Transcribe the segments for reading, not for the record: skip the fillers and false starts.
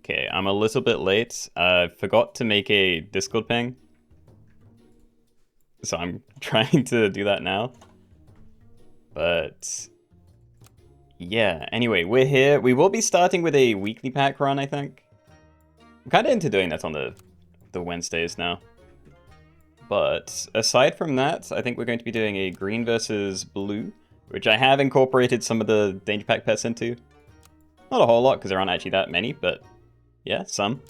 Okay, I'm a little bit late. I forgot to make a Discord ping. So I'm trying to do that now. But yeah, anyway, we're here. We will be starting with a weekly pack run, I think. I'm kind of into doing that on the Wednesdays now. But aside from that, I think we're going to be doing a green versus blue, which I have incorporated some of the Danger Pack pets into. Not a whole lot, because there aren't actually that many, but yeah, some.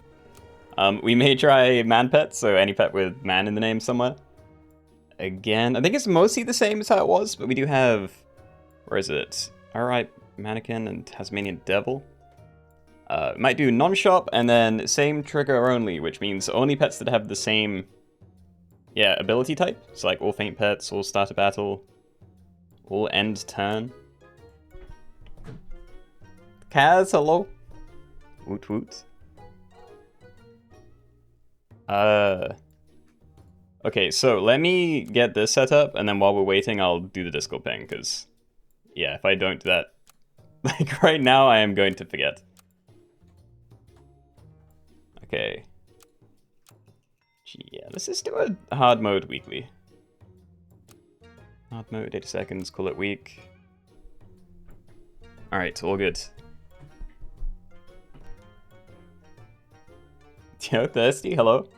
We may try man pets, so any pet with man in the name somewhere. Again, I think it's mostly the same as how it was, but we do have... Where is it? Alright, Mannequin and Tasmanian Devil. Might do non-shop, and then same trigger only, which means only pets that have the same... Yeah, ability type. So like all faint pets, all start a battle, all end turn. Kaz, hello. Woot woot. Okay, so let me get this set up, and then while we're waiting, I'll do the Discord ping, because, yeah, if I don't do that, like right now, I am going to forget. Okay. Yeah, let's just do a hard mode weekly. Hard mode, 80 seconds, call it week. Alright, all good. Yo, Thirsty, hello.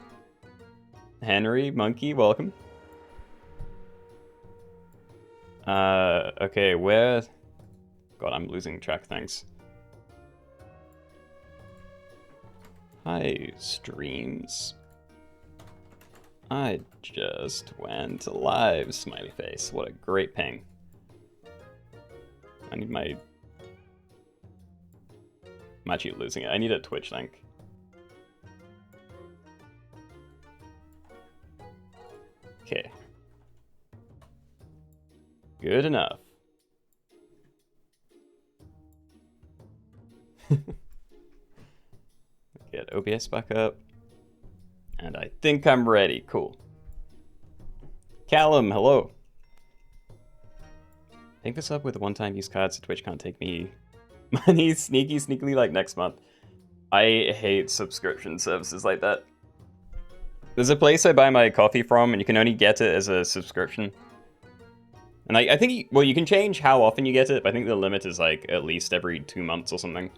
Henry, Monkey, welcome. Okay, where... God, I'm losing track, thanks. Hi, streams. I just went live, smiley face. What a great ping. I need my... I'm actually losing it. I need a Twitch link. Okay. Good enough. Get OBS back up. And I think I'm ready. Cool. Callum, hello. Pick this up with a one-time use card so Twitch can't take me money sneakily like next month. I hate subscription services like that. There's a place I buy my coffee from, and you can only get it as a subscription. And I think, well, you can change how often you get it, but I think the limit is like at least every 2 months or something.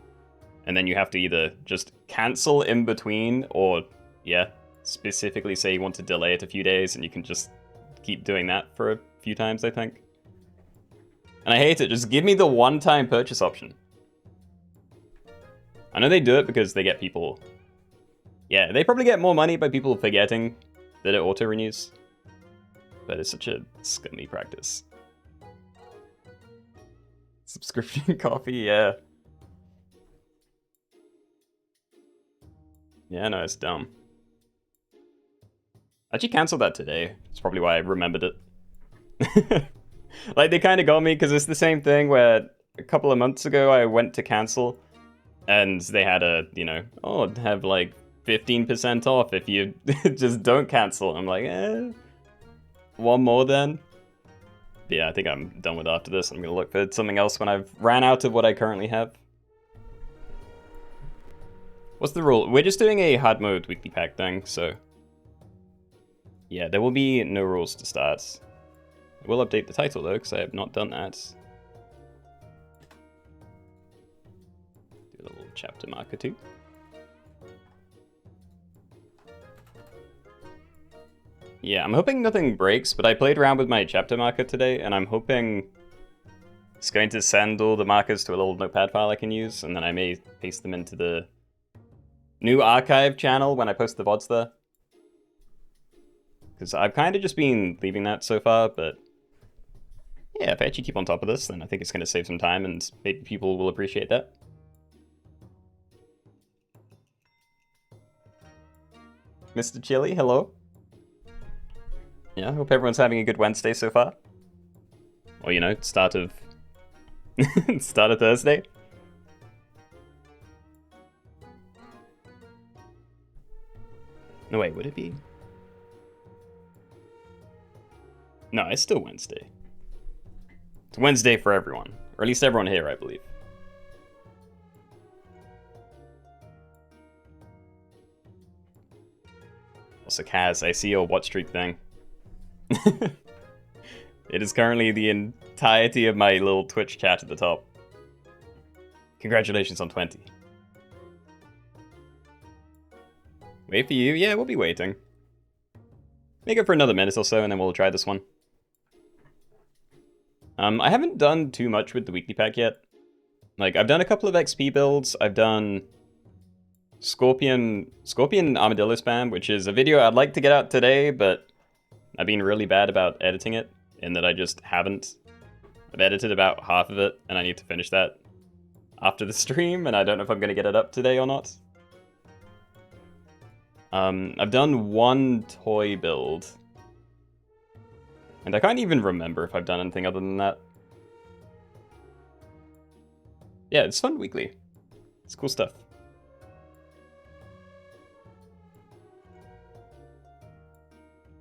And then you have to either just cancel in between, or, yeah, specifically say you want to delay it a few days, and you can just keep doing that for a few times, I think. And I hate it. Just give me the one-time purchase option. I know they do it because they get people... Yeah, they probably get more money by people forgetting that it auto-renews. But it's such a scummy practice. Subscription coffee, yeah. Yeah, no, it's dumb. I actually cancelled that today. That's probably why I remembered it. Like, they kind of got me, because it's the same thing where a couple of months ago I went to cancel, and they had a, you know, oh, have like 15% off if you just don't cancel. I'm like, one more then? But yeah, I think I'm done with after this. I'm going to look for something else when I've ran out of what I currently have. What's the rule? We're just doing a hard mode weekly pack thing, so... Yeah, there will be no rules to start. I will update the title though, because I have not done that. Do a little chapter marker too. Yeah, I'm hoping nothing breaks, but I played around with my chapter marker today, and I'm hoping it's going to send all the markers to a little notepad file I can use, and then I may paste them into the new archive channel when I post the VODs there. Because I've kind of just been leaving that so far, but yeah, if I actually keep on top of this, then I think it's going to save some time, and maybe people will appreciate that. Mr. Chili, hello. Yeah, hope everyone's having a good Wednesday so far. Or, you know, start of Thursday. No, wait, would it be? No, it's still Wednesday. It's Wednesday for everyone. Or at least everyone here, I believe. Also, Kaz, I see your watch streak thing. It is currently the entirety of my little Twitch chat at the top. Congratulations on 20. Wait for you? Yeah, we'll be waiting. Make it for another minute or so, and then we'll try this one. I haven't done too much with the weekly pack yet. Like, I've done a couple of XP builds. I've done Scorpion Armadillo spam, which is a video I'd like to get out today, but I've been really bad about editing it, in that I just haven't. I've edited about half of it, and I need to finish that after the stream, and I don't know if I'm going to get it up today or not. I've done one toy build, and I can't even remember if I've done anything other than that. Yeah, it's fun weekly. It's cool stuff.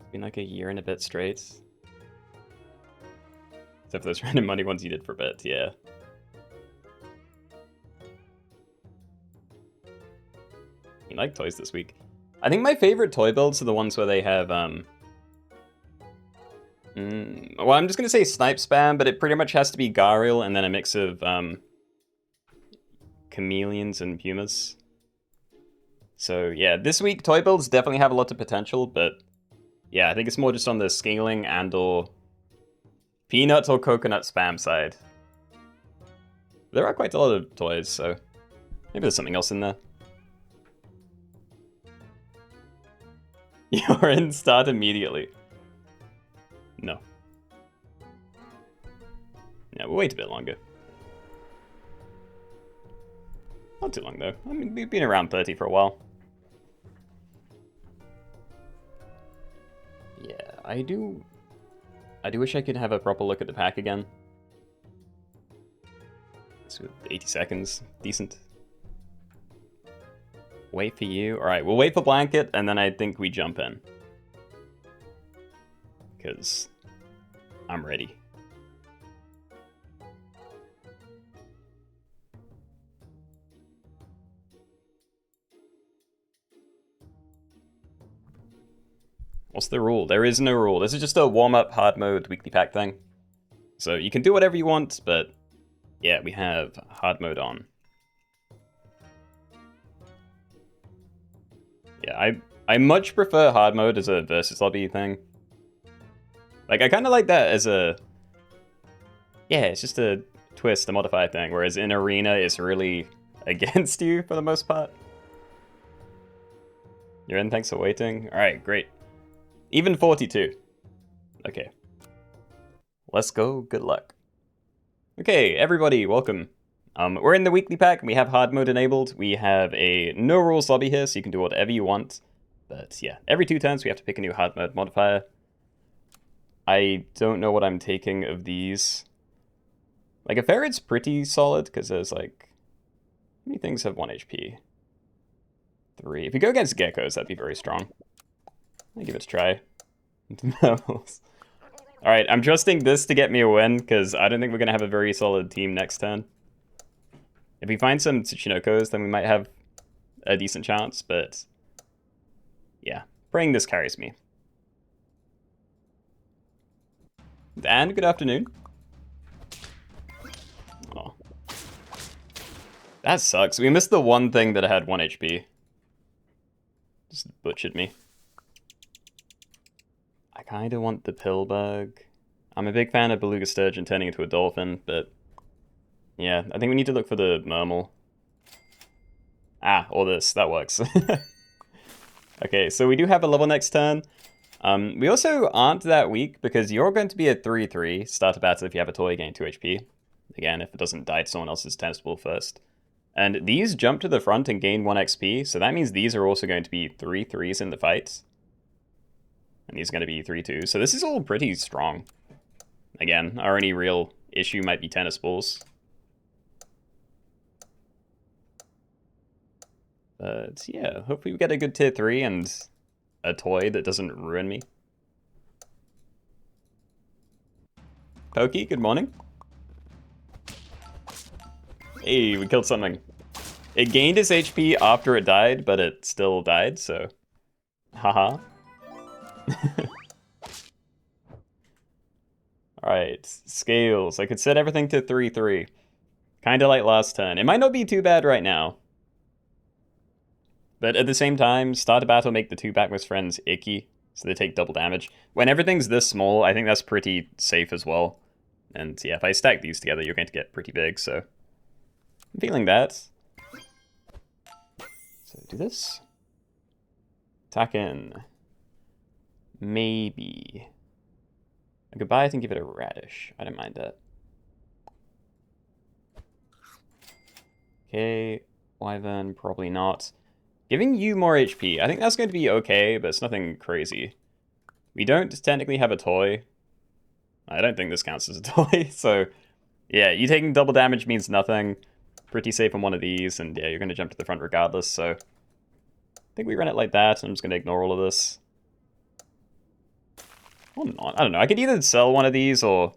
It's been like a year and a bit straight. Except for those random money ones you did for a bit, yeah. You like toys this week. I think my favorite toy builds are the ones where they have, well, I'm just gonna say snipe spam, but it pretty much has to be Gariel and then a mix of, chameleons and pumas. So yeah, this week toy builds definitely have a lot of potential, but yeah, I think it's more just on the scaling and or peanut or coconut spam side. There are quite a lot of toys, so maybe there's something else in there. You're in, start immediately. No. Yeah, we'll wait a bit longer. Not too long though. I mean, we've been around 30 for a while. Yeah, I do wish I could have a proper look at the pack again. So 80 seconds, decent. Wait for you. Alright, we'll wait for Blanket, and then I think we jump in. Because I'm ready. What's the rule? There is no rule. This is just a warm-up hard mode weekly pack thing. So you can do whatever you want, but yeah, we have hard mode on. Yeah, I much prefer hard mode as a versus lobby thing. Like, I kind of like that as a... Yeah, it's just a twist, a modifier thing, whereas in arena, it's really against you for the most part. You're in, thanks for waiting. Alright, great. Even 42. Okay. Let's go, good luck. Okay, everybody, welcome. We're in the weekly pack, and we have hard mode enabled. We have a no rules lobby here, so you can do whatever you want. But yeah, every 2 turns we have to pick a new hard mode modifier. I don't know what I'm taking of these. Like, a ferret's pretty solid, because there's like... How many things have 1 HP? 3. If you go against geckos, that'd be very strong. I'll give it a try. Alright, I'm trusting this to get me a win, because I don't think we're going to have a very solid team next turn. If we find some Tsuchinokos, then we might have a decent chance, but... Yeah, praying this carries me. And good afternoon. Oh. That sucks. We missed the one thing that had 1 HP. Just butchered me. I kind of want the Pillbug. I'm a big fan of Beluga Sturgeon turning into a dolphin, but... Yeah, I think we need to look for the Mermal. Ah, or this. That works. Okay, so we do have a level next turn. We also aren't that weak, because you're going to be a 3-3. Start a battle if you have a toy, gain 2 HP. Again, if it doesn't die to someone else's tentacles first. And these jump to the front and gain 1 XP, so that means these are also going to be 3-3s in the fight. And these are going to be 3-2s. So this is all pretty strong. Again, our only real issue might be tennis balls. But yeah, hopefully we get a good tier 3 and a toy that doesn't ruin me. Pokey, good morning. Hey, we killed something. It gained its HP after it died, but it still died, so... Haha. Alright, scales. I could set everything to 3-3. Kinda like last turn. It might not be too bad right now. But at the same time, start a battle, make the two Backmost friends icky, so they take double damage. When everything's this small, I think that's pretty safe as well. And yeah, if I stack these together, you're going to get pretty big, so... I'm feeling that. So do this. Attack in. Maybe. I could buy it and give it a radish. I don't mind that. Okay, Wyvern, probably not. Giving you more HP. I think that's going to be okay, but it's nothing crazy. We don't technically have a toy. I don't think this counts as a toy, so... Yeah, you taking double damage means nothing. Pretty safe on one of these, and yeah, you're going to jump to the front regardless, so... I think we run it like that, and I'm just going to ignore all of this. Or not. I don't know. I could either sell one of these, or...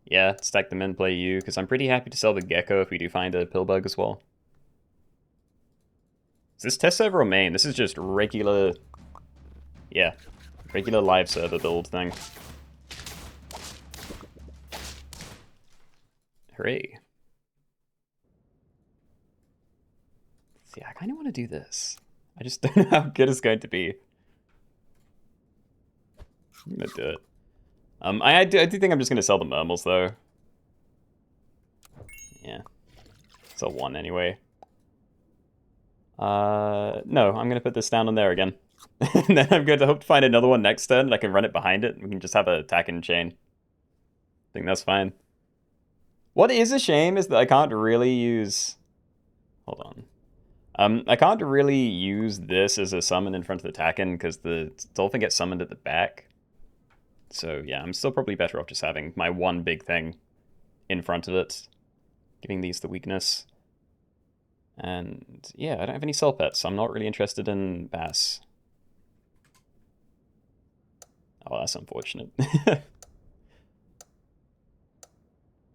Yeah, stack them in, play you, because I'm pretty happy to sell the Gecko if we do find a Pillbug as well. Is this test server or main? This is just regular... Yeah, regular live server build thing. Hooray. See, I kind of want to do this. I just don't know how good it's going to be. I'm going to do it. I do think I'm just going to sell the Mermals, though. Yeah. Sell one anyway. No, I'm going to put this down on there again. And then I'm going to hope to find another one next turn, and I can run it behind it. We can just have an attack in chain. I think that's fine. What is a shame is that I can't really use... Hold on. I can't really use this as a summon in front of the Tacken, because the Dolphin gets summoned at the back. So yeah, I'm still probably better off just having my one big thing in front of it. Giving these the weakness. And yeah, I don't have any Cell Pets, so I'm not really interested in Bass. Oh, that's unfortunate.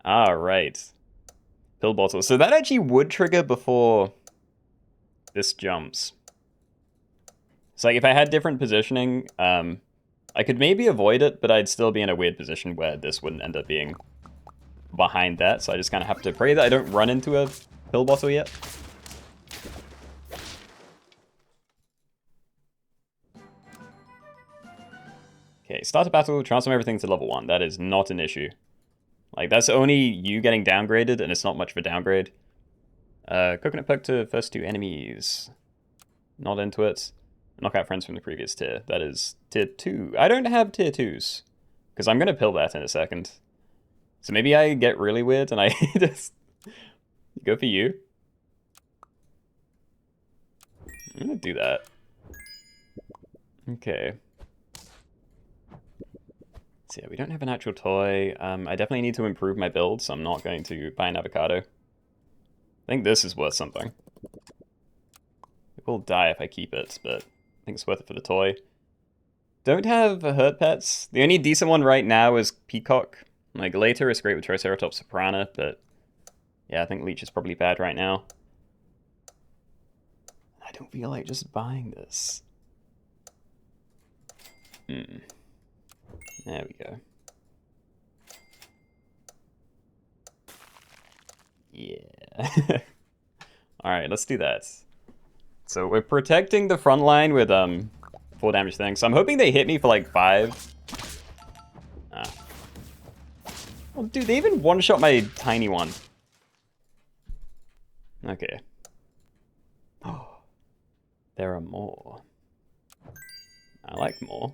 Alright. Pill Bottle. So that actually would trigger before this jumps. So like if I had different positioning, I could maybe avoid it, but I'd still be in a weird position where this wouldn't end up being behind that. So I just kind of have to pray that I don't run into a Pill Bottle yet. Okay, start a battle, transform everything to level 1. That is not an issue. Like, that's only you getting downgraded, and it's not much of a downgrade. Coconut Perk to first 2 enemies. Not into it. Knock out friends from the previous tier. That is tier 2. I don't have tier 2s. Because I'm going to pill that in a second. So maybe I get really weird, and I just go for you. I'm going to do that. Okay. So yeah, we don't have an actual toy. I definitely need to improve my build, so I'm not going to buy an avocado. I think this is worth something. It will die if I keep it, but I think it's worth it for the toy. Don't have hurt pets. The only decent one right now is Peacock. Like, later is great with Triceratops Soprana, but yeah, I think Leech is probably bad right now. I don't feel like just buying this. There we go. Yeah. Alright, let's do that. So we're protecting the front line with 4 damage things. So I'm hoping they hit me for like 5. Ah. Well, dude, they even one-shot my tiny one. Okay. Oh. There are more. I like more.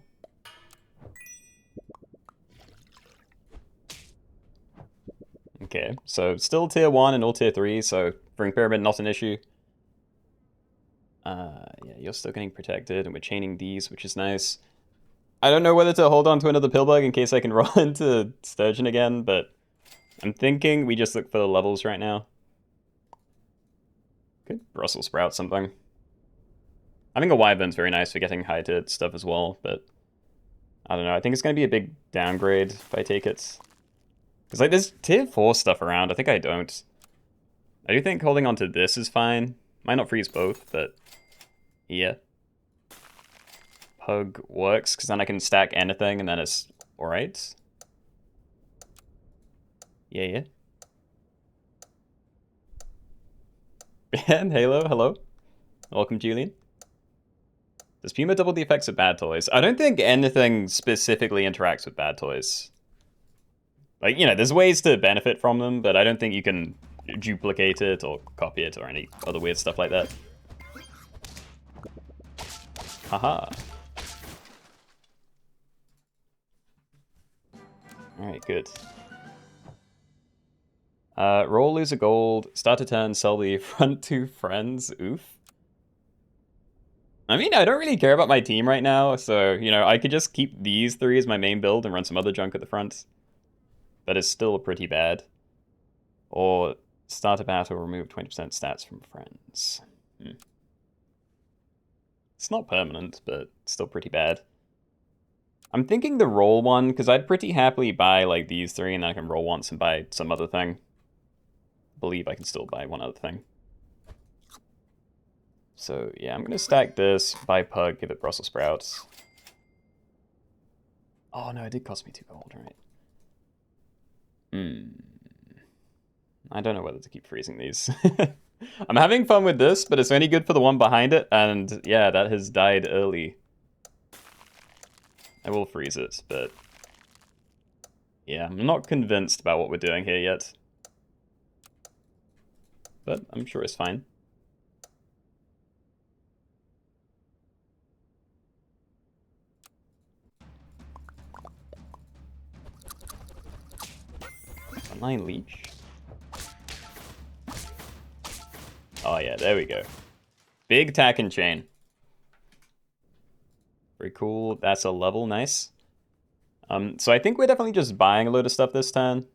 Okay, so still tier 1 and all tier 3, so Ring Pyramid not an issue. Yeah, you're still getting protected, and we're chaining these, which is nice. I don't know whether to hold on to another Pillbug in case I can roll into Sturgeon again, but I'm thinking we just look for the levels right now. Could Brussels Sprout something. I think a Wyvern's very nice for getting high tier stuff as well, but I don't know. I think it's going to be a big downgrade if I take it. Because, like, there's tier 4 stuff around. I think I don't. I do think holding on to this is fine. Might not freeze both, but yeah. Pug works, because then I can stack anything and then it's alright. Yeah. And Halo, hello. Welcome, Julian. Does Puma double the effects of bad toys? I don't think anything specifically interacts with bad toys. Like, you know, there's ways to benefit from them, but I don't think you can duplicate it or copy it or any other weird stuff like that. Haha. Alright, good. Roll, lose a gold, start a turn, sell the front two friends. Oof. I mean, I don't really care about my team right now, so, you know, I could just keep these three as my main build and run some other junk at the front. But it's still pretty bad. Or start a battle, remove 20% stats from friends. It's not permanent, but still pretty bad. I'm thinking the roll one, because I'd pretty happily buy like these three, and then I can roll once and buy some other thing. I believe I can still buy one other thing. So yeah, I'm gonna stack this, buy Pug, give it Brussels sprouts. Oh no, it did cost me 2 gold, right? I don't know whether to keep freezing these. I'm having fun with this, but it's only good for the one behind it, and yeah, that has died early. I will freeze it, but yeah, I'm not convinced about what we're doing here yet. But I'm sure it's fine. Online leech. Oh yeah, there we go. Big tack and chain. Very cool. That's a level, nice. So I think we're definitely just buying a load of stuff this turn.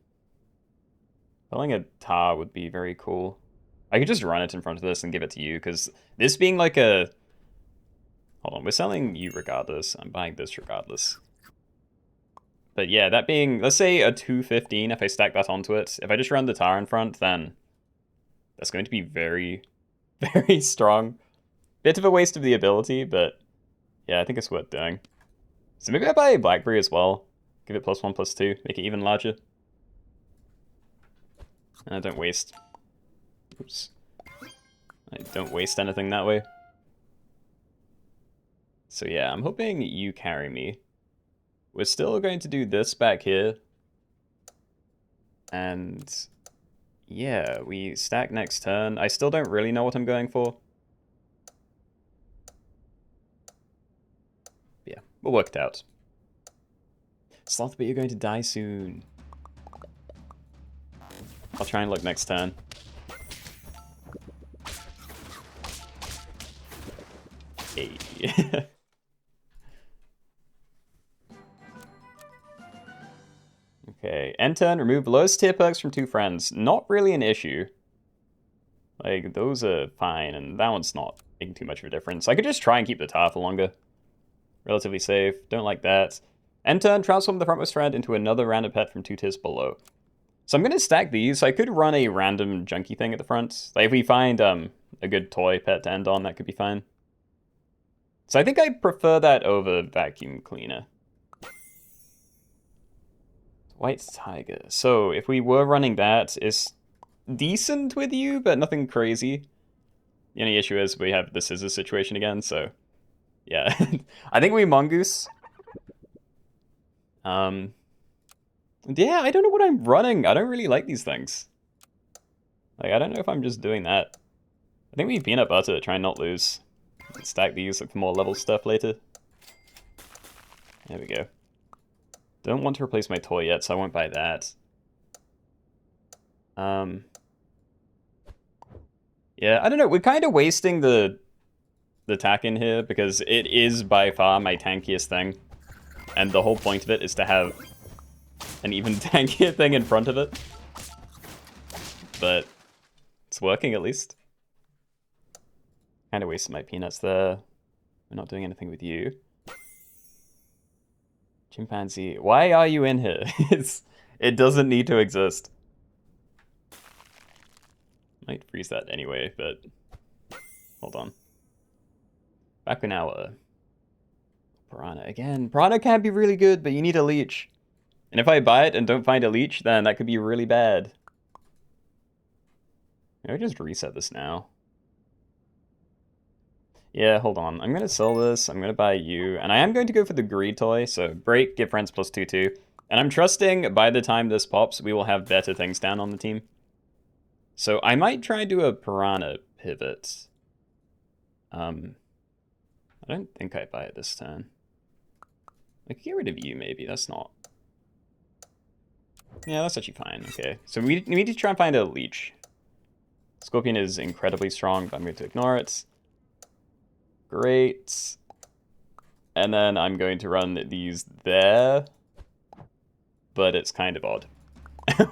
Selling a tar would be very cool. I could just run it in front of this and give it to you, because this being like a... Hold on, we're selling you regardless. I'm buying this regardless. But yeah, that being, let's say a 215, if I stack that onto it. If I just run the tar in front, then that's going to be very, very strong. Bit of a waste of the ability, but yeah, I think it's worth doing. So maybe I buy a Blackberry as well. Give it +1/+2, make it even larger. And I don't waste... Oops. I don't waste anything that way. So yeah, I'm hoping you carry me. We're still going to do this back here. And yeah, we stack next turn. I still don't really know what I'm going for. Yeah, we'll work it out. Sloth, but you're going to die soon. I'll try and look next turn. Hey. Okay, end turn, remove lowest tier perks from 2 friends. Not really an issue. Like, those are fine, and that one's not making too much of a difference. I could just try and keep the tar for longer. Relatively safe, don't like that. End turn, transform the frontmost friend into another random pet from 2 tiers below. So I'm going to stack these. I could run a random junky thing at the front. Like, if we find a good toy pet to end on, that could be fine. So I think I prefer that over vacuum cleaner. White tiger. So if we were running that, it's decent with you, but nothing crazy. The only issue is we have the scissors situation again, so yeah. I think we mongoose. Yeah, I don't know what I'm running. I don't really like these things. Like, I don't know if I'm just doing that. I think we peanut butter to try and not lose. Stack these for more level stuff later. There we go. Don't want to replace my toy yet, so I won't buy that. Yeah, I don't know. We're kind of wasting the tack in here because it is by far my tankiest thing. And the whole point of it is to have an even tankier thing in front of it. But it's working at least. Kind of wasted my peanuts there. We're not doing anything with you. Chimpanzee, why are you in here? It doesn't need to exist. Might freeze that anyway, but hold on. Back in our Piranha again. Piranha can be really good, but you need a leech. And if I buy it and don't find a leech, then that could be really bad. Maybe I just reset this now. Yeah, hold on. I'm going to sell this. I'm going to buy you. And I am going to go for the greed toy. So break, give friends plus 2/2. And I'm trusting by the time this pops, we will have better things down on the team. So I might try and do a Piranha pivot. I don't think I buy it this turn. I could get rid of you, maybe. That's not... Yeah, that's actually fine. Okay. So we need to try and find a leech. Scorpion is incredibly strong, but I'm going to ignore it. Great. And then I'm going to run these there. But it's kind of odd.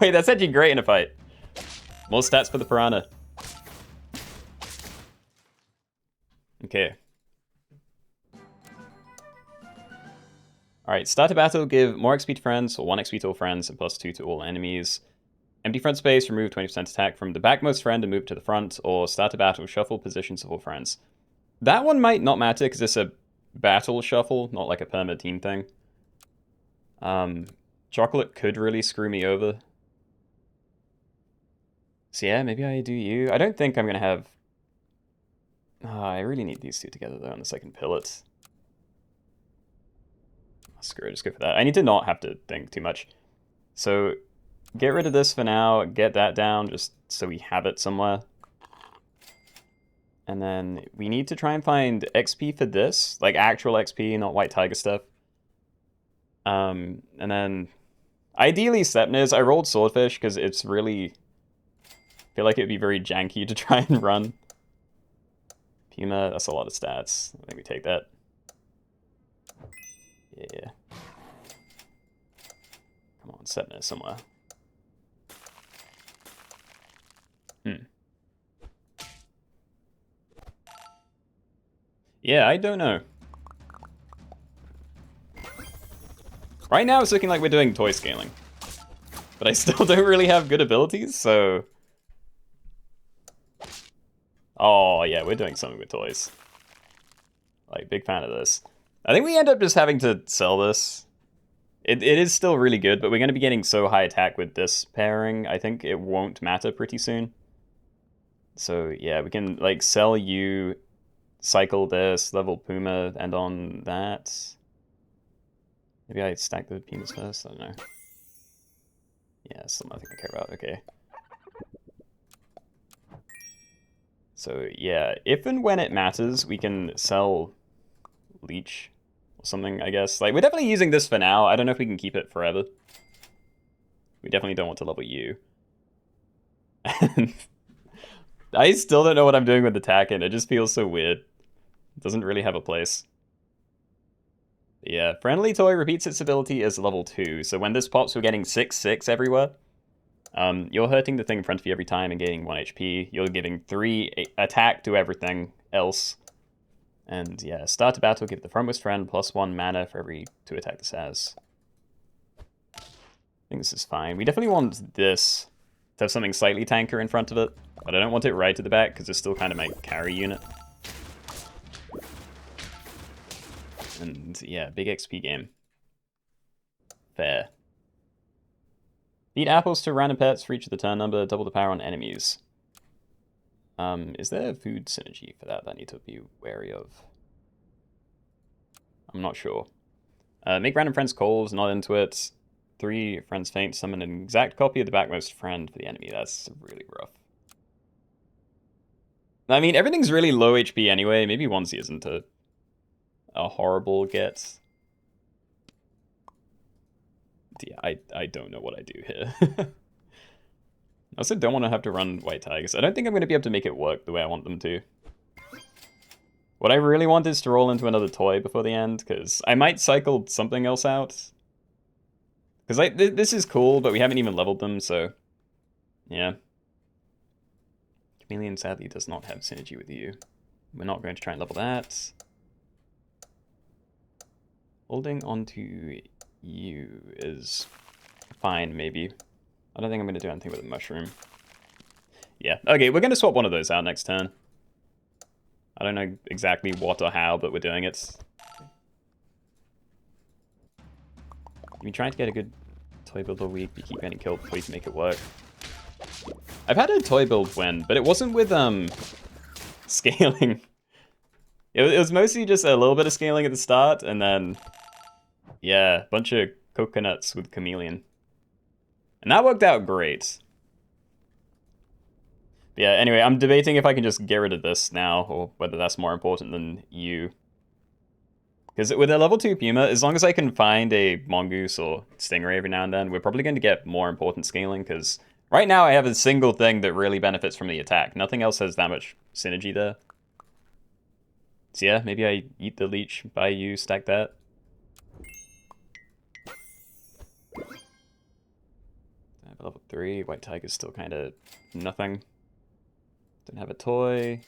Wait, that's actually great in a fight. More stats for the Piranha. Okay. Alright, start a battle, give more XP to friends, or 1 XP to all friends, and plus 2 to all enemies. Empty front space, remove 20% attack from the backmost friend and move to the front, or start a battle, shuffle positions of all friends. That one might not matter, because it's a battle shuffle, not like a perma team thing. Chocolate could really screw me over. So yeah, maybe I do you. I don't think I'm going to have... I really need these two together, though, on the second pillet. Screw it, just go for that. I need to not have to think too much. So, get rid of this for now, get that down, just so we have it somewhere. And then we need to try and find XP for this, like actual XP, not White Tiger stuff. And then, ideally Sepniz. I rolled Swordfish because it's really... I feel like it would be very janky to try and run. Puma, that's a lot of stats. I think we take that. Yeah. Come on, Sepniz somewhere. Yeah, I don't know. Right now it's looking like we're doing toy scaling. But I still don't really have good abilities, so... Oh, yeah, we're doing something with toys. Like, big fan of this. I think we end up just having to sell this. It is still really good, but we're going to be getting so high attack with this pairing, I think it won't matter pretty soon. So, yeah, we can, like, sell you, cycle this, level Puma, end on that. Maybe I stack the Pumas first? I don't know. Yeah, still nothing to care about. Okay. So, yeah, if and when it matters, we can sell Leech or something, I guess. Like, we're definitely using this for now. I don't know if we can keep it forever. We definitely don't want to level you. I still don't know what I'm doing with attack, and it just feels so weird. It doesn't really have a place. Yeah, Friendly Toy repeats its ability as level 2, so when this pops, we're getting 6/6 everywhere. You're hurting the thing in front of you every time and gaining 1 HP. You're giving 3 attack to everything else. And yeah, start a battle, give the frontmost friend +1 mana for every 2 attack this has. I think this is fine. We definitely want this to have something slightly tanker in front of it, but I don't want it right at the back because it's still kind of my carry unit. And yeah, big XP game. Fair. Eat apples to random pets for each of the turn number, double the power on enemies. Is there food synergy for that I need to be wary of? I'm not sure. Make random friends calls, not into it. 3 friends faint, summon an exact copy of the backmost friend for the enemy. That's really rough. I mean, everything's really low HP anyway. Maybe onesie isn't a horrible get. Yeah, I don't know what I do here. I also don't want to have to run White Tigers. I don't think I'm going to be able to make it work the way I want them to. What I really want is to roll into another toy before the end, because I might cycle something else out. Because this is cool, but we haven't even leveled them, so... Yeah. Chameleon sadly does not have synergy with you. We're not going to try and level that. Holding onto you is fine, maybe. I don't think I'm going to do anything with a mushroom. Yeah, okay, we're going to swap one of those out next turn. I don't know exactly what or how, but we're doing it. been trying to get a good toy build all week. You keep getting killed before you can make it work. I've had a toy build win, but it wasn't with scaling. It was mostly just a little bit of scaling at the start, and then yeah, a bunch of coconuts with chameleon. And that worked out great. Yeah, anyway, I'm debating if I can just get rid of this now, or whether that's more important than you. Because with a level 2 Puma, as long as I can find a Mongoose or Stingray every now and then, we're probably going to get more important scaling, because right now I have a single thing that really benefits from the attack. Nothing else has that much synergy there. So yeah, maybe I eat the leech, buy you, stack that. I have a level 3, White Tiger's still kind of nothing. Don't have a toy.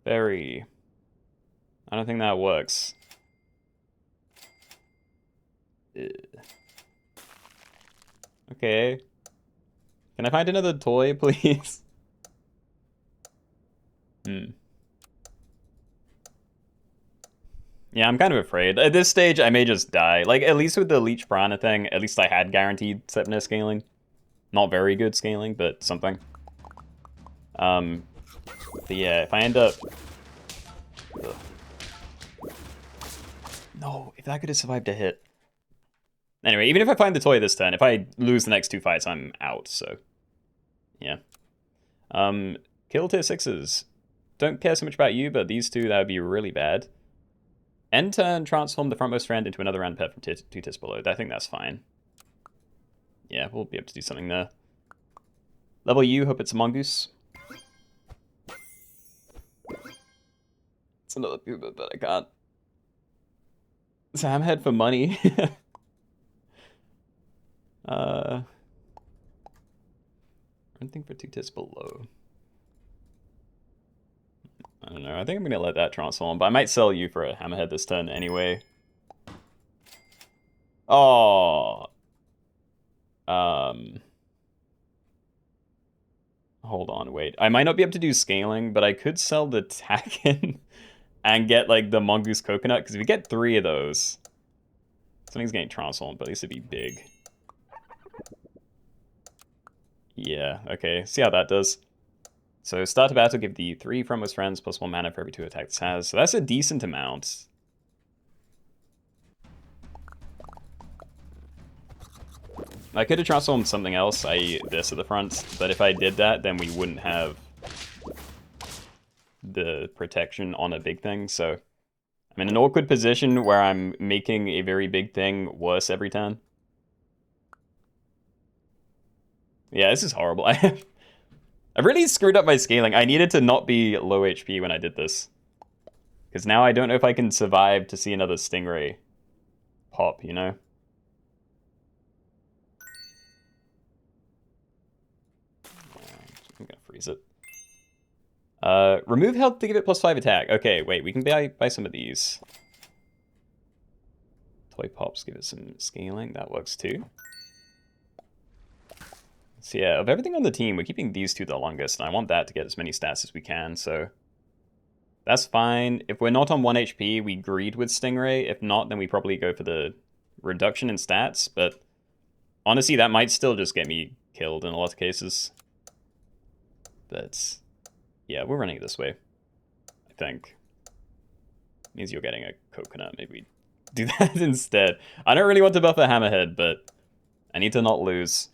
Berry. I don't think that works. Okay. Can I find another toy, please? Yeah, I'm kind of afraid. At this stage, I may just die. Like, at least with the Leech Piranha thing, at least I had guaranteed Sepna scaling. Not very good scaling, but something. But yeah, if I end up... Ugh. No, if that could have survived a hit. Anyway, even if I find the toy this turn, if I lose the next 2 fights, I'm out, so... Yeah. Kill tier 6s. Don't care so much about you, but these two, that would be really bad. End turn, transform the frontmost friend into another random pet from 2 tiers below. I think that's fine. Yeah, we'll be able to do something there. Level U, hope it's a Mongoose. It's another Puma, but I can't. So I'm head for money. Anything for 2 tiers below. I don't know. I think I'm gonna let that transform, but I might sell you for a hammerhead this turn anyway. Oh. Hold on, wait. I might not be able to do scaling, but I could sell the Tacken and get like the Mongoose Coconut, because if we get 3 of those, something's getting transformed, but at least it'd be big. Yeah, okay. See how that does. So start a battle, give the 3 frontmost friends plus 1 mana for every 2 attacks it has. So that's a decent amount. I could have transformed something else, i.e. this at the front, but if I did that, then we wouldn't have the protection on a big thing, so I'm in an awkward position where I'm making a very big thing worse every turn. Yeah, this is horrible. I've really screwed up my scaling. I needed to not be low HP when I did this. Because now I don't know if I can survive to see another Stingray pop, you know? I'm gonna freeze it. Remove health to give it +5 attack. Okay, wait, we can buy some of these. Toy Pops give it some scaling. That works too. So yeah, of everything on the team, we're keeping these 2 the longest, and I want that to get as many stats as we can, so that's fine. If we're not on 1 HP, we greed with Stingray. If not, then we probably go for the reduction in stats, but honestly, that might still just get me killed in a lot of cases. But yeah, we're running it this way, I think. Means you're getting a coconut. Maybe we do that instead. I don't really want to buff a hammerhead, but I need to not lose.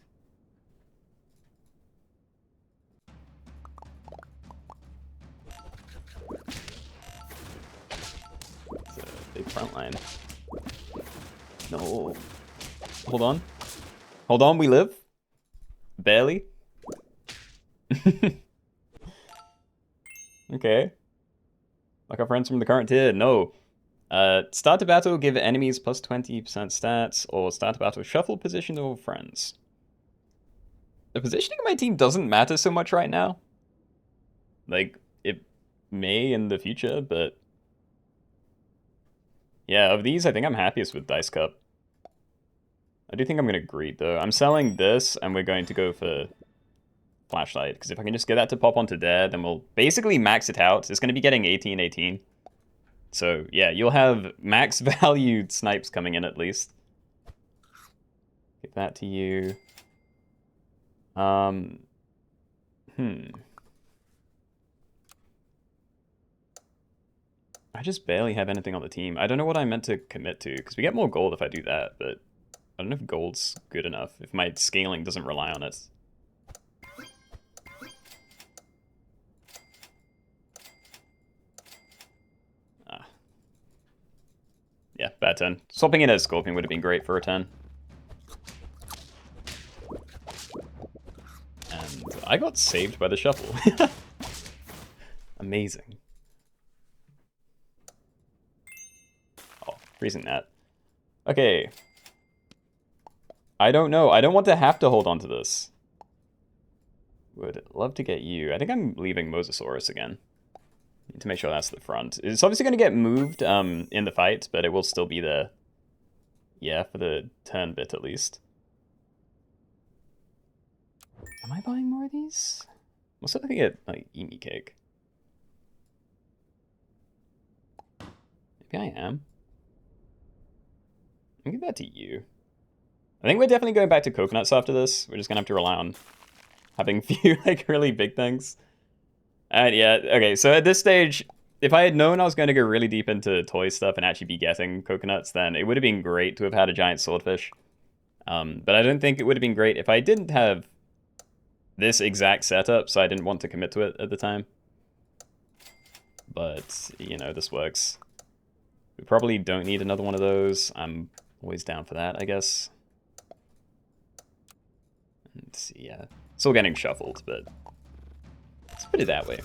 It's a big front line. No. Hold on. Hold on, we live. Barely. Okay. Like our friends from the current tier, no. Start a battle, give enemies plus 20% stats, or start a battle, shuffle position of friends. The positioning of my team doesn't matter so much right now. Like, it may in the future, but... Yeah, of these, I think I'm happiest with Dice Cup. I do think I'm going to greed, though. I'm selling this, and we're going to go for Flashlight, because if I can just get that to pop onto there, then we'll basically max it out. It's going to be getting 18-18. So, yeah, you'll have max valued snipes coming in at least. that to you. I just barely have anything on the team. I don't know what I meant to commit to, because we get more gold if I do that, but I don't know if gold's good enough, if my scaling doesn't rely on it. Yeah, bad turn. Swapping in as Scorpion would have been great for a turn. And I got saved by the shuffle. Amazing. Oh, freezing that. Okay. I don't know. I don't want to have to hold on to this. Would love to get you. I think I'm leaving Mosasaurus again. Need to make sure that's the front. It's obviously going to get moved in the fight, but it will still be there. Yeah, for the turn bit at least. Am I buying more of these? I'm also looking at, like, Emi Cake. Maybe I am. I'll give that to you. I think we're definitely going back to coconuts after this. We're just going to have to rely on having few, like, really big things. And yeah, okay, so at this stage, if I had known I was going to go really deep into toy stuff and actually be getting coconuts, then it would have been great to have had a giant swordfish. But I don't think it would have been great if I didn't have this exact setup, so I didn't want to commit to it at the time. But, you know, this works. We probably don't need another one of those. I'm always down for that, I guess. Let's see, yeah. Still getting shuffled, but let's put it that way.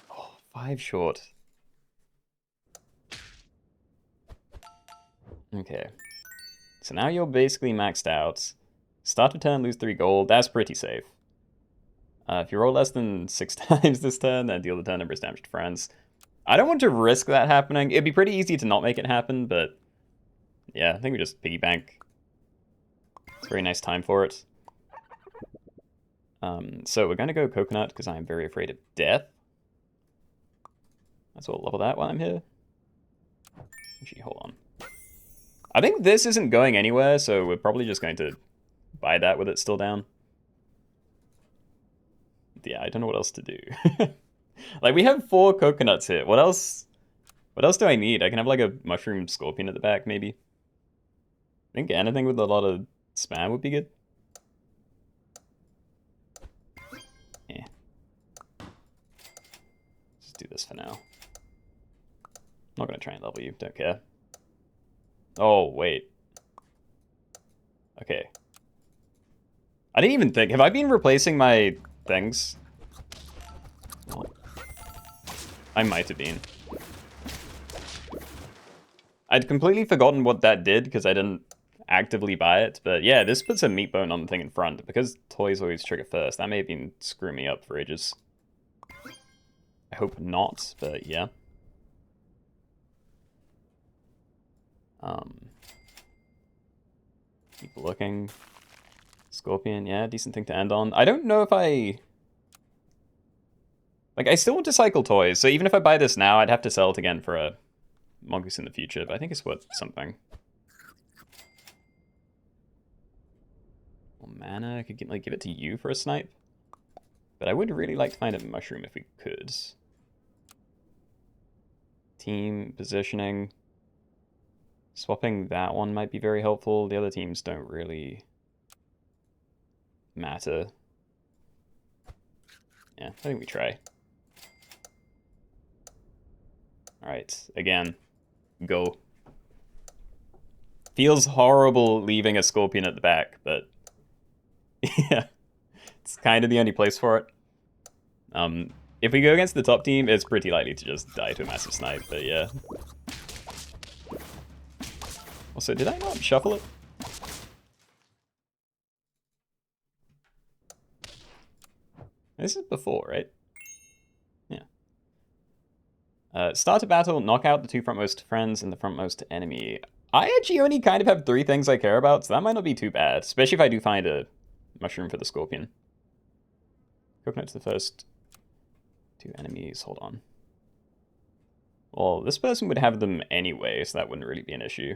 Oh, 5 short. Okay. So now you're basically maxed out. Start of turn, lose 3 gold. That's pretty safe. If you roll less than 6 times this turn, then deal the turn number's damage to friends. I don't want to risk that happening. It'd be pretty easy to not make it happen, but yeah, I think we just piggy bank. It's a very nice time for it. So we're going to go coconut because I'm very afraid of death. That's what level that while I'm here. Actually, hold on. I think this isn't going anywhere, so we're probably just going to buy that with it still down. Yeah, I don't know what else to do. Like, we have 4 coconuts here. What else? What else do I need? I can have, like, a mushroom scorpion at the back, maybe. I think anything with a lot of spam would be good. Yeah. Just do this for now. I'm not going to try and level you. Don't care. Oh, wait. Okay. I didn't even think. Have I been replacing my things? Well, I might have been. I'd completely forgotten what that did because I didn't actively buy it. But yeah, this puts a meat bone on the thing in front. Because toys always trigger first, that may have been screwing me up for ages. I hope not, but yeah. Keep looking. Scorpion, yeah, decent thing to end on. I don't know if I... Like, I still want to cycle toys, so even if I buy this now, I'd have to sell it again for a mongoose in the future, but I think it's worth something. Well, mana, I could get, like, give it to you for a snipe. But I would really like to find a mushroom if we could. Team positioning. Swapping that one might be very helpful. The other teams don't really matter. Yeah, I think we try. Alright, again, go. Feels horrible leaving a scorpion at the back, but yeah, it's kind of the only place for it. If we go against the top team, it's pretty likely to just die to a massive snipe, but yeah. Also, did I not shuffle it? This is before, right? Yeah. Start a battle, knock out the 2 frontmost friends and the frontmost enemy. I actually only kind of have 3 things I care about, so that might not be too bad. Especially if I do find a mushroom for the scorpion. Coconut to the first 2 enemies. Hold on. Well, this person would have them anyway, so that wouldn't really be an issue.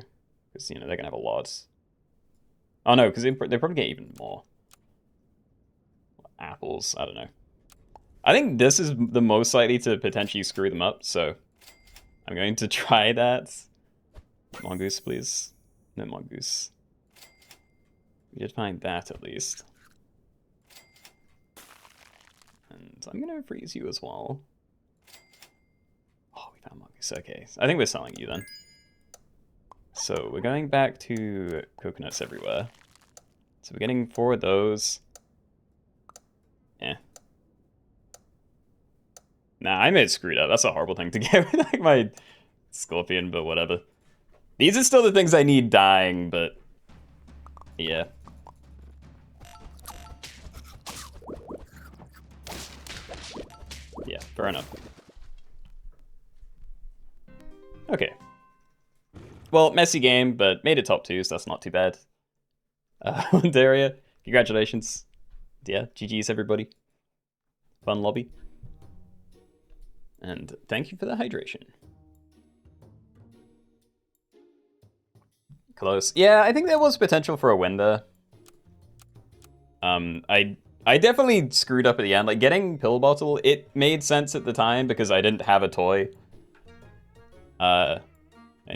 Because, you know, they're going to have a lot. Oh, no, because they probably get even more. Apples, I don't know. I think this is the most likely to potentially screw them up, so I'm going to try that. Mongoose, please. No mongoose. We did find that, at least. And I'm going to freeze you as well. Oh, we found mongoose. Okay, I think we're selling you then. So we're going back to coconuts everywhere. So we're getting 4 of those. Yeah. Nah, I may have screwed up. That's a horrible thing to get with like my scorpion, but whatever. These are still the things I need dying, but yeah. Yeah, fair enough. Okay. Well, messy game, but made it top 2, so that's not too bad. Daria, congratulations. Yeah, GG's everybody. Fun lobby. And thank you for the hydration. Close. Yeah, I think there was potential for a win there. I definitely screwed up at the end. Like, getting Pill Bottle, it made sense at the time because I didn't have a toy. And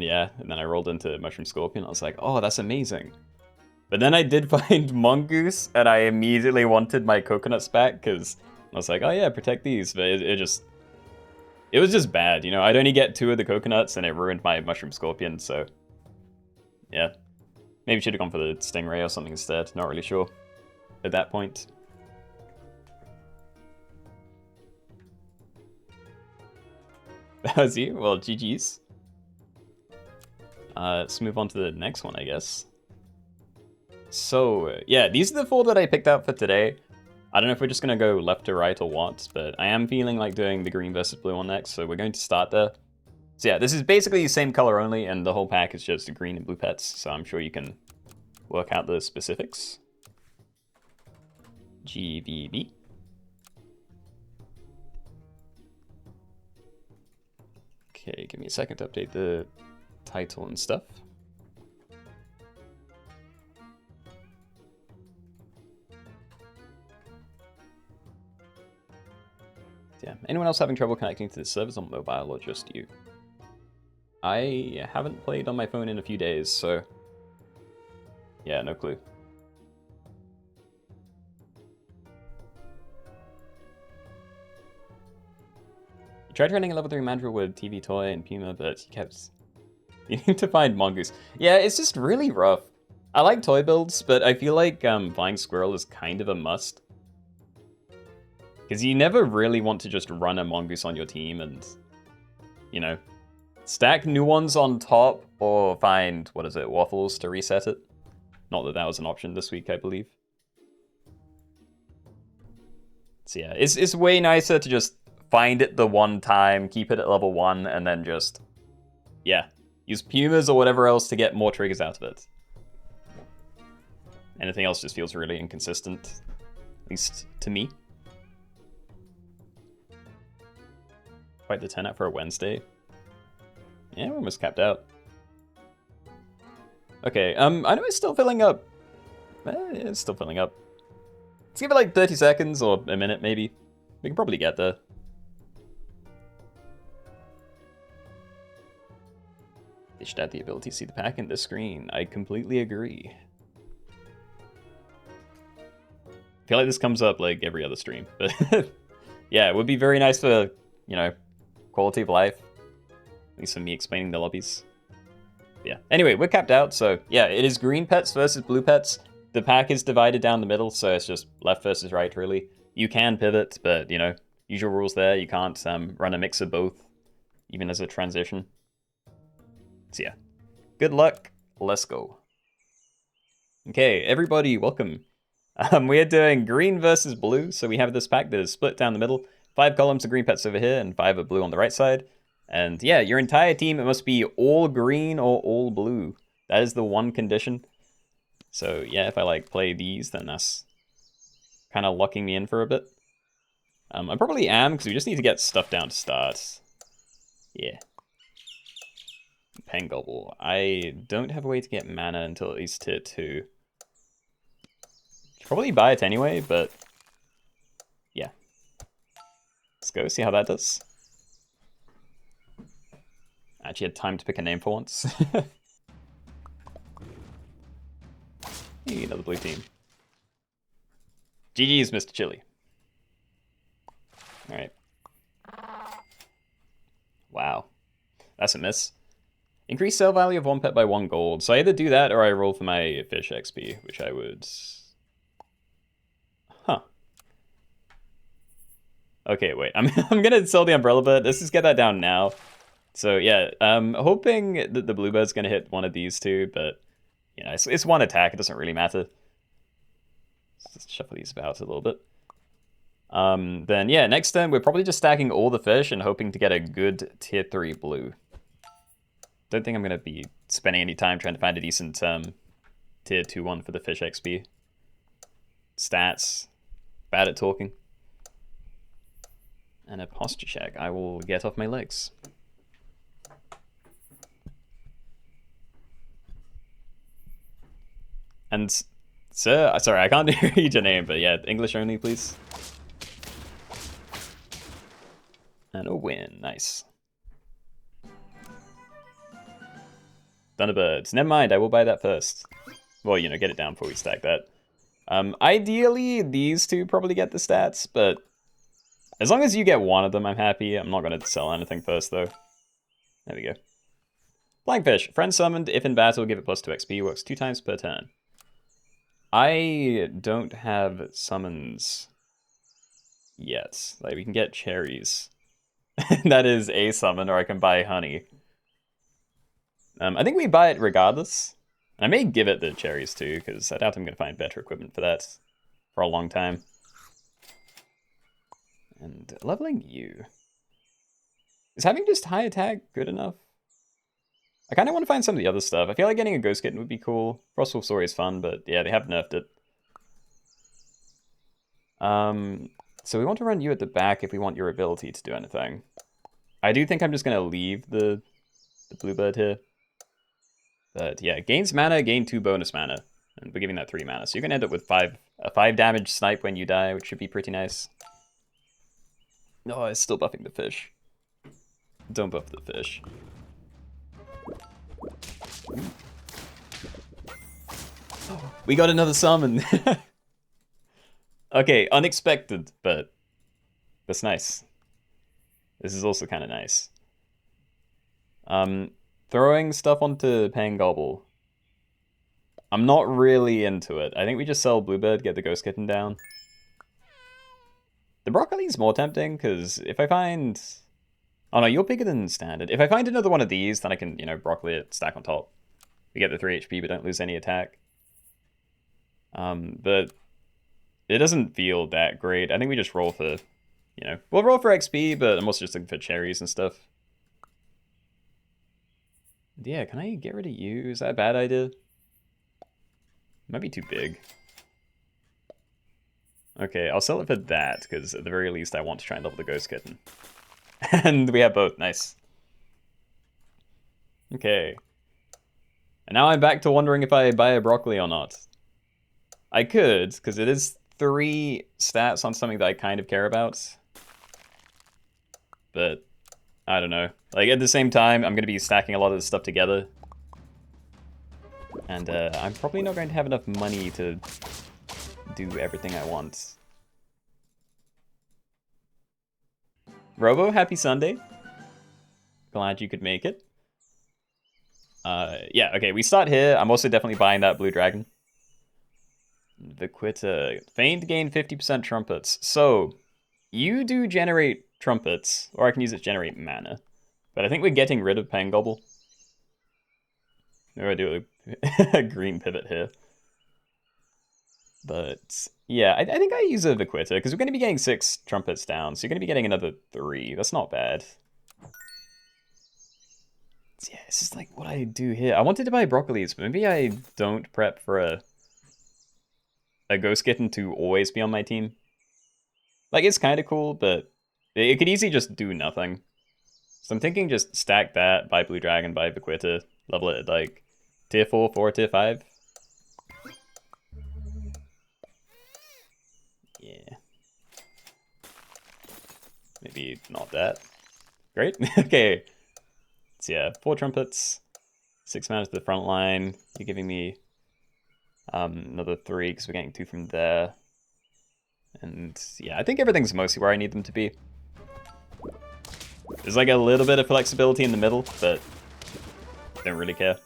yeah, and then I rolled into Mushroom Scorpion. I was like, oh, that's amazing. But then I did find Mongoose, and I immediately wanted my coconuts back because I was like, oh yeah, protect these. But it was just bad, you know? I'd only get 2 of the coconuts, and it ruined my Mushroom Scorpion, so yeah. Maybe should have gone for the Stingray or something instead. Not really sure at that point. That was you? Well, GG's. Let's move on to the next one, I guess. So, yeah, these are the 4 that I picked out for today. I don't know if we're just going to go left to right or what, but I am feeling like doing the green versus blue one next, so we're going to start there. So yeah, this is basically the same color only, and the whole pack is just green and blue pets, so I'm sure you can work out the specifics. GVB. Okay, give me a second to update the title and stuff. Yeah, anyone else having trouble connecting to the servers on mobile or just you? I haven't played on my phone in a few days, so yeah, no clue. I tried running a level 3 Mandrill with TV Toy and Puma, but he kept needing to find Mongoose. Yeah, it's just really rough. I like toy builds, but I feel like Flying Squirrel is kind of a must. Because you never really want to just run a Mongoose on your team and, you know, stack new ones on top or find, what is it, Waffles to reset it. Not that that was an option this week, I believe. So yeah, it's way nicer to just find it the one time, keep it at level 1, and then just, yeah, use Pumas or whatever else to get more triggers out of it. Anything else just feels really inconsistent, at least to me. Quite the 10 out for a Wednesday. Yeah, we're almost capped out. Okay, I know it's still filling up. It's still filling up. Let's give it like 30 seconds or a minute, maybe. We can probably get there. They should add the ability to see the pack in the screen. I completely agree. I feel like this comes up like every other stream, but yeah, it would be very nice for, you know, quality of life. At least for me explaining the lobbies. Yeah. Anyway, we're capped out, so yeah, it is green pets versus blue pets. The pack is divided down the middle, so it's just left versus right, really. You can pivot, but, you know, usual rules there. You can't run a mix of both, even as a transition. So yeah, good luck. Let's go. Okay, everybody, welcome. We're doing green versus blue, so we have this pack that is split down the middle. 5 columns of green pets over here, and 5 of blue on the right side. And yeah, your entire team, it must be all green or all blue. That is the one condition. So yeah, if I like play these, then that's kind of locking me in for a bit. I probably am, because we just need to get stuff down to start. Yeah. Pangobble. I don't have a way to get mana until at least tier 2. Should probably buy it anyway, but yeah. Let's go see how that does. Actually had time to pick a name for once. Hey, another blue team. GG's, Mr. Chili. Alright. Wow. That's a miss. Increase sale value of one pet by 1 gold. So I either do that or I roll for my fish XP, which I would... Huh. Okay, wait. I'm gonna sell the umbrella bird. Let's just get that down now. So yeah, hoping that the bluebird's gonna hit one of these two, but you know, it's one attack. It doesn't really matter. Let's just shuffle these about a little bit. Then yeah, next turn we're probably just stacking all the fish and hoping to get a good tier 3 blue. Don't think I'm gonna be spending any time trying to find a decent tier 2 one for the fish XP. Stats, bad at talking. And a posture check. I will get off my legs. And sir, sorry, I can't read your name, but yeah, English only, please. And a win, nice. Thunderbirds, never mind, I will buy that first. Well, you know, get it down before we stack that. Ideally, these two probably get the stats, but as long as you get one of them, I'm happy. I'm not going to sell anything first, though. There we go. Flying Fish. Friend summoned. If in battle, give it +2 XP. Works 2 times per turn. I don't have summons yet. Like, we can get cherries. That is a summon, or I can buy honey. I think we buy it regardless. And I may give it the cherries, too, because I doubt I'm going to find better equipment for that for a long time. And leveling you. Is having just high attack good enough? I kind of want to find some of the other stuff. I feel like getting a Ghost Kitten would be cool. Frostwolf Story is fun, but yeah, they have nerfed it. So we want to run you at the back if we want your ability to do anything. I do think I'm just going to leave the bluebird here. But yeah, gains mana, gain 2 bonus mana. And we're giving that 3 mana. So you're going to end up with a 5 damage snipe when you die, which should be pretty nice. No, it's still buffing the fish. Don't buff the fish. We got another summon. Okay, unexpected, but that's nice. This is also kind of nice. Throwing stuff onto Pangobble. I'm not really into it. I think we just sell Bluebird, get the Ghost Kitten down. The broccoli's more tempting, because if I find... Oh no, you're bigger than standard. If I find another one of these, then I can, you know, broccoli it, stack on top. We get the 3 HP, but don't lose any attack. But it doesn't feel that great. I think we just roll for, you know, we'll roll for XP, but I'm also just looking for cherries and stuff. Yeah, can I get rid of you? Is that a bad idea? Might be too big. Okay, I'll sell it for that, because at the very least I want to try and level the Ghost Kitten. And we have both, nice. Okay. And now I'm back to wondering if I buy a broccoli or not. I could, because it is 3 stats on something that I kind of care about. But, I don't know. Like, at the same time, I'm going to be stacking a lot of this stuff together. And I'm probably not going to have enough money to do everything I want. Robo, happy Sunday. Glad you could make it. Yeah, okay, we start here. I'm also definitely buying that blue dragon. The quitter. Feigned gain 50% trumpets. So, you do generate trumpets, or I can use it to generate mana. But I think we're getting rid of Pangobble. Maybe I do a green pivot here. But, yeah, I think I use a Vaquita, because we're going to be getting 6 trumpets down, so you're going to be getting another 3. That's not bad. Yeah, this is like what I do here. I wanted to buy broccolis, but maybe I don't prep for a Ghost Kitten to always be on my team. Like, it's kind of cool, but it could easily just do nothing. So I'm thinking just stack that, buy Blue Dragon, buy Vaquita, level it at like tier 4 for tier 5. Yeah. Maybe not that. Great. Okay. So yeah, 4 trumpets, 6 mana to the front line. You're giving me another 3 because we're getting 2 from there. And yeah, I think everything's mostly where I need them to be. There's like a little bit of flexibility in the middle, but don't really care.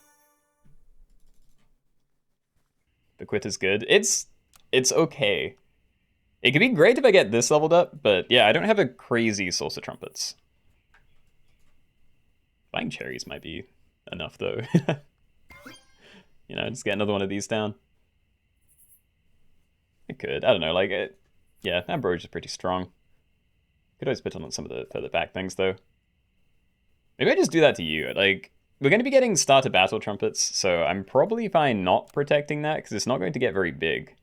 The quit is good. It's okay. It could be great if I get this leveled up, but yeah, I don't have a crazy source of trumpets. Buying cherries might be enough though. You know, just get another one of these down. I could. I don't know, like it. Yeah, Ambrose is pretty strong. Could always put on some of the further back things though. Maybe I just do that to you. Like, we're going to be getting starter battle trumpets, so I'm probably fine not protecting that because it's not going to get very big.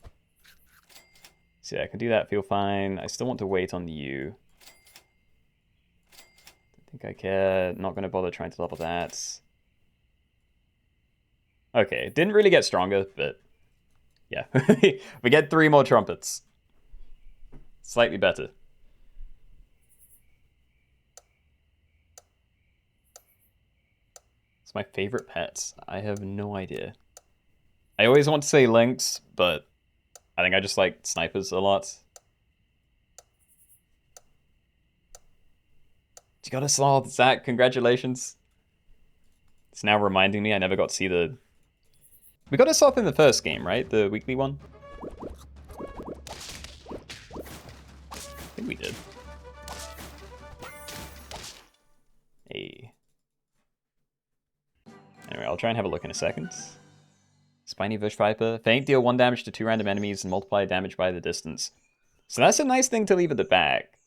So yeah, I can do that, feel fine. I still want to wait on you. Don't think I care. Not going to bother trying to level that. Okay, didn't really get stronger, but yeah. We get 3 more trumpets. Slightly better. It's my favorite pets. I have no idea. I always want to say lynx, but I think I just like snipers a lot. You got a sloth, Zach. Congratulations. It's now reminding me I never got to see the... We got a sloth in the first game, right? The weekly one? I think we did. Hey. Anyway, I'll try and have a look in a second. Spiny Bush Viper. Feint, deal 1 damage to 2 random enemies and multiply damage by the distance. So that's a nice thing to leave at the back.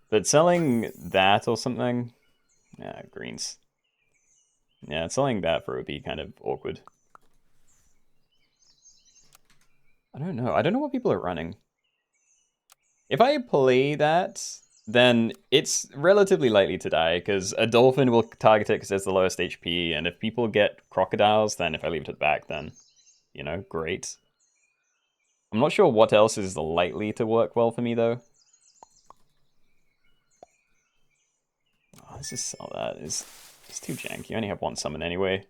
But selling that or something... Yeah, greens. Yeah, selling that for it would be kind of awkward. I don't know. I don't know what people are running. If I play that, then it's relatively likely to die, because a dolphin will target it because it's the lowest HP, and if people get crocodiles, then if I leave it at the back, then, you know, great. I'm not sure what else is likely to work well for me, though. Oh, let's just sell that. It's too janky. I only have 1 summon anyway.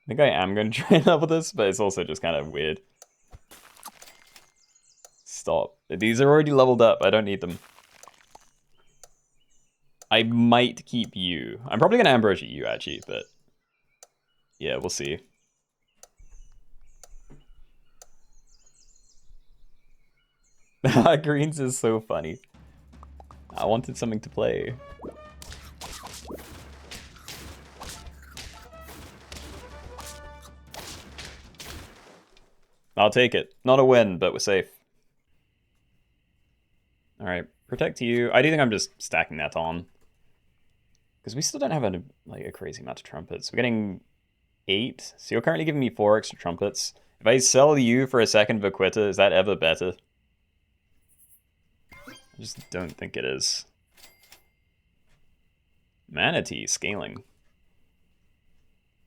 I think I am going to try and level this, but it's also just kind of weird. Stop. These are already leveled up. I don't need them. I might keep you. I'm probably going to ambrosia you, actually, but... Yeah, we'll see. Greens is so funny. I wanted something to play. I'll take it. Not a win, but we're safe. Alright, protect you. I do think I'm just stacking that on. Because we still don't have a crazy amount of trumpets. We're getting 8, so you're currently giving me 4 extra trumpets. If I sell you for a second Vaquita, is that ever better? I just don't think it is. Manatee, scaling.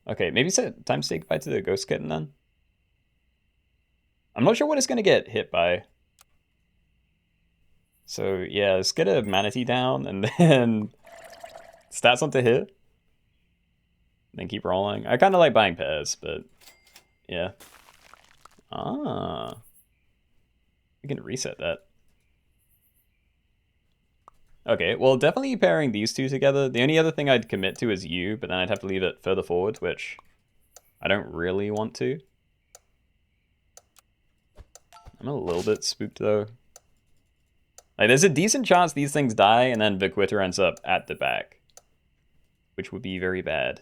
Okay, maybe set time to say goodbye to the Ghost Kitten then? I'm not sure what it's going to get hit by. So yeah, let's get a Manatee down and then stats onto hit. And then keep rolling. I kind of like buying pairs, but yeah. Ah. We can reset that. Okay, well, definitely pairing these two together. The only other thing I'd commit to is you, but then I'd have to leave it further forward, which I don't really want to. I'm a little bit spooked, though. Like, there's a decent chance these things die, and then Vaquita ends up at the back, which would be very bad.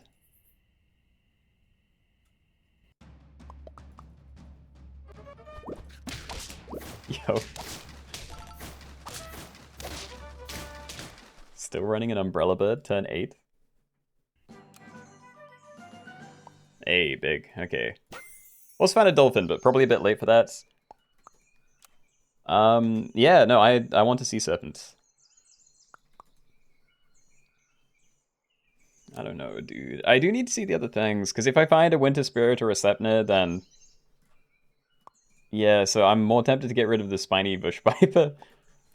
Yo. Still running an Umbrella Bird, turn 8. Hey, big. Okay. Also found a dolphin, but probably a bit late for that. Yeah, no, I want to see serpents. I don't know, dude. I do need to see the other things, because if I find a Winter Spirit or a Sleipnir, then... Yeah, so I'm more tempted to get rid of the Spiny Bush Viper.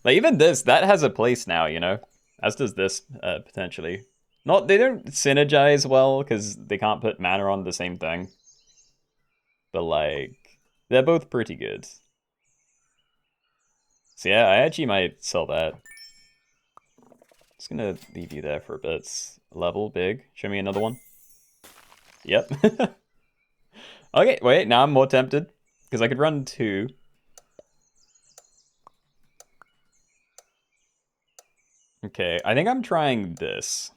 Like, even this, that has a place now, you know? As does this, potentially. They don't synergize well, because they can't put mana on the same thing. But, like, they're both pretty good. So yeah, I actually might sell that. Just gonna leave you there for a bit. Level, big. Show me another one. Yep. Okay, wait, now I'm more tempted. Because I could run 2. Okay, I think I'm trying this.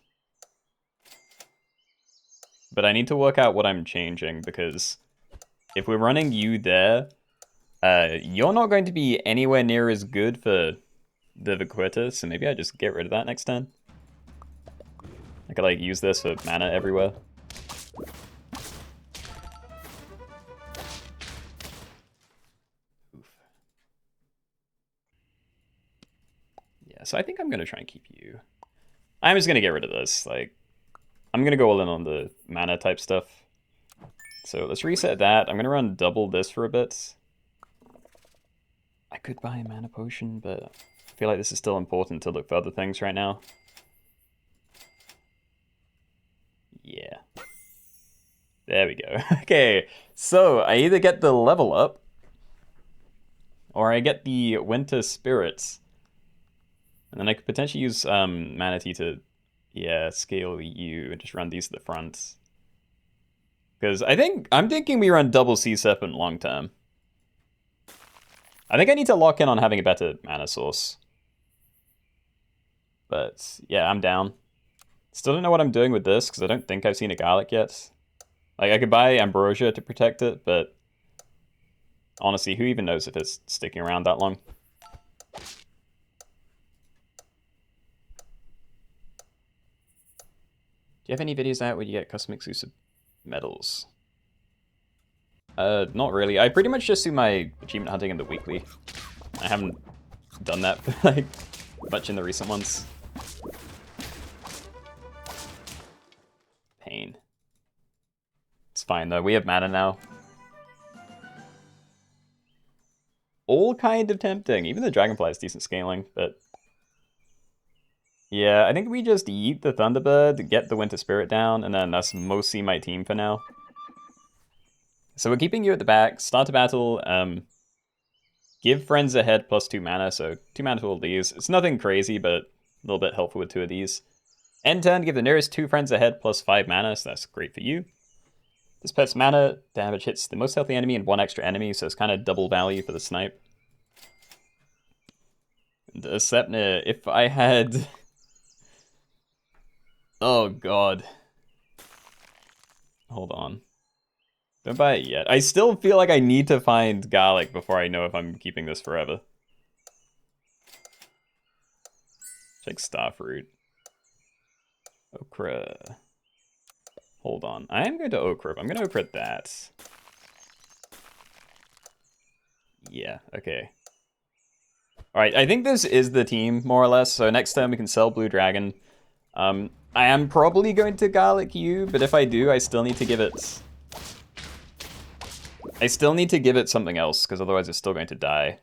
But I need to work out what I'm changing, because if we're running you there, you're not going to be anywhere near as good for the Vaquita, so maybe I just get rid of that next turn. I could, like, use this for mana everywhere. Oof. Yeah, so I think I'm going to try and keep you. I'm just going to get rid of this. Like, I'm going to go all in on the mana type stuff. So let's reset that. I'm going to run double this for a bit. I could buy a mana potion, but I feel like this is still important to look for other things right now. Yeah. There we go. Okay, so I either get the level up, or I get the Winter Spirits. And then I could potentially use Manatee to, yeah, scale you and just run these to the front. Because I'm thinking we run double Sea Serpent long term. I think I need to lock in on having a better mana source. But yeah, I'm down. Still don't know what I'm doing with this, because I don't think I've seen a Garlic yet. Like, I could buy Ambrosia to protect it, but honestly, who even knows if it's sticking around that long? Do you have any videos out where you get custom exclusive medals? Not really. I pretty much just do my achievement hunting in the weekly. I haven't done that like much in the recent ones. Pain. It's fine though. We have mana now. All kind of tempting. Even the Dragonfly is decent scaling, but yeah, I think we just eat the Thunderbird, get the Winter Spirit down, and then that's mostly my team for now. So we're keeping you at the back. Start a battle. Give friends ahead +2 mana, so 2 mana to all these. It's nothing crazy, but a little bit helpful with 2 of these. End turn, give the nearest 2 friends ahead +5 mana, so that's great for you. This pet's mana damage hits the most healthy enemy and 1 extra enemy, so it's kind of double value for the snipe. And Sleipnir, if I had... Oh god. Hold on. Don't buy it yet. I still feel like I need to find Garlic before I know if I'm keeping this forever. Check Starfruit. Okra. Hold on. I am going to Okra. I'm going to Okra that. Yeah, okay. Alright, I think this is the team, more or less. So next time we can sell Blue Dragon. I am probably going to Garlic you, but if I do, I still need to give it... something else, because otherwise it's still going to die.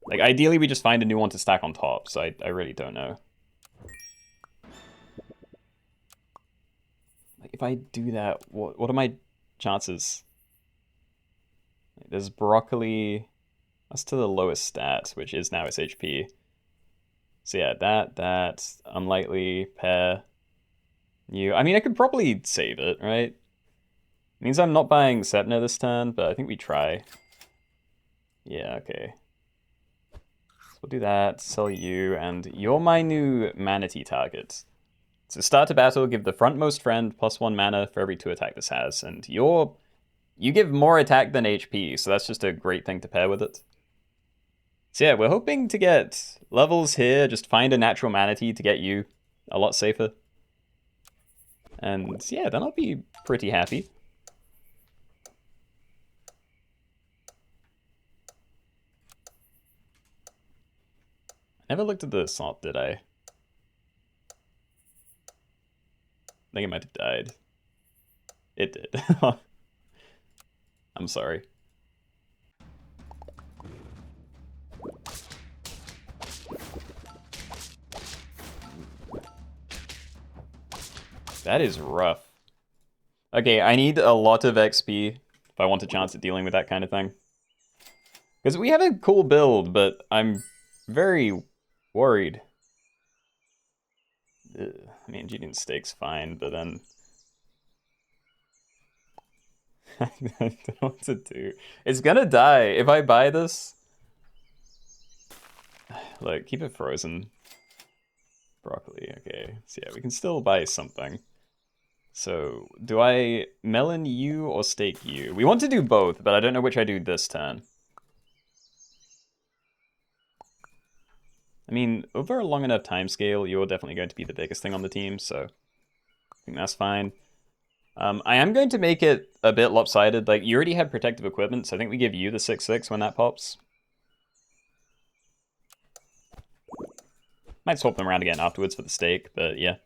Like, ideally we just find a new one to stack on top, so I really don't know. Like, if I do that, what are my chances? There's Broccoli. That's to the lowest stat, which is now its HP. So yeah, that, unlikely, pair, you. I mean, I could probably save it, right? Means I'm not buying Sepna this turn, but I think we try. Yeah, okay. So we'll do that, sell you, and you're my new Manatee target. So start a battle, give the frontmost friend +1 mana for every 2 attack this has, and you give more attack than HP, so that's just a great thing to pair with it. So yeah, we're hoping to get levels here, just find a natural Manatee to get you a lot safer. And yeah, then I'll be pretty happy. I never looked at the salt, did I? think it might have died. It did. I'm sorry. That is rough. Okay, I need a lot of XP if I want a chance at dealing with that kind of thing. Because we have a cool build, but I'm very worried. Ugh. I mean, Julian Steak's fine, but then... I don't know what to do. It's gonna die. If I buy this... Look, keep it frozen. Broccoli, okay. So yeah, we can still buy something. So, do I melon you or steak you? We want to do both, but I don't know which I do this turn. I mean, over a long enough time scale, you're definitely going to be the biggest thing on the team, so I think that's fine. I am going to make it a bit lopsided. Like, you already have protective equipment, so I think we give you the 6/6 when that pops. Might swap them around again afterwards for the steak, but yeah.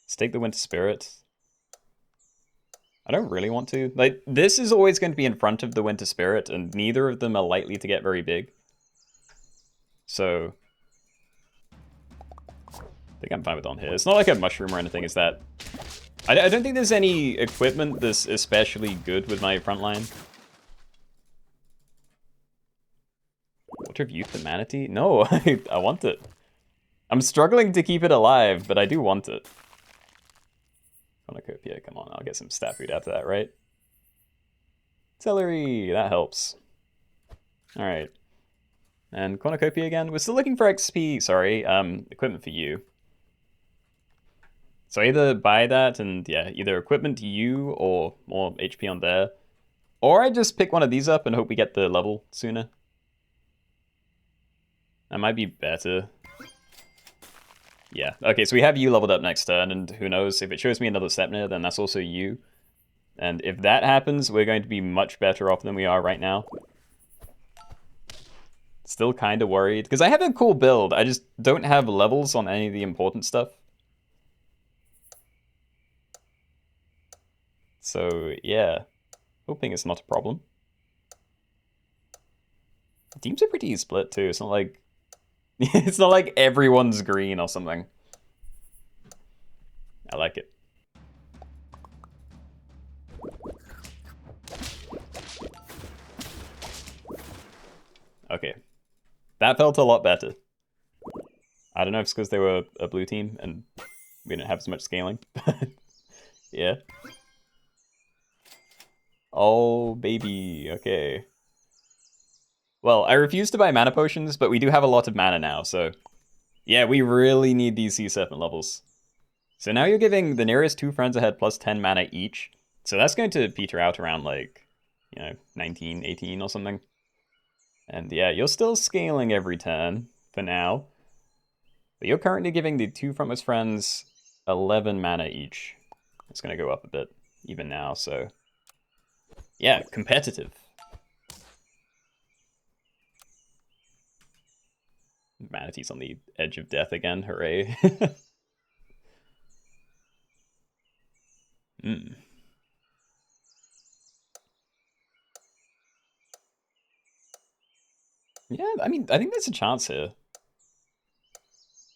Stake the Winter Spirit. I don't really want to. Like, this is always going to be in front of the Winter Spirit, and neither of them are likely to get very big. So, I think I'm fine with on here. It's not like a mushroom or anything, is that... I don't think there's any equipment that's especially good with my front line. Water of Youth and Manatee? No, I want it. I'm struggling to keep it alive, but I do want it. Cornucopia, come on, I'll get some stat food after that, right? Celery, that helps. Alright. And Cornucopia again. We're still looking for XP, sorry, equipment for you. So either buy that and, yeah, either equipment to you or more HP on there. Or I just pick one of these up and hope we get the level sooner. That might be better. Yeah, okay, so we have you leveled up next turn, and who knows, if it shows me another Stepnir, then that's also you. And if that happens, we're going to be much better off than we are right now. Still kind of worried, because I have a cool build, I just don't have levels on any of the important stuff. So, yeah, hoping it's not a problem. Teams are pretty split too, it's not like... it's not like everyone's green or something. I like it. Okay. That felt a lot better. I don't know if it's because they were a blue team and we didn't have as much scaling, but yeah. Oh, baby, okay. Well, I refuse to buy mana potions, but we do have a lot of mana now, so... Yeah, we really need these Sea Serpent levels. So now you're giving the nearest two friends ahead plus 10 mana each. So that's going to peter out around, like, you know, 19, 18 or something. And yeah, you're still scaling every turn, for now. But you're currently giving the two frontmost friends 11 mana each. It's going to go up a bit, even now, so... Yeah, competitive. Manatee's on the edge of death again, hooray. Mm. Yeah, I mean, I think there's a chance here.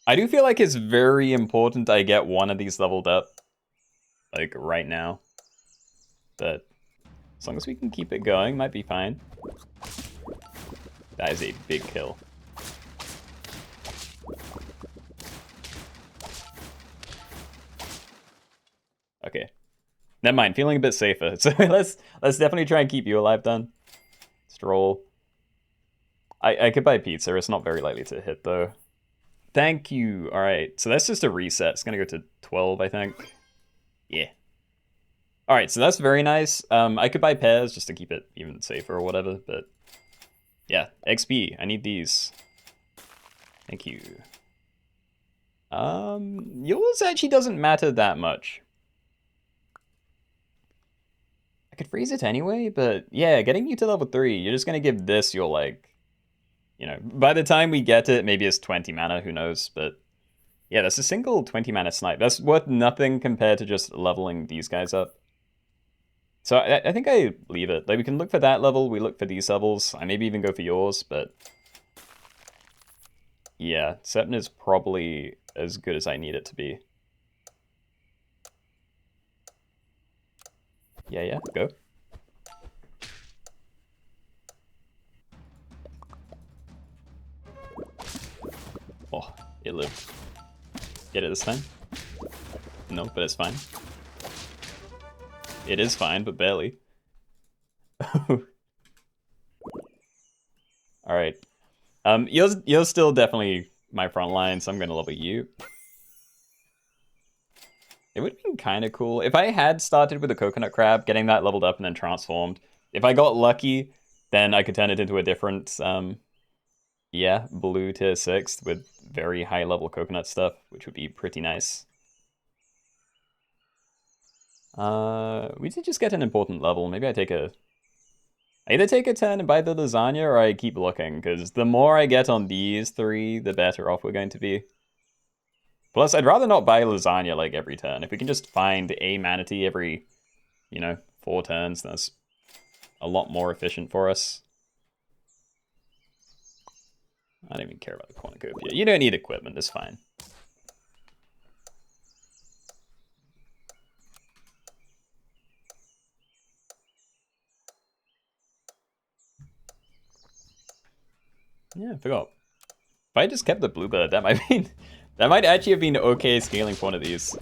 I do feel like it's very important I get one of these leveled up, like, right now. But as long as we can keep it going, might be fine. That is a big kill. Okay. Never mind, feeling a bit safer. So let's definitely try and keep you alive then. Stroll. I could buy pizza, it's not very likely to hit though. Thank you. Alright, so that's just a reset. It's gonna go to 12, I think. Yeah. Alright, so that's very nice. I could buy pairs just to keep it even safer or whatever, but yeah, XP. I need these. Thank you. Yours actually doesn't matter that much. I could freeze it anyway, but yeah, getting you to level 3, you're just gonna give this your, like, you know, by the time we get it, maybe it's 20 mana, who knows, but Yeah, that's a single 20 mana snipe. That's worth nothing compared to just leveling these guys up. So I think I leave it. Like, we can look for that level, we look for these levels. I maybe even go for yours, but... yeah, Septon is probably as good as I need it to be. Yeah, go. Oh, it lived. Get it this time? No, but it's fine. It is fine, but barely. Alright. You're still definitely my front line, so I'm gonna level you. It would have been kind of cool if I had started with a coconut crab, getting that leveled up and then transformed. If I got lucky, then I could turn it into a different, yeah, blue tier 6 with very high level coconut stuff, which would be pretty nice. We did just get an important level. Maybe I either take a turn and buy the lasagna, or I keep looking, because the more I get on these three, the better off we're going to be. Plus, I'd rather not buy lasagna like every turn. If we can just find a manatee every, 4 turns, that's a lot more efficient for us. I don't even care about the cornucopia. You don't need equipment, it's fine. Yeah, I forgot. If I just kept the bluebird, that might actually have been okay scaling for one of these.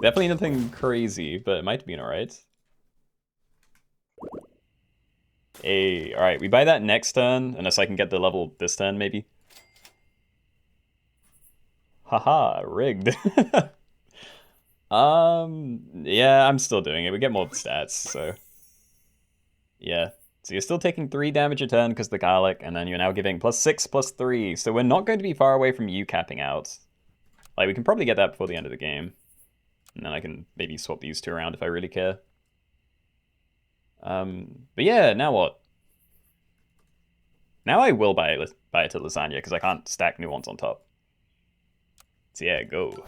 Definitely nothing crazy, but it might have been alright. Hey, alright, we buy that next turn, unless I can get the level this turn, maybe. Haha, rigged. Yeah, I'm still doing it. We get more stats, so... yeah. So you're still taking 3 damage a turn because of the garlic, and then you're now giving +6, +3. So we're not going to be far away from you capping out. Like, we can probably get that before the end of the game. And then I can maybe swap these two around if I really care. But yeah, now what? Now I will buy it to lasagna, because I can't stack new ones on top. So yeah, go.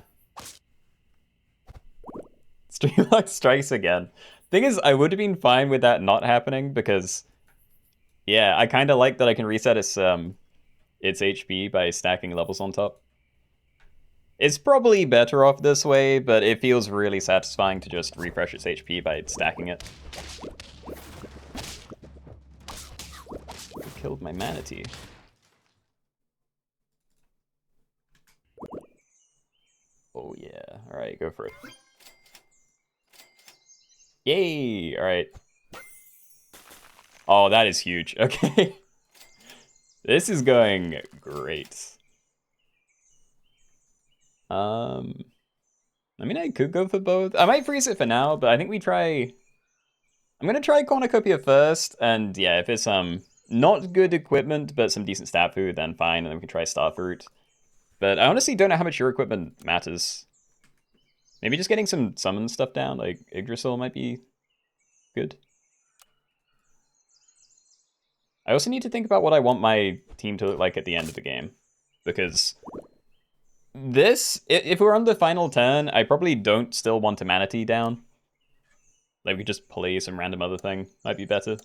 Streamlock strikes again. Thing is, I would have been fine with that not happening, because... yeah, I kind of like that I can reset its HP by stacking levels on top. It's probably better off this way, but it feels really satisfying to just refresh its HP by stacking it. I killed my manatee. Oh yeah, alright, go for it. Yay, alright. Oh, that is huge, okay. This is going great. I mean, I could go for both. I might freeze it for now, but I think we try... I'm gonna try Cornucopia first, and yeah, if it's not good equipment, but some decent stat food, then fine, and then we can try Starfruit. But I honestly don't know how much your equipment matters. Maybe just getting some summon stuff down, like Yggdrasil might be good. I also need to think about what I want my team to look like at the end of the game. Because this, if we're on the final turn, I probably don't still want a manatee down. Like, we could just play some random other thing. Might be better.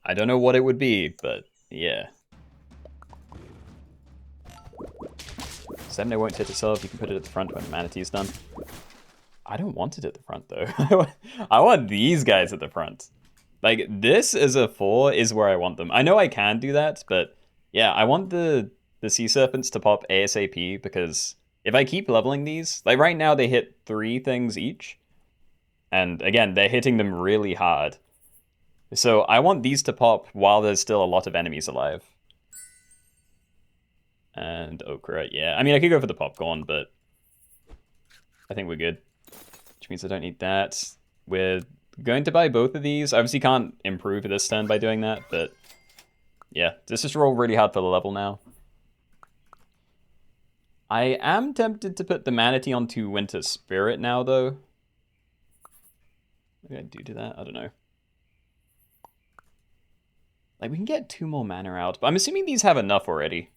I don't know what it would be, but yeah. Semno won't hit itself. You can put it at the front when the manatee's done. I don't want it at the front, though. I want these guys at the front. Like, this as a 4 is where I want them. I know I can do that, but yeah, I want the sea serpents to pop ASAP, because if I keep leveling these, like right now they hit 3 things each. And again, they're hitting them really hard. So I want these to pop while there's still a lot of enemies alive. And okra, yeah. I mean, I could go for the popcorn, but I think we're good. Which means I don't need that. We're going to buy both of these. Obviously can't improve this turn by doing that, but yeah, this is roll really hard for the level now. I am tempted to put the manatee onto Winter Spirit now, though. Maybe I do that, I don't know. Like, we can get 2 more mana out, but I'm assuming these have enough already.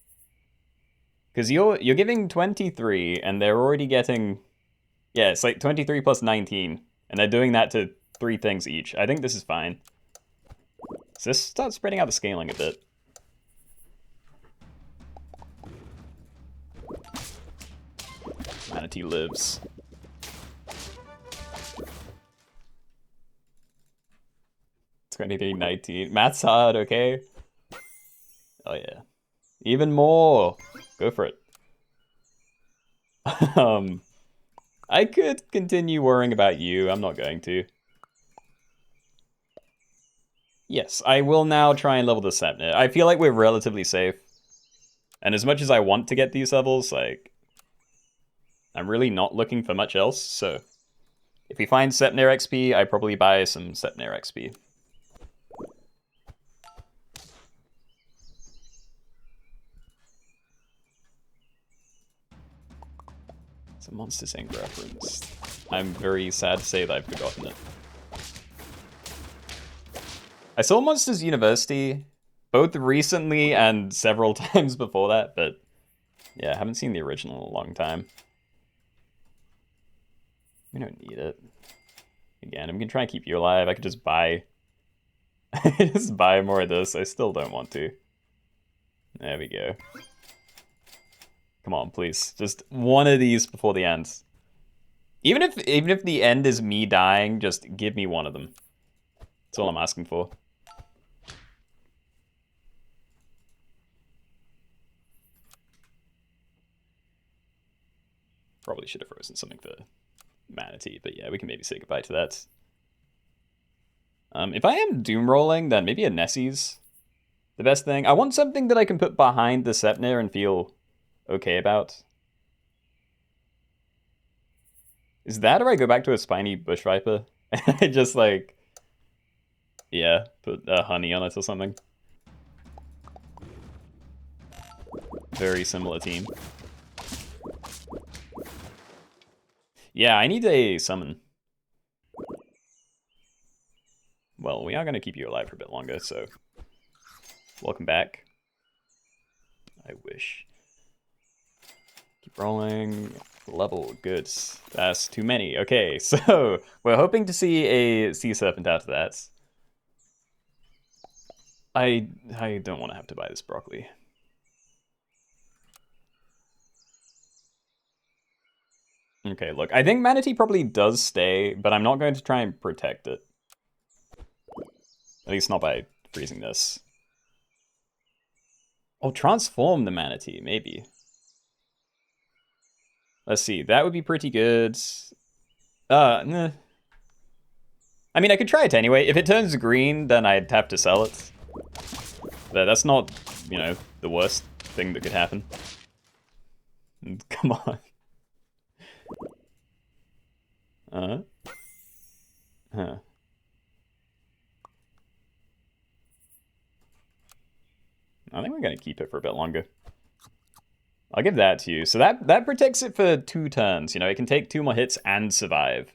Because you're giving 23, and they're already getting... Yeah, it's like 23 plus 19. And they're doing that to 3 things each. I think this is fine. So let's start spreading out the scaling a bit. Manatee lives. It's 23-19. Math's hard, okay? Oh yeah. Even more! Go for it. I could continue worrying about you. I'm not going to. Yes, I will now try and level the Sepnet. I feel like we're relatively safe. And as much as I want to get these levels, like... I'm really not looking for much else, so... If we find Sepner XP, I probably buy some Sepner XP. It's a Monsters Inc. reference. I'm very sad to say that I've forgotten it. I saw Monsters University, both recently and several times before that, but yeah, I haven't seen the original in a long time. We don't need it. Again, I'm gonna try and keep you alive. I could just buy... just buy more of this. I still don't want to. There we go. Come on, please. Just one of these before the end. Even if the end is me dying, just give me one of them. That's all I'm asking for. Probably should have frozen something for Manatee, but yeah, we can maybe say goodbye to that. If I am doom rolling, then maybe a Nessie's the best thing. I want something that I can put behind the Sepner and feel okay about. Is that or I go back to a spiny bush viper? I just like, yeah, put honey on it or something. Very similar team. Yeah, I need a summon. Well, we are going to keep you alive for a bit longer, so... Welcome back. I wish. Keep rolling. Level, good. That's too many. Okay, so we're hoping to see a sea serpent out of that. I don't want to have to buy this broccoli. Okay, look, I think Manatee probably does stay, but I'm not going to try and protect it. At least not by freezing this. Oh, transform the Manatee, maybe. Let's see, that would be pretty good. Nah. I mean, I could try it anyway. If it turns green, then I'd have to sell it. But that's not, you know, the worst thing that could happen. Come on. Huh. I think we're going to keep it for a bit longer. I'll give that to you. So that protects it for 2 turns. You know, it can take 2 more hits and survive.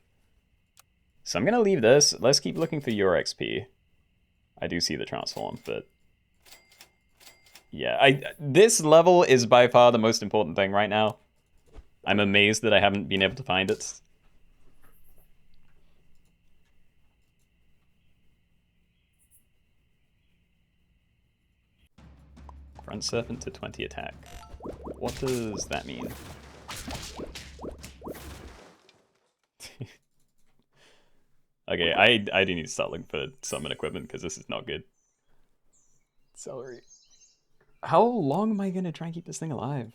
So I'm going to leave this. Let's keep looking for your XP. I do see the transform, but... Yeah, this level is by far the most important thing right now. I'm amazed that I haven't been able to find it. Front Serpent to 20 attack. What does that mean? Okay, I do need to start looking for summon equipment because this is not good. Celery. How long am I going to try and keep this thing alive?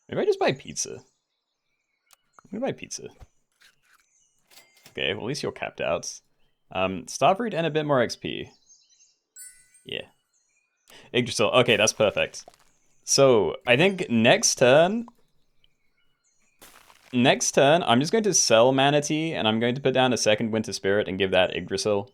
Maybe I just buy pizza. I'm going to buy pizza. Okay, well, at least you're capped out. Starfruit and a bit more XP. Yeah. Yggdrasil. Okay, that's perfect. So, I think next turn, I'm just going to sell Manatee, and I'm going to put down a second Winter Spirit and give that Yggdrasil.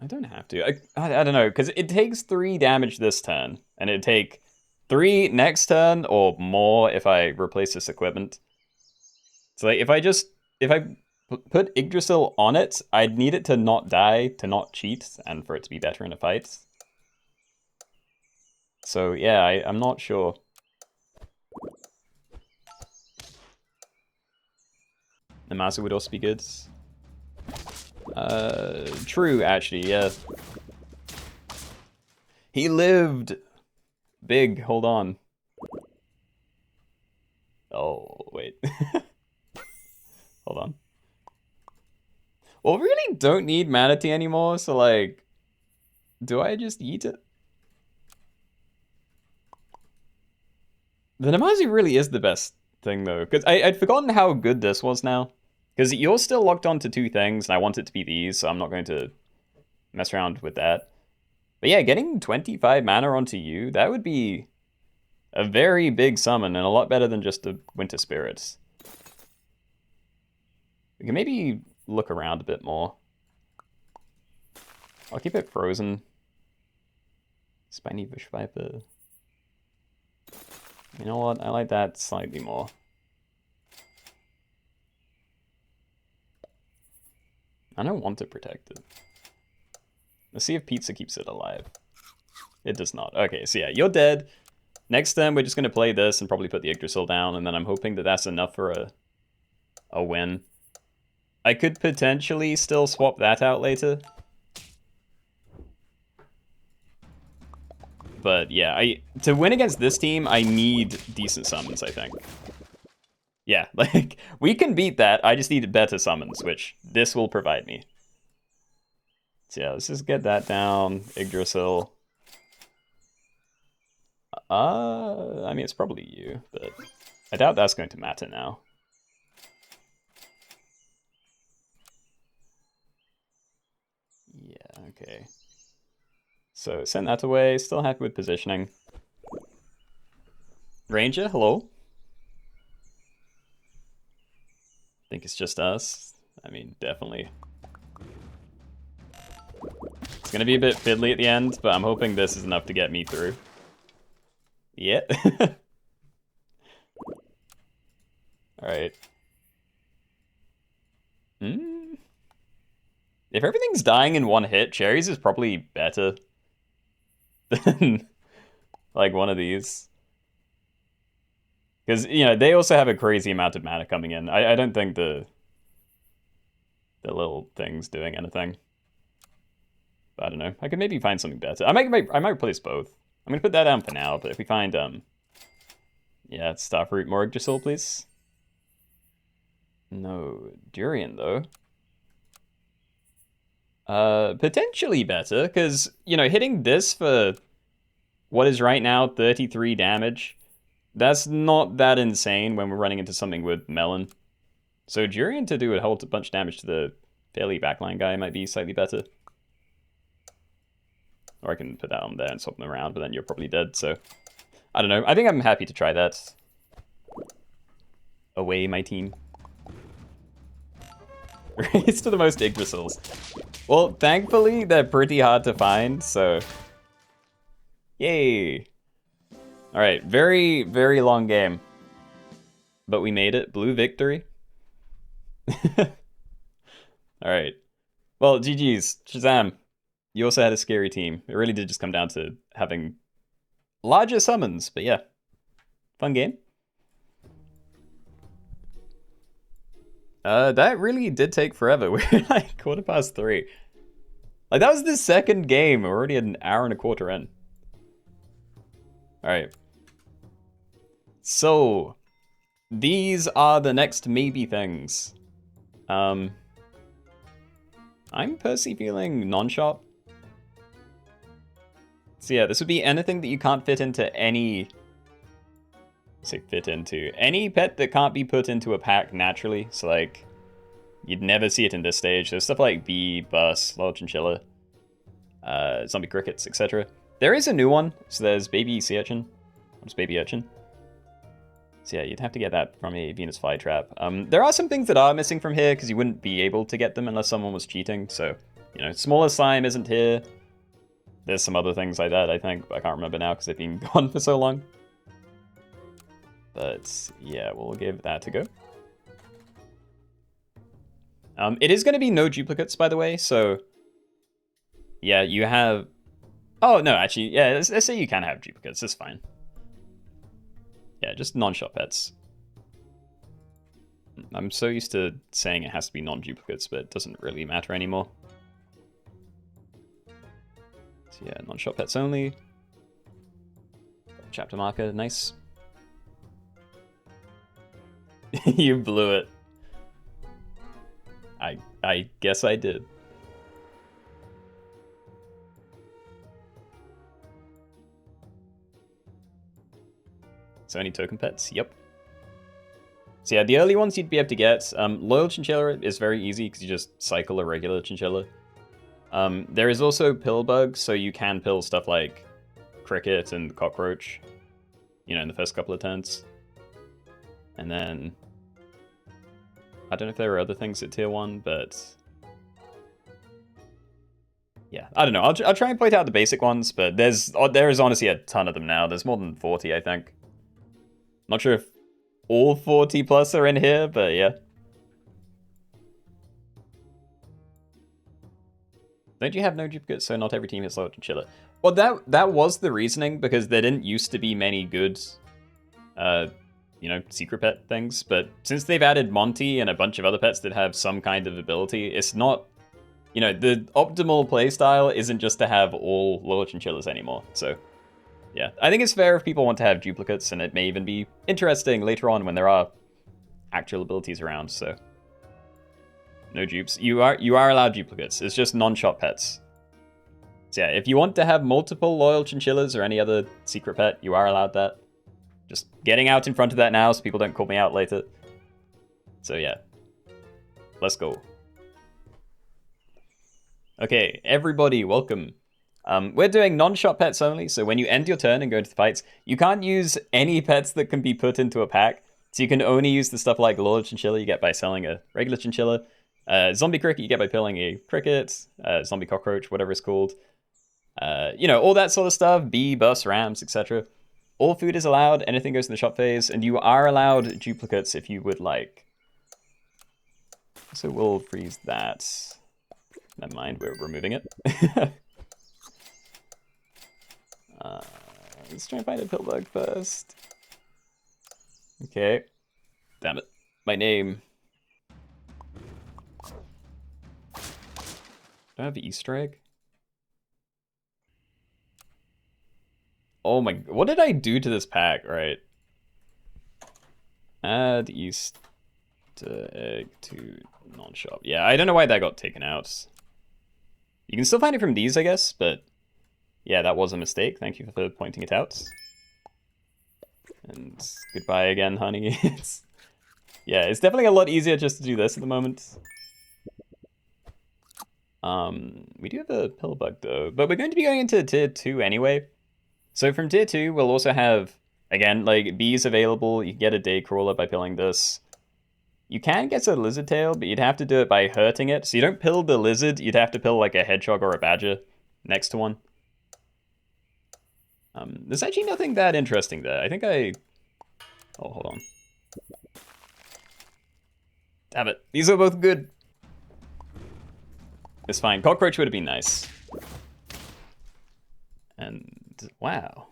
I don't have to. I don't know, because it takes 3 damage this turn, and it'd take 3 next turn, or more if I replace this equipment. So like, if I put Yggdrasil on it, I'd need it to not die, to not cheat, and for it to be better in a fight. So yeah, I'm not sure. Namazu would also be good. True, actually, yeah. He lived! Big, hold on. Oh, wait. Hold on. Well, we really don't need Manatee anymore, so like... Do I just eat it? The Namazi really is the best thing, though. Because I'd forgotten how good this was now. Because you're still locked onto two things, and I want it to be these, so I'm not going to mess around with that. But yeah, getting 25 mana onto you, that would be a very big summon, and a lot better than just the Winter Spirits. We can maybe look around a bit more. I'll keep it frozen. Spiny Bush Viper. You know what? I like that slightly more. I don't want to protect it. Let's see if Pizza keeps it alive. It does not. Okay, so yeah, you're dead. Next turn, we're just going to play this and probably put the Yggdrasil down, and then I'm hoping that that's enough for a win. I could potentially still swap that out later. But yeah, to win against this team, I need decent summons, I think. Yeah, like, we can beat that, I just need better summons, which this will provide me. So yeah, let's just get that down, Yggdrasil. I mean, it's probably you, but I doubt that's going to matter now. Yeah, okay. So send that away, still happy with positioning. Ranger, hello? Think it's just us? I mean, definitely. It's gonna be a bit fiddly at the end, but I'm hoping this is enough to get me through. Yeah. Alright. If everything's dying in one hit, Cherries is probably better than like one of these. Because, you know, they also have a crazy amount of mana coming in. I don't think the little thing's doing anything. But I don't know. I could maybe find something better. I might replace both. I'm gonna put that down for now, but if we find yeah, Starfruit more Yggdrasil, please. No, Durian though. Potentially better, because, you know, hitting this for what is right now 33 damage, that's not that insane when we're running into something with Melon. So Durian to do a whole bunch of damage to the fairly backline guy might be slightly better. Or I can put that on there and swap them around, but then you're probably dead, so... I don't know. I think I'm happy to try that. Away, my team. Race to the most Yggdrasils. Well, thankfully, they're pretty hard to find, so... Yay! Alright, very, very long game. But we made it. Blue victory. Alright. Well, GG's. Shazam. You also had a scary team. It really did just come down to having larger summons, but yeah. Fun game. That really did take forever. We're like 3:15. Like, that was the second game. We're already an hour and a quarter in. Alright. So, these are the next maybe things. I'm personally feeling non-shop. So yeah, this would be anything that you can't fit into any... any pet that can't be put into a pack naturally. So like, you'd never see it in this stage. There's stuff like bee, bus, large chinchilla, zombie crickets, etc. There is a new one. So there's baby sea urchin. Just baby urchin. So yeah, you'd have to get that from a Venus flytrap. There are some things that are missing from here because you wouldn't be able to get them unless someone was cheating. So, you know, smaller slime isn't here. There's some other things like that, I think, but I can't remember now because they've been gone for so long. But yeah, we'll give that a go. It is going to be no duplicates, by the way, so... Yeah, you have... Oh, no, actually, yeah, let's say you can have duplicates, that's fine. Yeah, just non-shop pets. I'm so used to saying it has to be non-duplicates, but it doesn't really matter anymore. So yeah, non-shop pets only. Chapter marker, nice. You blew it. I guess I did. So any token pets? Yep. So yeah, the early ones you'd be able to get. Loyal Chinchilla is very easy because you just cycle a regular Chinchilla. There is also pill bug, so you can pill stuff like Cricket and Cockroach, you know, in the first couple of turns. And then, I don't know if there are other things at tier 1, but... Yeah, I don't know. I'll try and point out the basic ones, but there is honestly a ton of them now. There's more than 40, I think. Not sure if all 40 plus are in here, but yeah. Don't you have no duplicates, so not every team hits Loyal Chinchilla? Well, that was the reasoning, because there didn't used to be many good, you know, secret pet things. But since they've added Monty and a bunch of other pets that have some kind of ability, it's not... You know, the optimal playstyle isn't just to have all Loyal Chinchillas anymore, so... Yeah, I think it's fair if people want to have duplicates, and it may even be interesting later on when there are actual abilities around, so... No dupes. You are allowed duplicates, it's just non-shop pets. So yeah, if you want to have multiple Loyal Chinchillas or any other secret pet, you are allowed that. Just getting out in front of that now so people don't call me out later. So yeah, let's go. Okay, everybody, welcome. We're doing non-shop pets only, so when you end your turn and go into the fights, you can't use any pets that can be put into a pack. So you can only use the stuff like Loyal Chinchilla you get by selling a regular Chinchilla. Zombie Cricket you get by pilling a Cricket. Zombie Cockroach, whatever it's called. You know, all that sort of stuff. Bee, Bus, Rams, etc. All food is allowed, anything goes in the shop phase, and you are allowed duplicates if you would like. So we'll freeze that. Never mind, we're removing it. Let's try and find a pill bug first. Okay. Damn it. My name. Do I have Easter egg? Oh my... What did I do to this pack? Right. Add Easter egg to non-shop. Yeah, I don't know why that got taken out. You can still find it from these, I guess, but... Yeah, that was a mistake. Thank you for pointing it out. And goodbye again, honey. Yeah, it's definitely a lot easier just to do this at the moment. We do have a pill bug though, but we're going to be going into tier 2 anyway. So from tier 2, we'll also have, again, like bees available. You can get a day crawler by pilling this. You can get a lizard tail, but you'd have to do it by hurting it. So you don't pill the lizard, you'd have to pill like a hedgehog or a badger next to one. There's actually nothing that interesting there. I think I... Oh, hold on. Damn it. These are both good. It's fine. Cockroach would have been nice. And... Wow.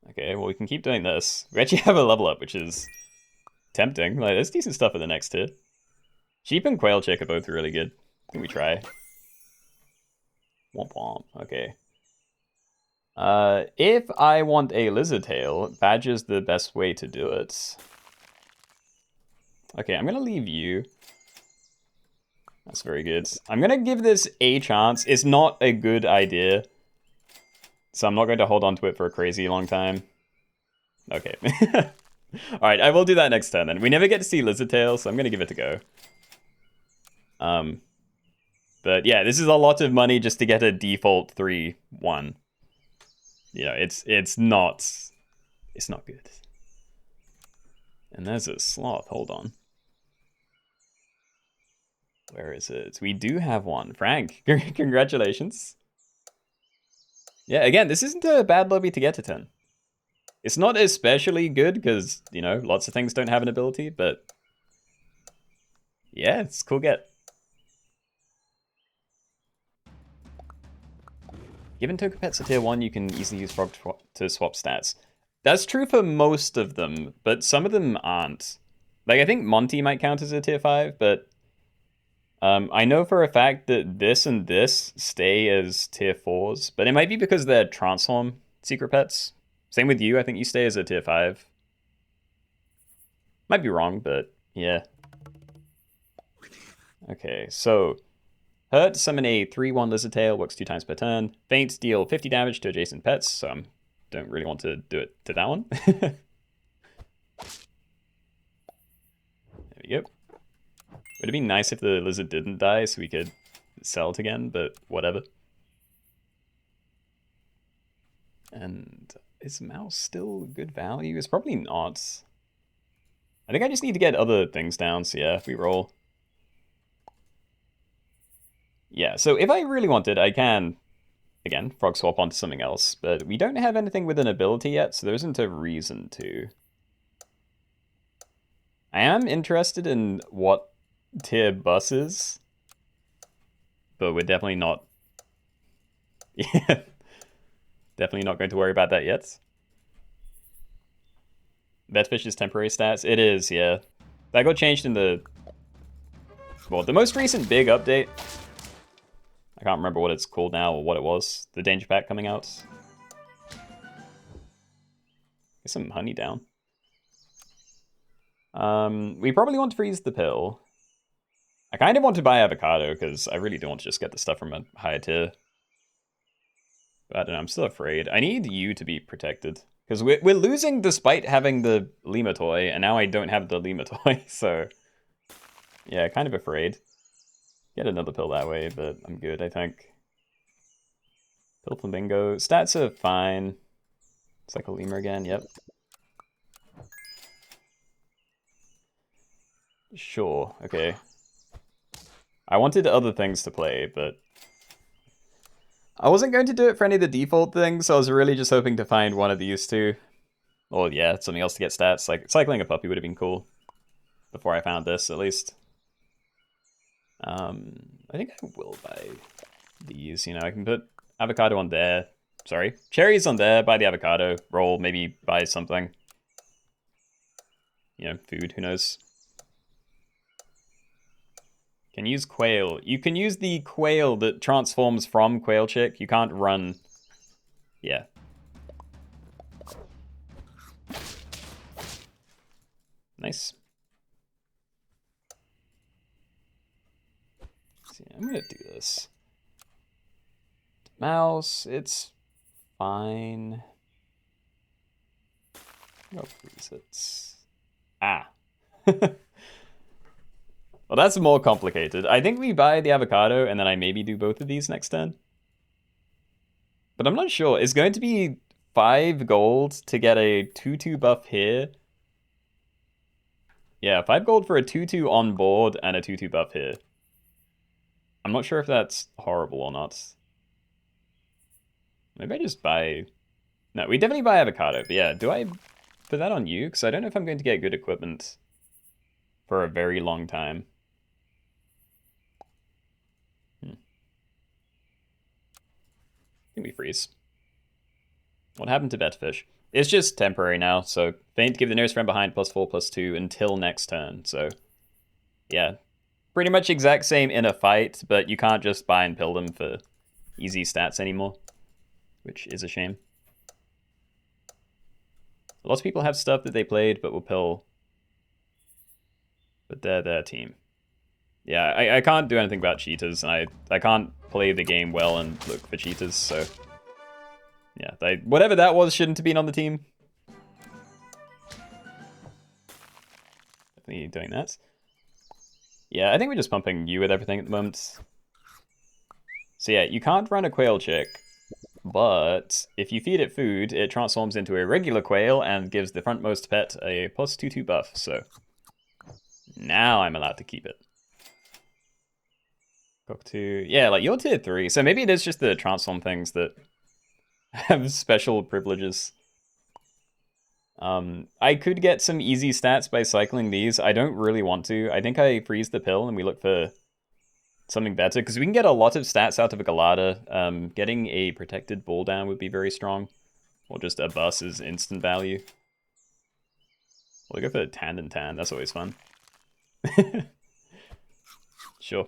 Okay, well, we can keep doing this. We actually have a level up, which is tempting. Like, there's decent stuff in the next tier. Sheep and Quail Chick are both really good. I think we try. Womp womp. Okay. If I want a lizard tail, Badger's the best way to do it. Okay, I'm gonna leave you. That's very good. I'm gonna give this a chance. It's not a good idea, so I'm not going to hold on to it for a crazy long time. Okay. Alright, I will do that next turn then. We never get to see lizard tail, so I'm gonna give it a go. But yeah, this is a lot of money just to get a default 3-1. You know, it's not good. And there's a sloth, hold on. Where is it? We do have one. Frank, congratulations. Yeah, again, this isn't a bad lobby to get to 10. It's not especially good because, you know, lots of things don't have an ability, but yeah, it's a cool get. Given Tokopets a tier 1, you can easily use Frog to swap stats. That's true for most of them, but some of them aren't. Like, I think Monty might count as a tier 5, but I know for a fact that this and this stay as tier 4s, but it might be because they're transform secret pets. Same with you, I think you stay as a tier 5. Might be wrong, but yeah. Okay, so Hurt, summon a 3/1 Lizard Tail, works 2 times per turn. Faint, deal 50 damage to adjacent pets, so I don't really want to do it to that one. There we go. Would it be nice if the lizard didn't die so we could sell it again, but whatever. And is Mouse still good value? It's probably not. I think I just need to get other things down, so yeah, if we roll. Yeah, so if I really wanted, I can, again, frog swap onto something else, but we don't have anything with an ability yet, so there isn't a reason to. I am interested in what tier bus is, but we're definitely not. Yeah, definitely not going to worry about that yet. Vetfish is temporary stats. It is, yeah. That got changed in the most recent big update. I can't remember what it's called now or what it was. The danger pack coming out. Get some honey down. We probably want to freeze the pill. I kind of want to buy avocado because I really don't want to just get the stuff from a higher tier. But I don't know, I'm still afraid. I need you to be protected. Because we're losing despite having the Lima toy, and now I don't have the Lima toy, so... Yeah, kind of afraid. Get another pill that way, but I'm good, I think. Pill Flamingo. Stats are fine. It's like a lemur again, yep. Sure, okay. I wanted other things to play, but... I wasn't going to do it for any of the default things, so I was really just hoping to find one of these two. Or yeah, something else to get stats. Like, cycling a puppy would have been cool. Before I found this, at least. I think I will buy these, you know, I can put avocado on there. Sorry, cherries on there, buy the avocado, roll, maybe buy something. You know, food, who knows. Can use quail. You can use the quail that transforms from quail chick. You can't run. Yeah. Nice. See, I'm gonna do this. Mouse, it's fine. Go freeze it. Ah. Well, that's more complicated. I think we buy the avocado and then I maybe do both of these next turn. But I'm not sure. It's going to be 5 gold to get a 2/2 buff here. Yeah, 5 gold for a 2/2 on board and a 2/2 buff here. I'm not sure if that's horrible or not. Maybe I just buy... No, we definitely buy avocado. But yeah, do I put that on you? Because I don't know if I'm going to get good equipment for a very long time. I think we freeze. What happened to Betfish? It's just temporary now, so faint, give the nearest friend behind +4/+2 until next turn, so... Yeah. Pretty much exact same in a fight, but you can't just buy and pill them for easy stats anymore. Which is a shame. Lots of people have stuff that they played, but will pill. But they're their team. Yeah, I can't do anything about cheaters, and I can't play the game well and look for cheaters, so... Yeah, whatever that was shouldn't have been on the team. Definitely doing that. Yeah, I think we're just pumping you with everything at the moment. So yeah, you can't run a quail chick, but if you feed it food, it transforms into a regular quail and gives the frontmost pet a +2/2 buff, so... Now I'm allowed to keep it. Cockatoo. Yeah, like you're tier 3, so maybe it is just the transform things that have special privileges. I could get some easy stats by cycling these. I don't really want to. I think I freeze the pill and we look for something better, because we can get a lot of stats out of a Galata. Getting a protected ball down would be very strong. Or just a bus is instant value. We'll go for tan and tan. That's always fun. Sure.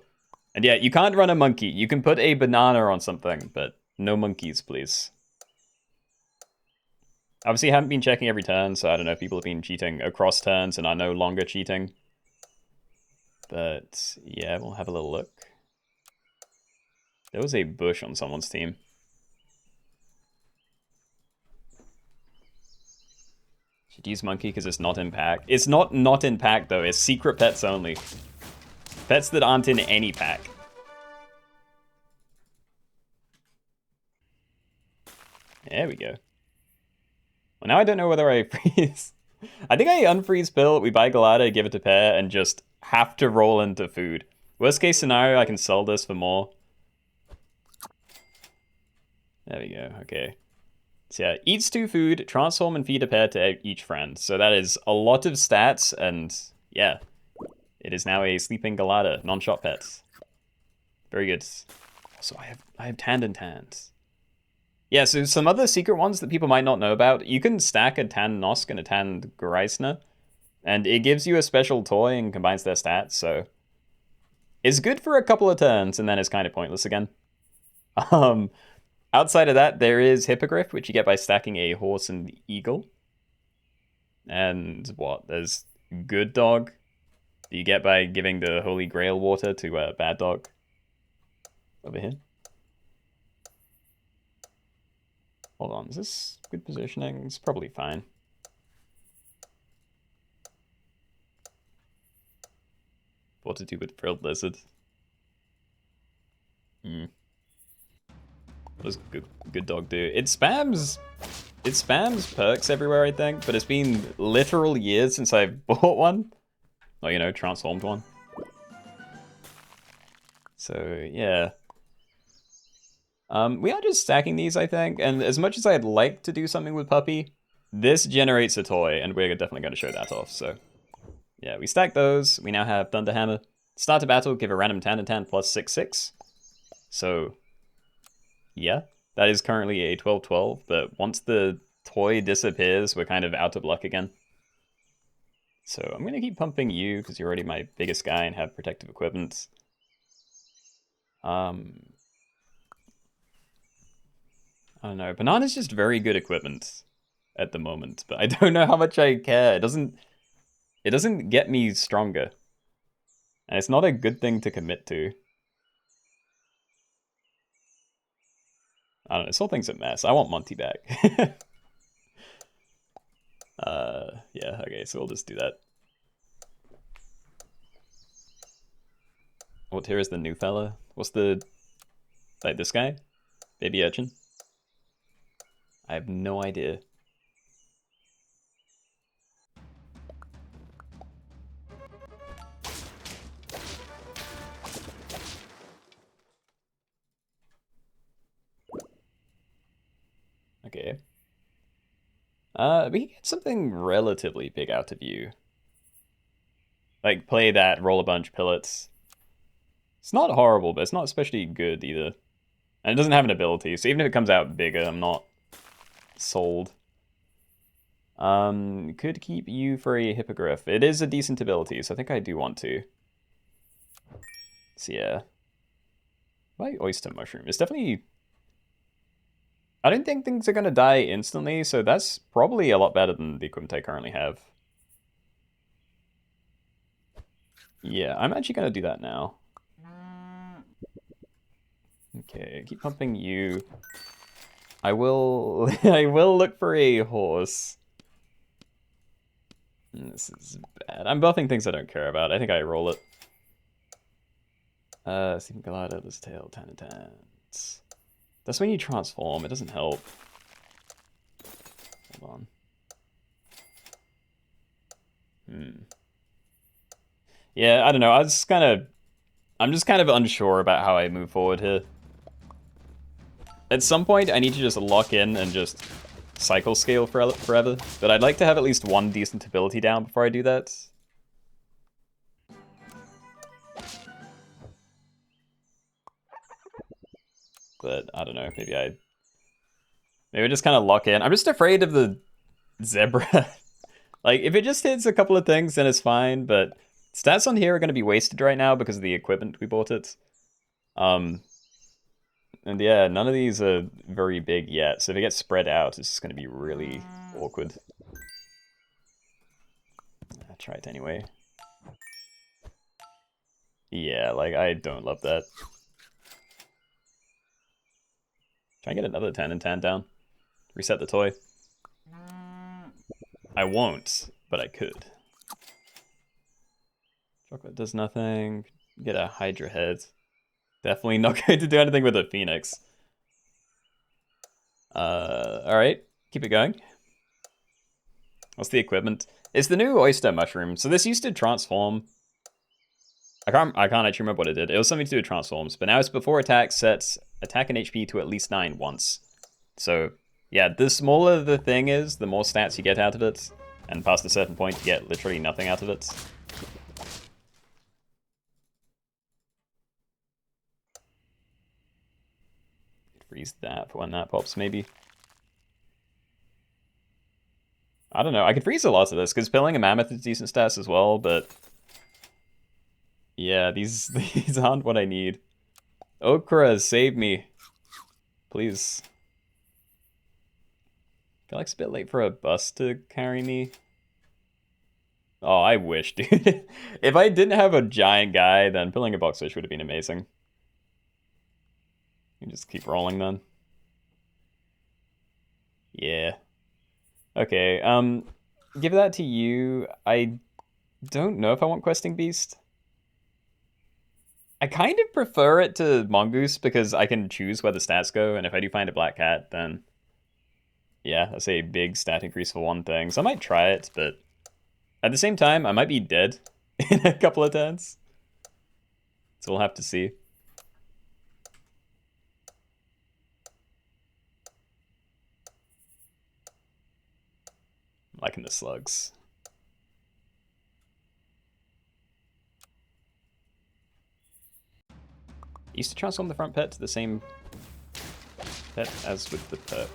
And yeah, you can't run a monkey. You can put a banana on something, but no monkeys, please. Obviously, I haven't been checking every turn, so I don't know if people have been cheating across turns and are no longer cheating. But yeah, we'll have a little look. There was a bush on someone's team. Should use monkey because it's not in pack. It's not in pack though. It's secret pets only. Pets that aren't in any pack. There we go. Well, now I don't know whether I freeze. I think I unfreeze pill, we buy Galata, give it to Pear, and just have to roll into food. Worst case scenario, I can sell this for more. There we go, okay. So yeah, eats 2 food, transform and feed a pair to each friend. So that is a lot of stats, and yeah. It is now a sleeping Galata, non-shot pets. Very good. So I have tanned and tans. Yeah, so some other secret ones that people might not know about. You can stack a Tan Nosk and a Tan Greisner, and it gives you a special toy and combines their stats, so it's good for a couple of turns, and then it's kind of pointless again. Outside of that, there is Hippogriff, which you get by stacking a horse and eagle. And what? There's Good Dog, that you get by giving the Holy Grail water to Bad Dog. Over here. Hold on, is this good positioning? It's probably fine. What to do with Frilled Lizard? What does good Dog do? It spams perks everywhere, I think, but it's been literal years since I've bought one. Or, you know, transformed one. So, yeah. We are just stacking these, I think, and as much as I'd like to do something with Puppy, this generates a toy, and we're definitely going to show that off, so... Yeah, we stack those. We now have Thunderhammer. Start a battle, give a random Tan and Tan plus 6/6. So, yeah, that is currently a 12/12, but once the toy disappears, we're kind of out of luck again. So I'm going to keep pumping you, because you're already my biggest guy and have protective equipment. I don't know. Banana's just very good equipment at the moment, but I don't know how much I care. It doesn't get me stronger. And it's not a good thing to commit to. I don't know, this whole thing's a mess. I want Monty back. Yeah, okay, so we'll just do that. What tier is the new fella? What's the... like, this guy? Baby Urchin? I have no idea. Okay. We can get something relatively big out of you. Like, play that, roll a bunch, pillets. It's not horrible, but it's not especially good either. And it doesn't have an ability, so even if it comes out bigger, I'm not sold. Could keep you for a Hippogriff. It is a decent ability, so I think I do want to. So yeah. Why Oyster Mushroom? It's definitely... I don't think things are going to die instantly, so that's probably a lot better than the equipment I currently have. Yeah, I'm actually going to do that now. Okay, keep pumping you. I will I will look for a horse. This is bad. I'm buffing things I don't care about. I think I roll it. Steven Galata, this tail, Tan and Tans. That's when you transform, it doesn't help. Hold on. Yeah, I don't know, I'm just kind of unsure about how I move forward here. At some point, I need to just lock in and just cycle scale forever, but I'd like to have at least one decent ability down before I do that. But I don't know, maybe I just kind of lock in. I'm just afraid of the zebra. Like, if it just hits a couple of things, then it's fine, but stats on here are going to be wasted right now because of the equipment we bought it. And yeah, none of these are very big yet, so if it gets spread out, it's just going to be really awkward. I'll try it anyway. Yeah, like, I don't love that. Try and get another 10 and 10 down. Reset the toy. I won't, but I could. Chocolate does nothing. Get a Hydra head. Definitely not going to do anything with a Phoenix. Alright. Keep it going. What's the equipment? It's the new oyster mushroom. So this used to transform. I can't actually remember what it did. It was something to do with transforms, but now it's before attack sets attack and HP to at least 9 once. So yeah, the smaller the thing is, the more stats you get out of it, and past a certain point you get literally nothing out of it. Freeze that for when that pops, maybe. I don't know, I could freeze a lot of this, because Pilling a Mammoth is decent stats as well, but yeah, these aren't what I need. Okra, save me. Please. I feel like it's a bit late for a bus to carry me. Oh, I wish, dude. If I didn't have a giant guy, then Pilling a Boxfish would have been amazing. You just keep rolling then. Yeah. Okay, give that to you. I don't know if I want Questing Beast. I kind of prefer it to Mongoose because I can choose where the stats go, and if I do find a black cat, then yeah, that's a big stat increase for one thing. So I might try it, but at the same time, I might be dead in a couple of turns. So we'll have to see. I'm liking the slugs. I used to transform the front pet to the same pet as with the perk.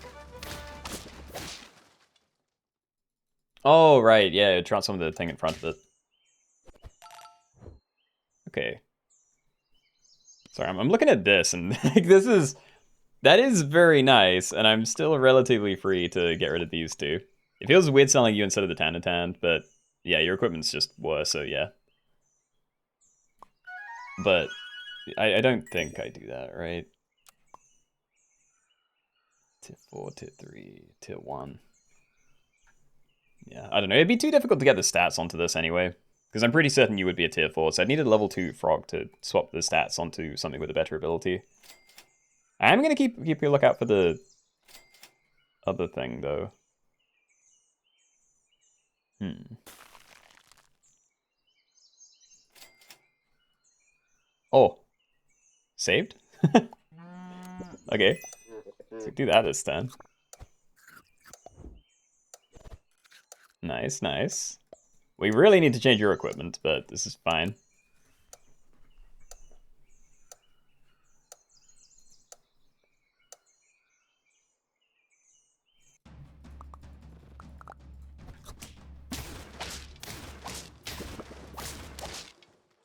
Oh, right, yeah, transform the thing in front of it. Okay. Sorry, I'm looking at this, and like, that is very nice, and I'm still relatively free to get rid of these two. It feels weird selling you instead of the Tanatan, but yeah, your equipment's just worse, so yeah. But I don't think I do that, right? Tier 4, Tier 3, Tier 1. Yeah, I don't know. It'd be too difficult to get the stats onto this anyway, because I'm pretty certain you would be a Tier 4, so I'd need a level 2 frog to swap the stats onto something with a better ability. I'm going to keep a lookout for the other thing, though. Oh. Saved? Okay. So do that this time. Nice, nice. We really need to change your equipment, but this is fine.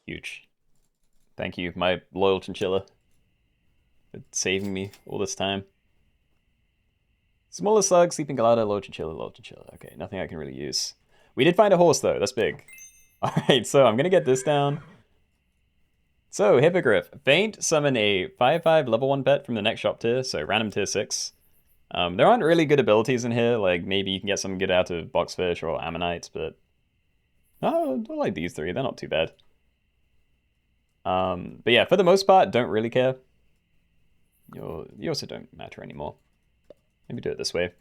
Huge. Thank you, my loyal chinchilla, for saving me all this time. Smaller slug, sleeping galata, loyal chinchilla, loyal chinchilla. Okay, nothing I can really use. We did find a horse, though. That's big. Alright, so I'm going to get this down. So, Hippogriff. Faint, summon a 5/5 level 1 pet from the next shop tier, so random tier 6. There aren't really good abilities in here, like maybe you can get something good out of Boxfish or Ammonites, but... Oh, I like these three, they're not too bad. But yeah, for the most part, don't really care. You also don't matter anymore. Maybe do it this way.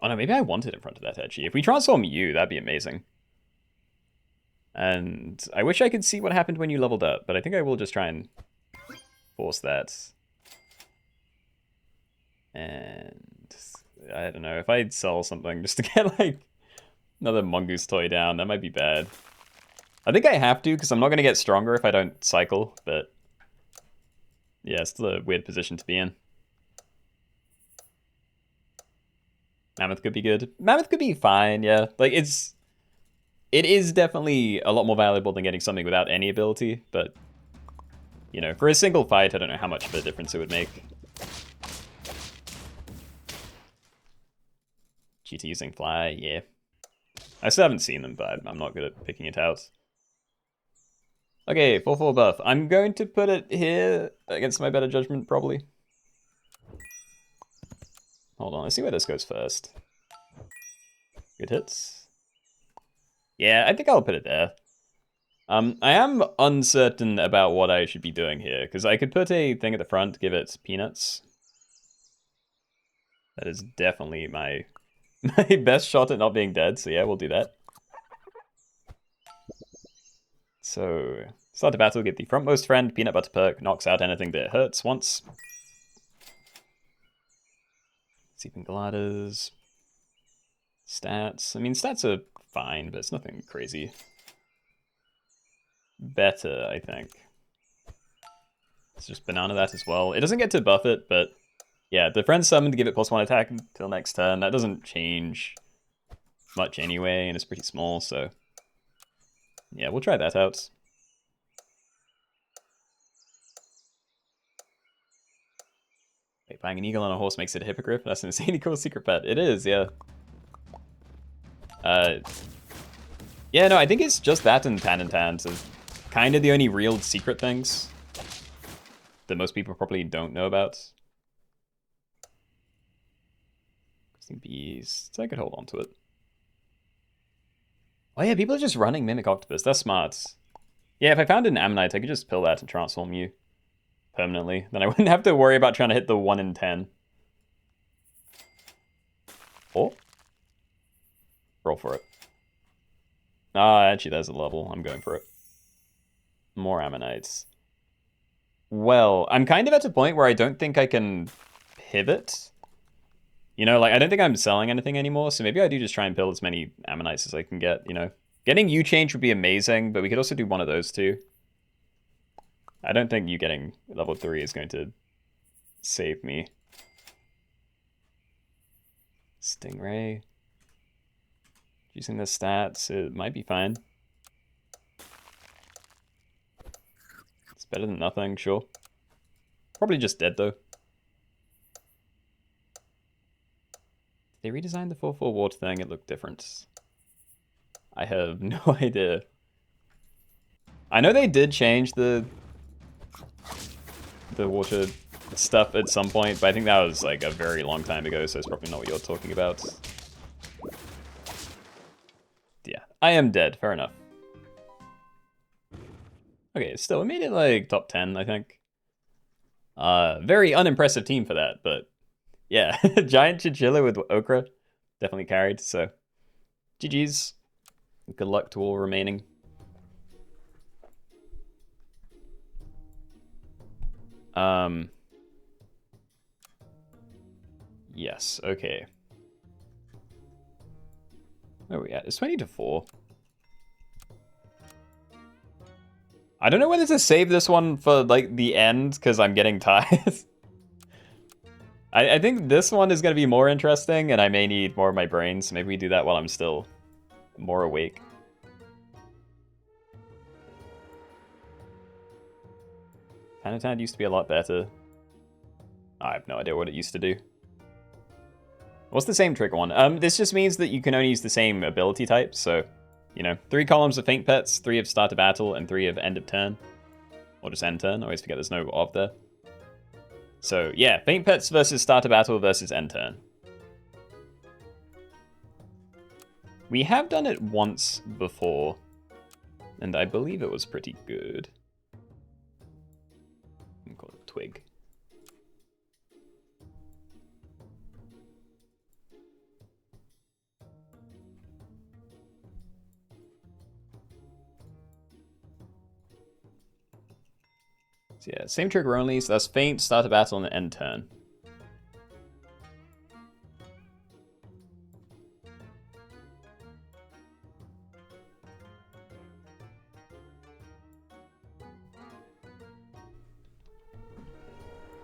Oh no, maybe I want it in front of that actually. If we transform you, that'd be amazing. And I wish I could see what happened when you leveled up, but I think I will just try and force that. And I don't know, if I'd sell something just to get, like, another mongoose toy down, that might be bad. I think I have to, because I'm not going to get stronger if I don't cycle, but... yeah, it's still a weird position to be in. Mammoth could be good. Mammoth could be fine, yeah. Like, it is definitely a lot more valuable than getting something without any ability, but, you know, for a single fight, I don't know how much of a difference it would make. GT using fly, yeah. I still haven't seen them, but I'm not good at picking it out. Okay, 4/4 buff. I'm going to put it here against my better judgment, probably. Hold on, let's see where this goes first. Good hits. Yeah, I think I'll put it there. I am uncertain about what I should be doing here, because I could put a thing at the front, give it peanuts. That is definitely my best shot at not being dead, so yeah, we'll do that. So, start the battle, get the frontmost friend, peanut butter perk, knocks out anything that hurts once. Seeping gliders. Stats. I mean, stats are fine, but it's nothing crazy. Better, I think. Let's just banana that as well. It doesn't get to buff it, but yeah, the friend summoned to give it +1 attack until next turn. That doesn't change much anyway, and it's pretty small, so yeah, we'll try that out. Wait, buying an eagle on a horse makes it a hippogriff? That's an insanely cool secret pet. It is, yeah. Yeah, no, I think it's just that and Tan, so kind of the only real secret things that most people probably don't know about. Christine Bees, so I could hold on to it. Oh yeah, people are just running Mimic Octopus. That's smart. Yeah, if I found an Ammonite, I could just pill that and transform you permanently. Then I wouldn't have to worry about trying to hit the 1 in 10. Oh. Roll for it. Ah, actually, there's a level. I'm going for it. More Ammonites. Well, I'm kind of at a point where I don't think I can pivot. You know, like, I don't think I'm selling anything anymore, so maybe I do just try and build as many Ammonites as I can get, you know. Getting U-Change would be amazing, but we could also do one of those too. I don't think you getting level 3 is going to save me. Stingray. Using the stats, it might be fine. It's better than nothing, sure. Probably just dead, though. They redesigned the 4/4 water thing, it looked different. I have no idea. I know they did change the water stuff at some point, but I think that was like a very long time ago, so it's probably not what you're talking about. Yeah, I am dead, fair enough. Okay, still, we made it like top 10, I think. Very unimpressive team for that, but yeah, giant chinchilla with okra definitely carried, so GG's. Good luck to all remaining. Yes, okay. Where are we at? It's 20-4. I don't know whether to save this one for, like, the end, because I'm getting tired. I think this one is going to be more interesting, and I may need more of my brain, so maybe we do that while I'm still more awake. Tan used to be a lot better. I have no idea what it used to do. What's the same trigger one? This just means that you can only use the same ability type, so, you know, 3 columns of Faint Pets, 3 of Start of Battle, and 3 of End of Turn. Or just End Turn, I always forget there's no of there. So, yeah, Faint Pets versus Start of Battle versus End Turn. We have done it once before, and I believe it was pretty good. I'm called a Twig. So yeah, same trigger only, so that's Faint, Start of Battle, and End Turn.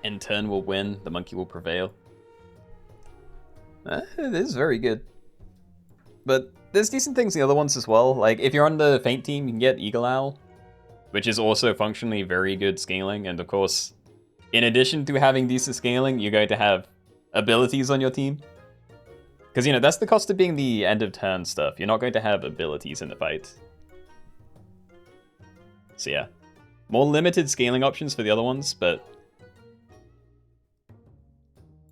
In turn will win, the monkey will prevail. It is very good. But there's decent things in the other ones as well. Like, if you're on the Feint team, you can get Eagle Owl, which is also functionally very good scaling. And of course, in addition to having decent scaling, you're going to have abilities on your team. Because, you know, that's the cost of being the end of turn stuff. You're not going to have abilities in the fight. So yeah, more limited scaling options for the other ones, but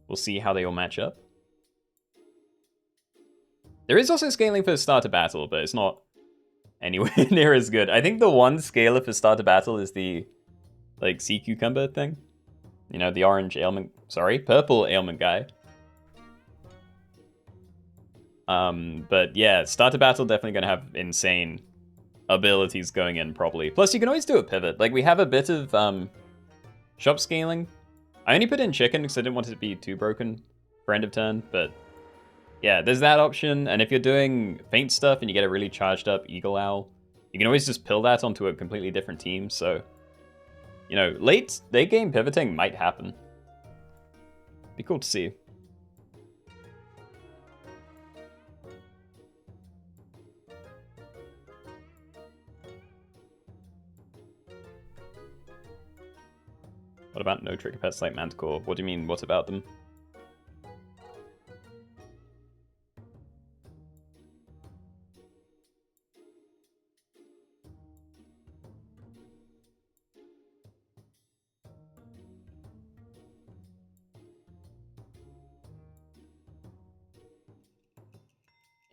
we'll see how they all match up. There is also scaling for starter battle, but it's not anywhere near as good. I think the one scaler for starter battle is the, like, sea cucumber thing. You know, the orange ailment, sorry, purple ailment guy. But yeah, starter battle definitely gonna have insane abilities going in probably. Plus, you can always do a pivot. Like, we have a bit of shop scaling. I only put in chicken because I didn't want it to be too broken for end of turn, but yeah, there's that option. And if you're doing Feint stuff and you get a really charged up Eagle Owl, you can always just pill that onto a completely different team. So, you know, late game pivoting might happen. Be cool to see. What about no trigger pets like Manticore? What do you mean, what about them?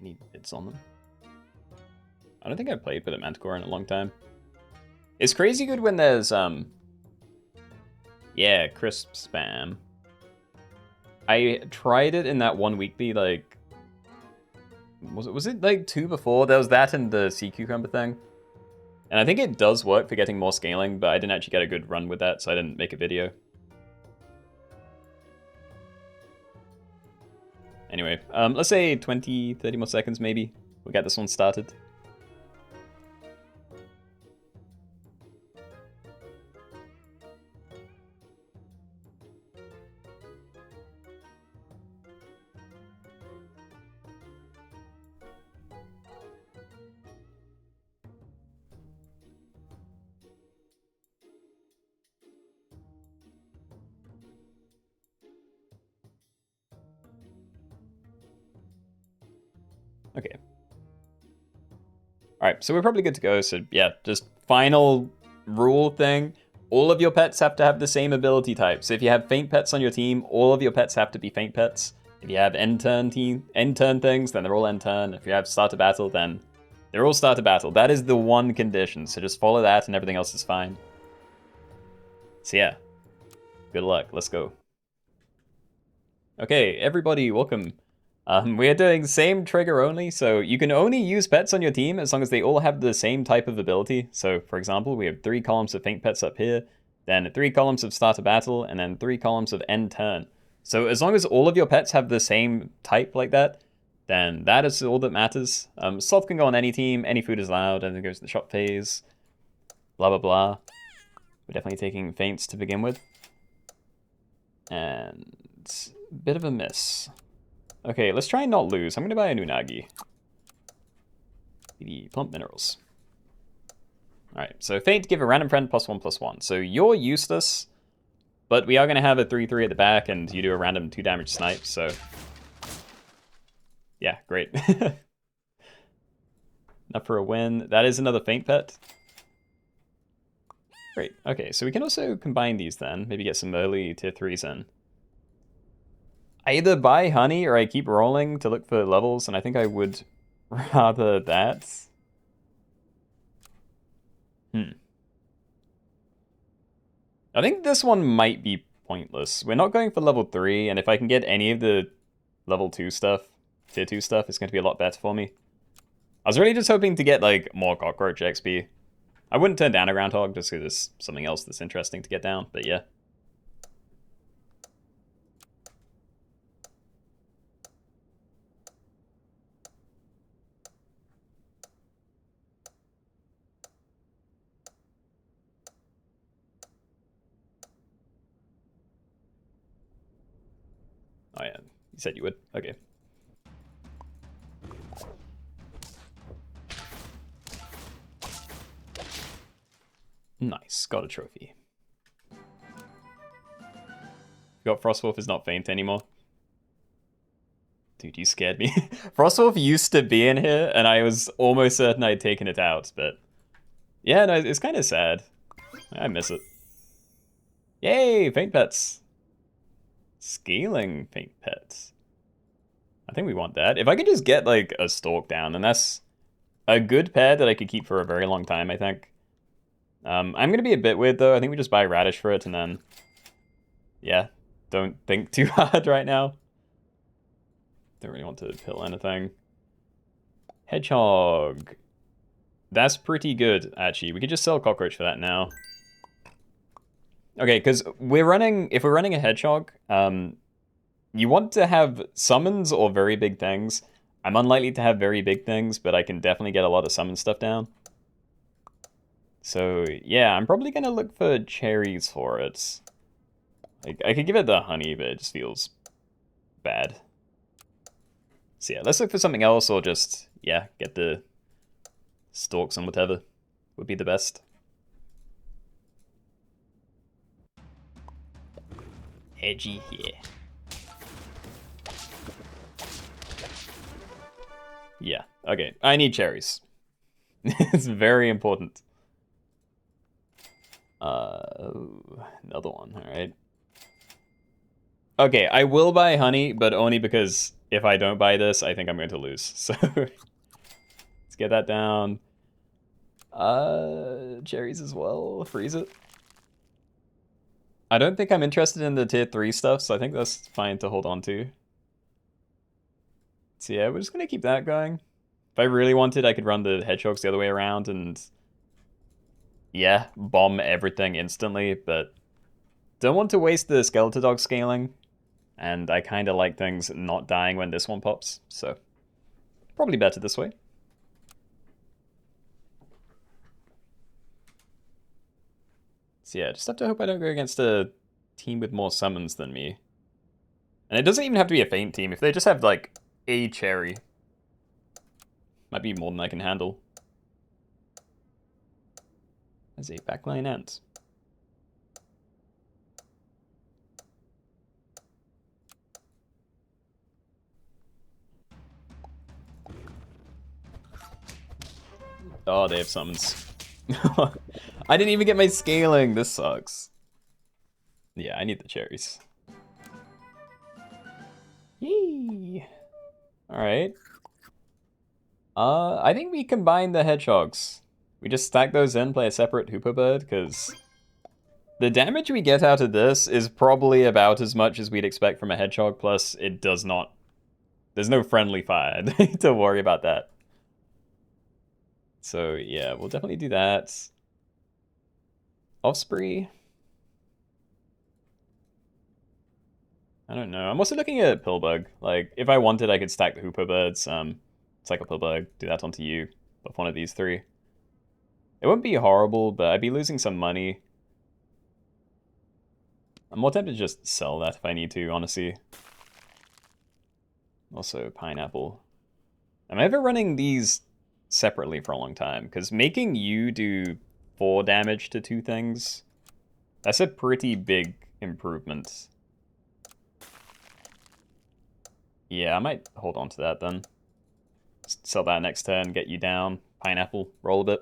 Any bits on them? I don't think I've played with a Manticore in a long time. It's crazy good when there's, yeah, crisp spam. I tried it in that one weekly, like, was it like 2 before? There was that and the sea cucumber thing. And I think it does work for getting more scaling, but I didn't actually get a good run with that, so I didn't make a video. Anyway, let's say 20, 30 more seconds maybe. We'll get this one started. Okay. Alright, so we're probably good to go. So yeah, just final rule thing. All of your pets have to have the same ability type. So if you have Feint pets on your team, all of your pets have to be Feint pets. If you have end turn things, then they're all end turn. If you have starter battle, then they're all starter battle. That is the one condition. So just follow that and everything else is fine. So yeah, good luck. Let's go. Okay, everybody, welcome. We are doing same trigger only, so you can only use pets on your team as long as they all have the same type of ability. So, for example, we have 3 columns of Feint pets up here, then 3 columns of starter battle, and then 3 columns of end turn. So as long as all of your pets have the same type like that, then that is all that matters. Sloth can go on any team, any food is allowed, and it goes to the shop phase, blah blah blah. We're definitely taking Feints to begin with. And a bit of a miss. Okay, let's try and not lose. I'm going to buy a Nunagi. The plump minerals. Alright, so Feint, give a random friend +1/+1. So you're useless, but we are going to have a 3/3 at the back, and you do a random 2 damage snipe, so... yeah, great. Enough for a win. That is another Feint pet. Great. Okay, so we can also combine these then. Maybe get some early tier 3s in. I either buy honey or I keep rolling to look for levels, and I think I would rather that. I think this one might be pointless. We're not going for level 3, and if I can get any of the level 2 stuff, tier 2 stuff, it's going to be a lot better for me. I was really just hoping to get, like, more cockroach XP. I wouldn't turn down a groundhog just because there's something else that's interesting to get down, but yeah. Oh yeah, you said you would. Okay. Nice, got a trophy. Got Frostwolf is not faint anymore. Dude, you scared me. Frostwolf used to be in here, and I was almost certain I'd taken it out, but... Yeah, no, it's kind of sad. I miss it. Yay, faint pets. Scaling faint pets. I think we want that. If I could just get, like, a stalk down, then that's a good pair that I could keep for a very long time, I think. I'm going to be a bit weird, though. I think we just buy Radish for it, and then... Yeah, don't think too hard right now. Don't really want to pill anything. Hedgehog. That's pretty good, actually. We could just sell Cockroach for that now. Okay, because if we're running a Hedgehog, you want to have summons or very big things. I'm unlikely to have very big things, but I can definitely get a lot of summon stuff down. So, yeah, I'm probably going to look for cherries for it. I could give it the honey, but it just feels bad. So yeah, let's look for something else, or just, yeah, get the stalks and whatever would be the best. Edgy, yeah. Yeah, okay, I need cherries. It's very important. Another one, alright. Okay, I will buy honey, but only because if I don't buy this, I think I'm going to lose. So let's get that down. Cherries as well. Freeze it. I don't think I'm interested in the tier 3 stuff, so I think that's fine to hold on to. So yeah, we're just gonna keep that going. If I really wanted, I could run the hedgehogs the other way around and... Yeah, bomb everything instantly, but... Don't want to waste the Skeleton Dog scaling. And I kind of like things not dying when this one pops, so... Probably better this way. So yeah, just have to hope I don't go against a team with more summons than me. And it doesn't even have to be a faint team. If they just have, like, a cherry, might be more than I can handle. As a backline ant. Oh, they have summons. I didn't even get my scaling. This sucks. Yeah, I need the cherries. Yee. Alright. I think we combine the hedgehogs. We just stack those in, play a separate Hooper Bird, because the damage we get out of this is probably about as much as we'd expect from a hedgehog, plus it does not... There's no friendly fire to worry about that. So yeah, we'll definitely do that. Osprey. I don't know. I'm also looking at Pillbug. Like, if I wanted, I could stack the Hooper Birds. Cycle Pillbug, do that onto you. Buff one of these three. It wouldn't be horrible, but I'd be losing some money. I'm more tempted to just sell that if I need to, honestly. Also, Pineapple. Am I ever running these separately for a long time? Because making you do 4 damage to 2 things, that's a pretty big improvement. Yeah, I might hold on to that then. Sell that next turn, get you down. Pineapple, roll a bit.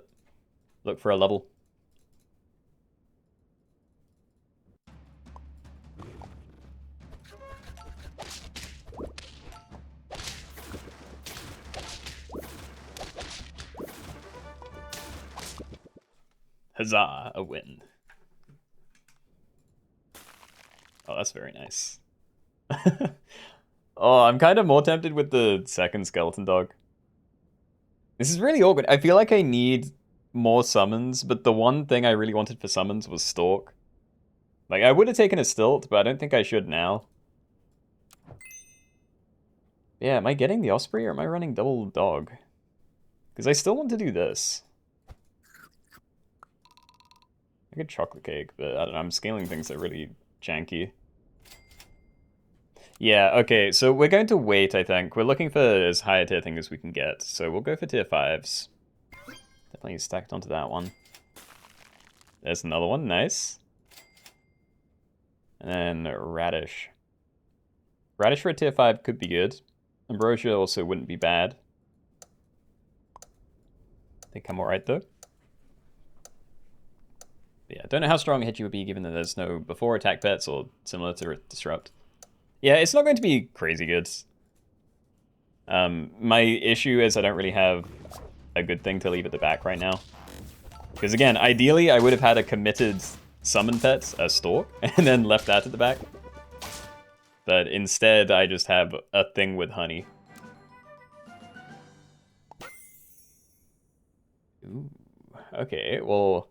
Look for a level. Huzzah, a win. Oh, that's very nice. Oh, I'm kind of more tempted with the second Skeleton Dog. This is really awkward. I feel like I need more summons, but the one thing I really wanted for summons was Stalk. Like, I would have taken a Stilt, but I don't think I should now. Yeah, am I getting the Osprey or am I running double dog? Because I still want to do this. I could chocolate cake, but I don't know, I'm scaling things that are really janky. Yeah, okay, so we're going to wait, I think. We're looking for as high a tier thing as we can get, so we'll go for tier 5s. Definitely stacked onto that one. There's another one, nice. And then Radish. Radish for a tier 5 could be good. Ambrosia also wouldn't be bad. I think I'm alright though. But yeah, I don't know how strong a hit you would be given that there's no before attack pets or similar to Disrupt. Yeah, it's not going to be crazy good. My issue is I don't really have a good thing to leave at the back right now. Because again, ideally I would have had a committed summon pet, a Stork, and then left that at the back. But instead I just have a thing with honey. Ooh, okay, well...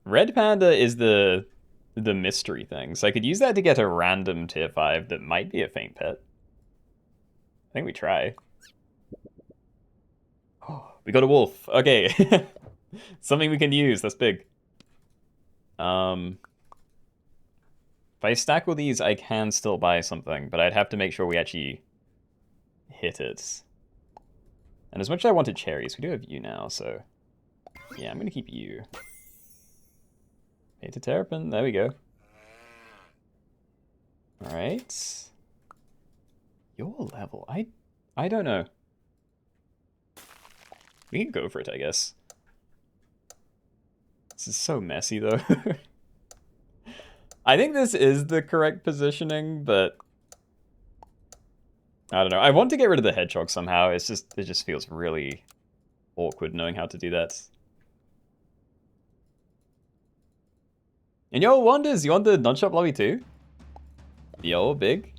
Red Panda is the mystery thing, so I could use that to get a random tier 5 that might be a faint pet. I think we try. Oh, we got a wolf. Okay. Something we can use, that's big. If I stack all these, I can still buy something, but I'd have to make sure we actually hit it. And as much as I wanted cherries, we do have you now, so... Yeah, I'm gonna keep you. Painted Terrapin, there we go. Alright. Your level, I don't know. We can go for it, I guess. This is so messy, though. I think this is the correct positioning, but... I don't know. I want to get rid of the hedgehog somehow. It just feels really awkward knowing how to do that. And yo, Wonders, you want the non-shop lobby too? Yo, big.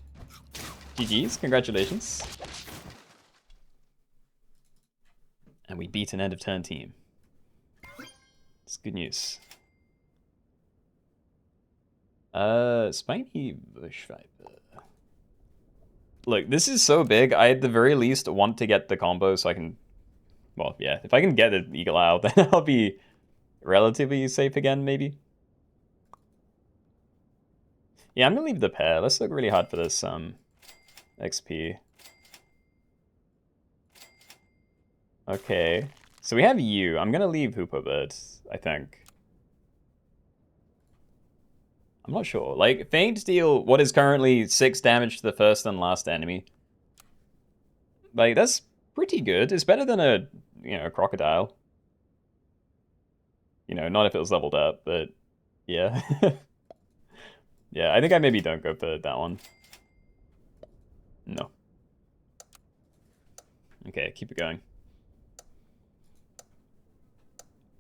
GG's, congratulations. And we beat an end of turn team. It's good news. Spiny Bush Viper. Look, this is so big, I at the very least want to get the combo so I can... Well, yeah, if I can get an Eagle Owl, then I'll be relatively safe again, maybe. Yeah, I'm gonna leave the pair. Let's look really hard for this XP. Okay. So we have you. I'm gonna leave Hoopoe Bird, I think. I'm not sure. Like, Faint deal what is currently 6 damage to the first and last enemy. Like, that's pretty good. It's better than a, a crocodile. Not if it was leveled up, but yeah. Yeah, I think I maybe don't go for that one. No. Okay, keep it going.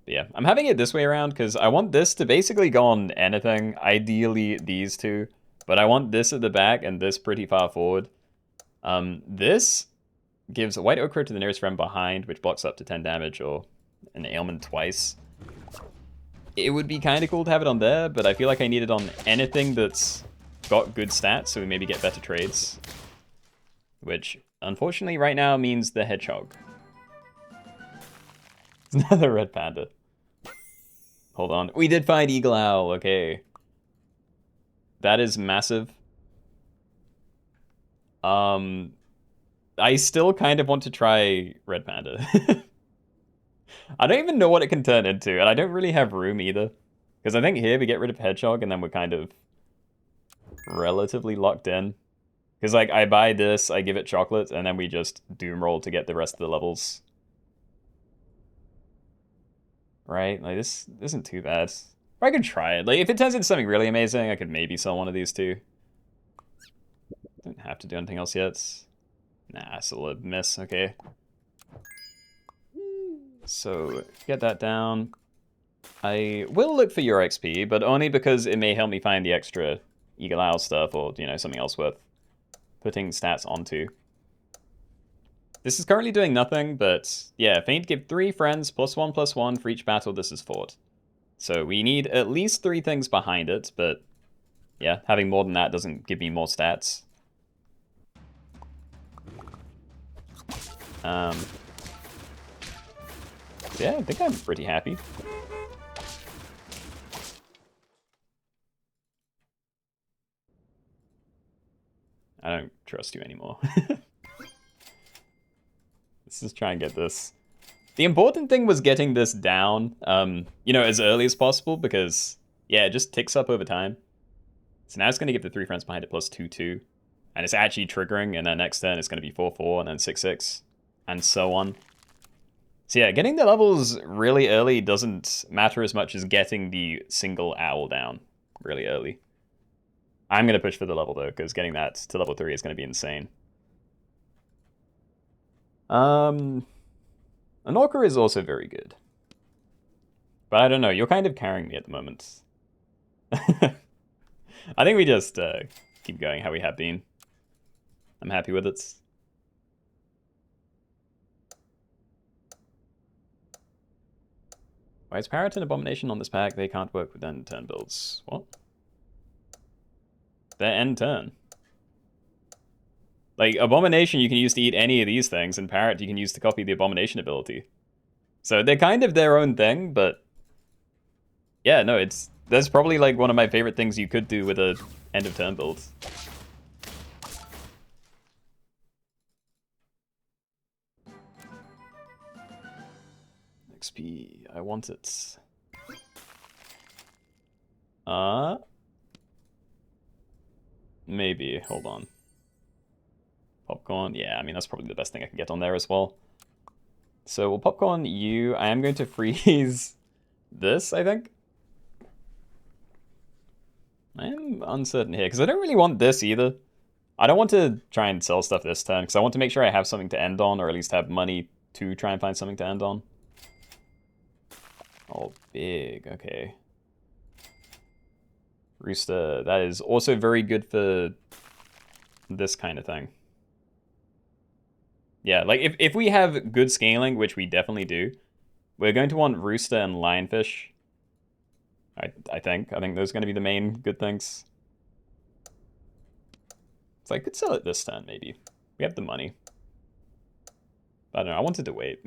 But yeah, I'm having it this way around because I want this to basically go on anything, ideally these two, but I want this at the back and this pretty far forward. This gives a white ochre to the nearest friend behind, which blocks up to 10 damage, or an ailment twice. It would be kind of cool to have it on there, but I feel like I need it on anything that's got good stats, so we maybe get better trades. Which, unfortunately, right now means the hedgehog. It's another red panda. Hold on. We did find Eagle Owl, okay. That is massive. I still kind of want to try red panda. I don't even know what it can turn into, and I don't really have room either. Because I think here we get rid of hedgehog, and then we're kind of relatively locked in. Because, like, I buy this, I give it chocolate, and then we just doom roll to get the rest of the levels. Right? Like, this isn't too bad. Or I could try it. Like, if it turns into something really amazing, I could maybe sell one of these two. Don't have to do anything else yet. Nah, still a miss. Okay. So, get that down. I will look for your XP, but only because it may help me find the extra Eagle Owl stuff or, something else worth putting stats onto. This is currently doing nothing, but yeah, Faint give 3 friends +1/+1 for each battle this is fought. So we need at least 3 things behind it, but yeah, having more than that doesn't give me more stats. Yeah, I think I'm pretty happy. trust you anymore. Let's just try and get this. The important thing was getting this down, you know, as early as possible, because, yeah, it just ticks up over time. So now it's going to give the 3 friends behind it plus 2/2. And it's actually triggering, and then next turn it's going to be 4/4, and then 6/6, and so on. So yeah, getting the levels really early doesn't matter as much as getting the single owl down really early. I'm going to push for the level, though, because getting that to level 3 is going to be insane. An Orca is also very good. But I don't know, you're kind of carrying me at the moment. I think we just keep going how we have been. I'm happy with it. Why is Parrot and Abomination on this pack? They can't work with end turn builds. What? They're end turn. Like, Abomination you can use to eat any of these things, and Parrot you can use to copy the Abomination ability. So they're kind of their own thing, but... yeah, no, that's probably like one of my favorite things you could do with a end of turn build. XP, I want it. Maybe, hold on. Popcorn, yeah, I mean, that's probably the best thing I can get on there as well. So we'll popcorn you. I am going to freeze this, I think. I am uncertain here, because I don't really want this either. I don't want to try and sell stuff this turn, because I want to make sure I have something to end on, or at least have money to try and find something to end on. Oh, big, okay. Rooster, that is also very good for this kind of thing. Yeah, like if we have good scaling, which we definitely do, we're going to want Rooster and Lionfish. I think those are going to be the main good things. So I could sell it this turn, maybe. We have the money. I don't know, I wanted to wait.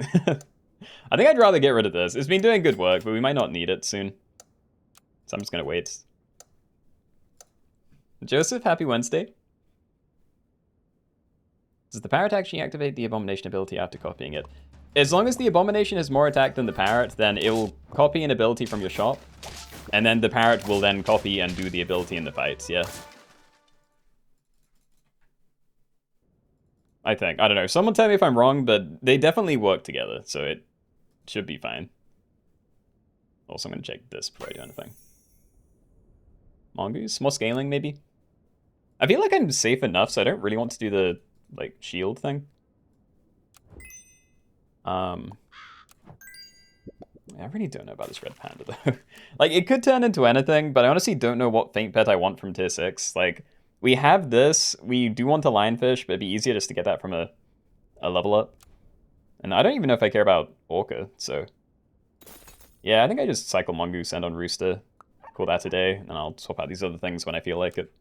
I think I'd rather get rid of this. It's been doing good work, but we might not need it soon. So I'm just going to wait. Joseph, happy Wednesday. Does the Parrot actually activate the Abomination ability after copying it? As long as the Abomination has more attack than the Parrot, then it will copy an ability from your shop. And then the Parrot will then copy and do the ability in the fights, yeah. I think. I don't know. Someone tell me if I'm wrong, but they definitely work together, so it should be fine. Also, I'm going to check this before I do anything. Mongoose? More scaling, maybe? I feel like I'm safe enough, so I don't really want to do the, like, shield thing. I really don't know about this red panda, though. Like, it could turn into anything, but I honestly don't know what Faint Pet I want from tier 6. Like, we have this. We do want a Lionfish, but it'd be easier just to get that from a level up. And I don't even know if I care about Orca, so... yeah, I think I just cycle Mongoose, end on Rooster, call that a day, and I'll swap out these other things when I feel like it.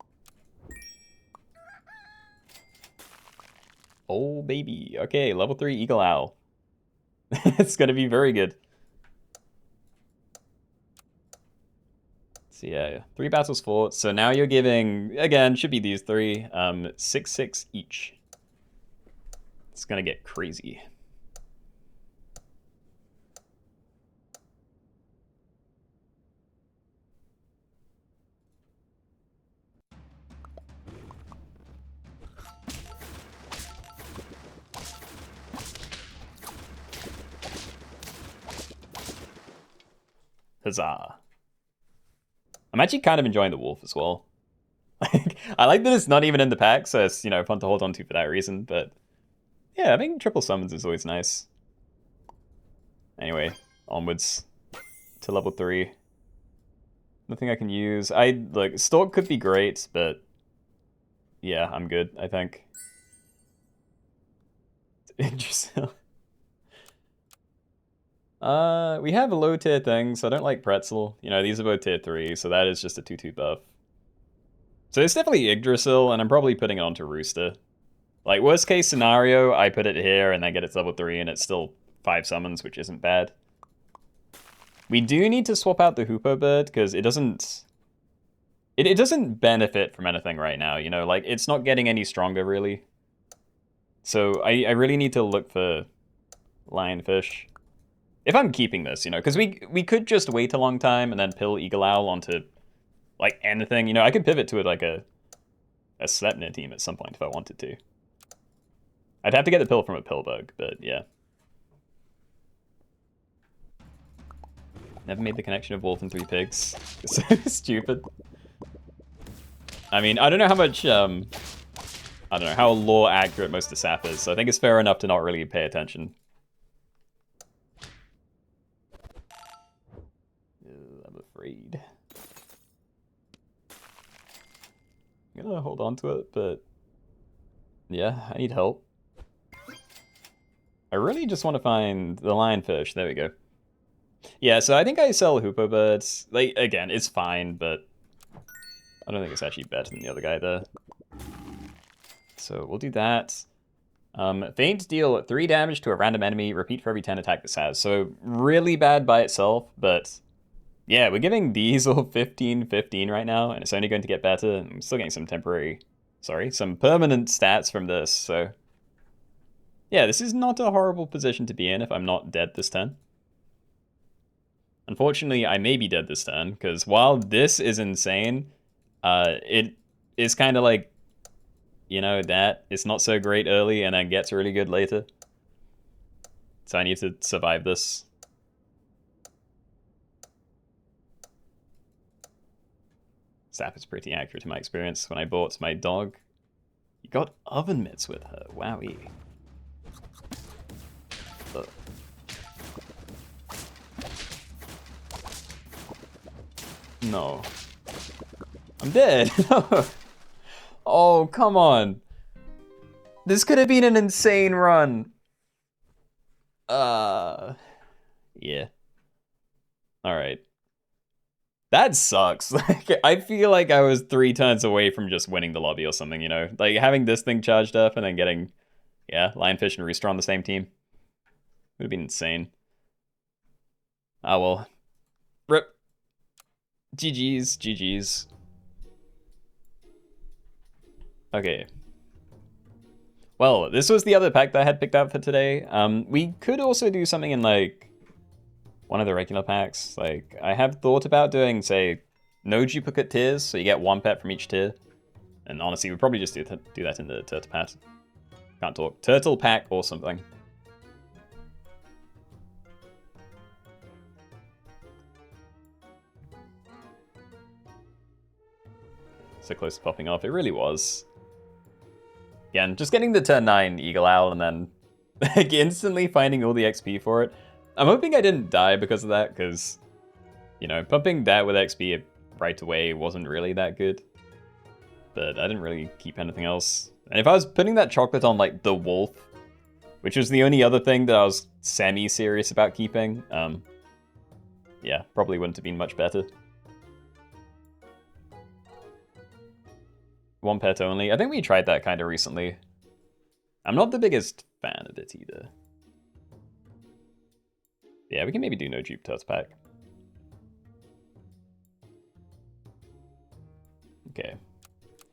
Oh, baby. Okay, level 3 Eagle Owl. It's gonna be very good. So yeah, 3 battles fought. So now you're giving, again, should be these 3, 6/6 each. It's gonna get crazy. Huzzah. I'm actually kind of enjoying the wolf as well. I like that it's not even in the pack, so it's, you know, fun to hold on to for that reason, but yeah, having triple summons is always nice. Anyway, onwards to level 3. Nothing I can use. Look, Stalk could be great, but yeah, I'm good, I think. Interesting. We have a low tier thing, so I don't like Pretzel. You know, these are both tier 3, so that is just a 2/2 buff. So it's definitely Yggdrasil, and I'm probably putting it onto Rooster. Like, worst case scenario, I put it here and then get it to level 3, and it's still 5 summons, which isn't bad. We do need to swap out the Hoopoe bird, because it It doesn't benefit from anything right now, you know? Like, it's not getting any stronger, really. So I really need to look for lionfish. If I'm keeping this, you know, because we could just wait a long time and then pill Eagle Owl onto, like, anything. You know, I could pivot to it like a Sleipnir team at some point if I wanted to. I'd have to get the pill from a pill bug, but yeah. Never made the connection of wolf and 3 pigs. It's so stupid. I mean, I don't know how much, I don't know how lore accurate most of Sap is, so I think it's fair enough to not really pay attention. I'm afraid. I'm gonna hold on to it, but yeah, I need help. I really just want to find the lionfish. There we go. Yeah, so I think I sell Hoopoe birds. Like, again, it's fine, but I don't think it's actually better than the other guy there. So we'll do that. Feint deal 3 damage to a random enemy, repeat for every 10 attack this has. So really bad by itself, but yeah, we're giving these all 15-15 right now, and it's only going to get better. I'm still getting some some permanent stats from this, so yeah, this is not a horrible position to be in if I'm not dead this turn. Unfortunately, I may be dead this turn, because while this is insane, it is kind of like, you know, that it's not so great early and then gets really good later. So I need to survive this. Sap is pretty accurate in my experience. When I bought my dog, you got oven mitts with her. Wowie. Ugh. No. I'm dead. Oh, come on. This could have been an insane run. Yeah. Alright. That sucks. Like, I feel like I was 3 turns away from just winning the lobby or something, you know? Like, having this thing charged up and then getting, yeah, lionfish and rooster on the same team. Would have been insane. Ah, well. Rip. GG's, GG's. Okay. Well, this was the other pack that I had picked out for today. We could also do something in, like, one of the regular packs. Like, I have thought about doing, say, no duplicate tiers, so you get 1 pet from each tier. And honestly, we'd probably just do that in the turtle pack. Can't talk. Turtle pack or something. So close to popping off. It really was. Again, just getting the turn 9 Eagle Owl and then like, instantly finding all the XP for it. I'm hoping I didn't die because of that, because, you know, pumping that with XP right away wasn't really that good. But I didn't really keep anything else. And if I was putting that chocolate on, like, the wolf, which was the only other thing that I was semi-serious about keeping, yeah, probably wouldn't have been much better. 1 pet only. I think we tried that kind of recently. I'm not the biggest fan of it either. Yeah, we can maybe do no dupe turtle pack. Okay.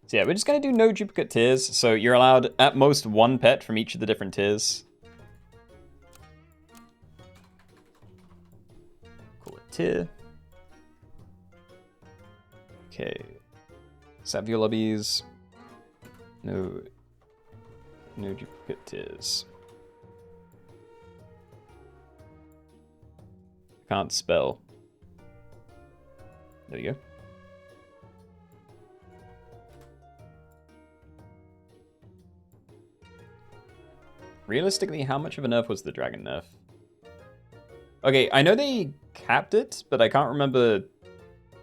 So yeah, we're just going to do no duplicate tiers. So you're allowed at most 1 pet from each of the different tiers. Call it tier. Okay. Savio lobbies. No duplicate tiers. Can't spell. There you go. Realistically, how much of a nerf was the dragon nerf? Okay, I know they capped it, but I can't remember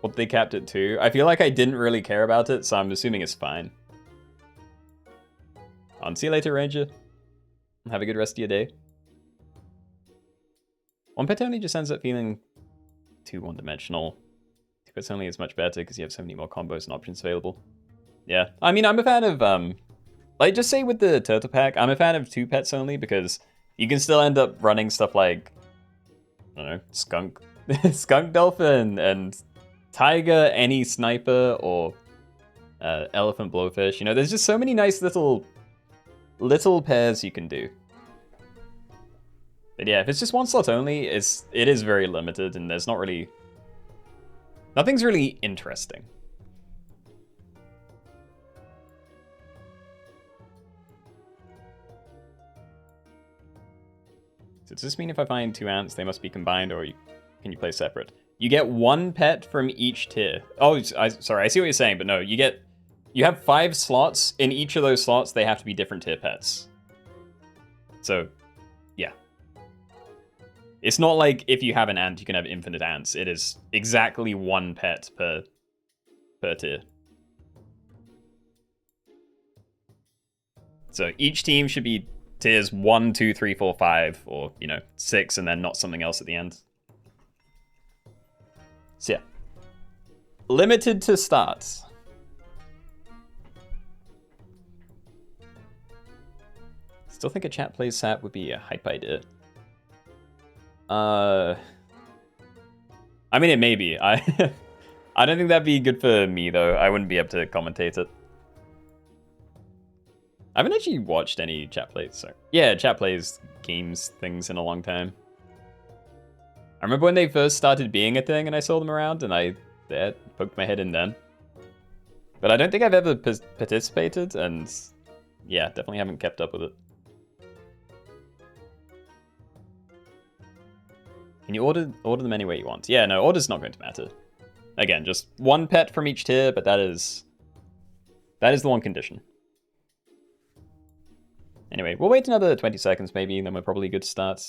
what they capped it to. I feel like I didn't really care about it, so I'm assuming it's fine. See you later, Ranger. Have a good rest of your day. 1 pet only just ends up feeling too one-dimensional. 2 pets only is much better because you have so many more combos and options available. Yeah, I mean, I'm a fan of, like, just say with the turtle pack, I'm a fan of 2 pets only because you can still end up running stuff like, I don't know, skunk dolphin and tiger, any sniper, or elephant blowfish. You know, there's just so many nice little pairs you can do. But yeah, if it's just one slot only, it is very limited, and there's not really... Nothing's really interesting. So does this mean if I find 2 ants, they must be combined, or can you play separate? You get 1 pet from each tier. Oh, sorry, I see what you're saying, but no, you have 5 slots. In each of those slots, they have to be different tier pets. So, yeah. It's not like if you have an ant, you can have infinite ants. It is exactly 1 pet per tier. So each team should be tiers 1, 2, 3, 4, 5, or, 6, and then not something else at the end. So yeah. Limited to starts. Still think a chat plays sap would be a hype idea. I mean, it may be. I don't think that'd be good for me, though. I wouldn't be able to commentate it. I haven't actually watched any chat plays, so... Yeah, chat plays games things in a long time. I remember when they first started being a thing and I saw them around, and I poked my head in then. But I don't think I've ever participated, and... Yeah, definitely haven't kept up with it. Can you order them any way you want? Yeah, no, order's not going to matter. Again, just 1 pet from each tier, but that is the one condition. Anyway, we'll wait another 20 seconds maybe, and then we're probably good to start.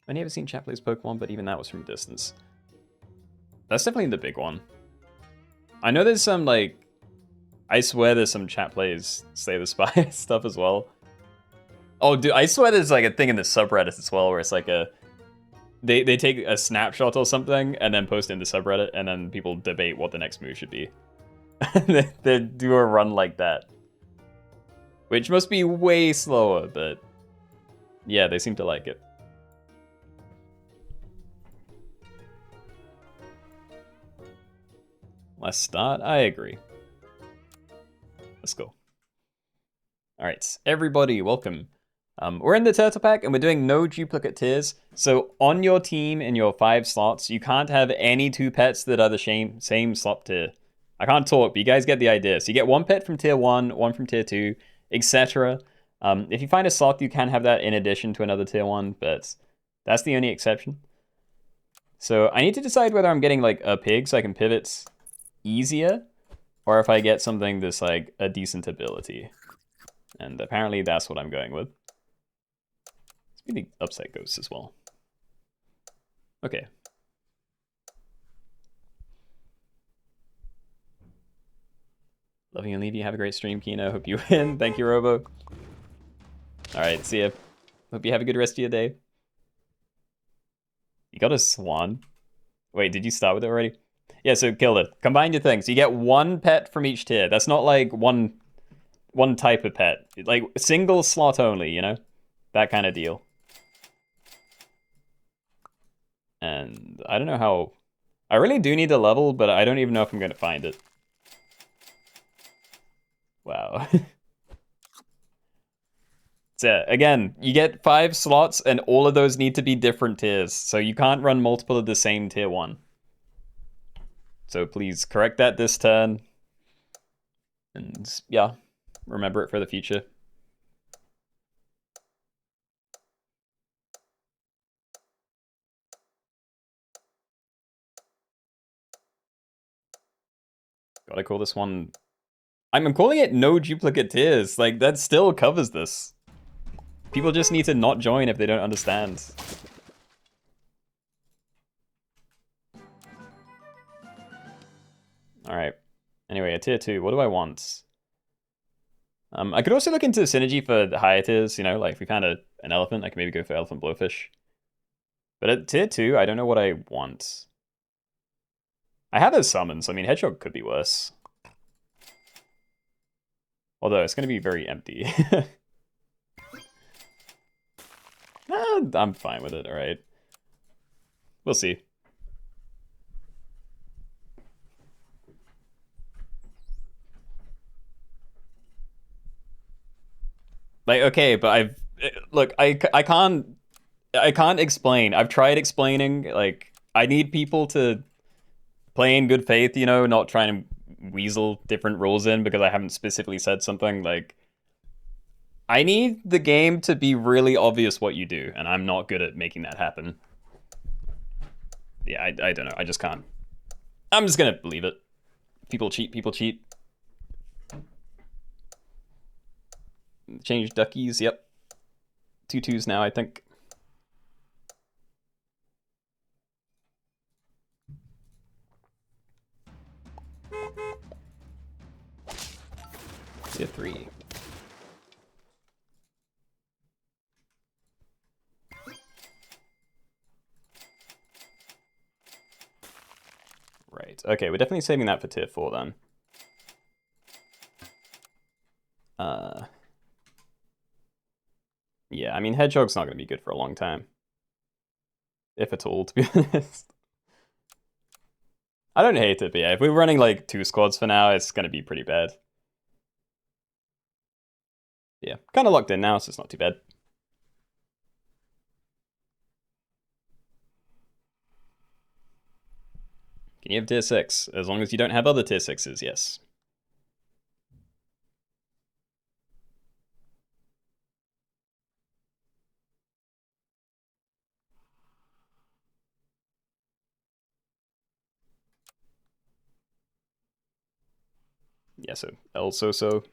I've never seen chat plays Pokemon, but even that was from a distance. That's definitely the big one. I know there's some, like... I swear there's some chat plays Slay the Spy stuff as well. Oh, dude, I swear there's like a thing in the subreddit as well where it's like a... They take a snapshot or something and then post it in the subreddit, and then people debate what the next move should be. They do a run like that. Which must be way slower, but... Yeah, they seem to like it. Let's start. I agree. Let's go. Alright, everybody, welcome. We're in the Turtle Pack, and we're doing no duplicate tiers. So on your team, in your 5 slots, you can't have any 2 pets that are the same slot tier. I can't talk, but you guys get the idea. So you get 1 pet from tier 1, 1 from tier 2, etc. If you find a slot, you can have that in addition to another tier 1, but that's the only exception. So I need to decide whether I'm getting like a pig so I can pivot easier, or if I get something that's like a decent ability. And apparently that's what I'm going with. Let's be the upside ghosts as well. Okay. Loving and leave you. Have a great stream, Keenoe. Hope you win. Thank you, Robo. Alright, see ya. Hope you have a good rest of your day. You got a swan. Wait, did you start with it already? Yeah, so kill it. Combine your things. You get 1 pet from each tier. That's not like one type of pet. Like single slot only, you know? That kind of deal. And I don't know how... I really do need a level, but I don't even know if I'm going to find it. Wow. So again, you get 5 slots, and all of those need to be different tiers. So you can't run multiple of the same tier 1. So please correct that this turn. And yeah, remember it for the future. Gotta call this one... I'm calling it no duplicate tiers. Like, that still covers this. People just need to not join if they don't understand. Alright. Anyway, a tier 2. What do I want? I could also look into synergy for the higher tiers, you know, like if we found an elephant, I could maybe go for elephant blowfish. But at tier 2, I don't know what I want. I have a summon, so I mean, hedgehog could be worse. Although, it's going to be very empty. I'm fine with it, alright. We'll see. Like, okay, but look, I can't explain. I've tried explaining, like, I need people to play in good faith, you know, not trying to weasel different rules in because I haven't specifically said something. Like, I need the game to be really obvious what you do, and I'm not good at making that happen. Yeah, I don't know. I just can't. I'm just gonna believe it. People cheat, people cheat. Change duckies, yep. 2-2s now, I think. Tier 3. Right. Okay, we're definitely saving that for tier 4 then. Yeah, I mean, Hedgehog's not going to be good for a long time. If at all, to be honest. I don't hate it, but yeah, if we're running like 2 squads for now, it's going to be pretty bad. Yeah, kind of locked in now, so it's not too bad. Can you have tier 6? As long as you don't have other tier 6s, yes. Yeah, so El Soso,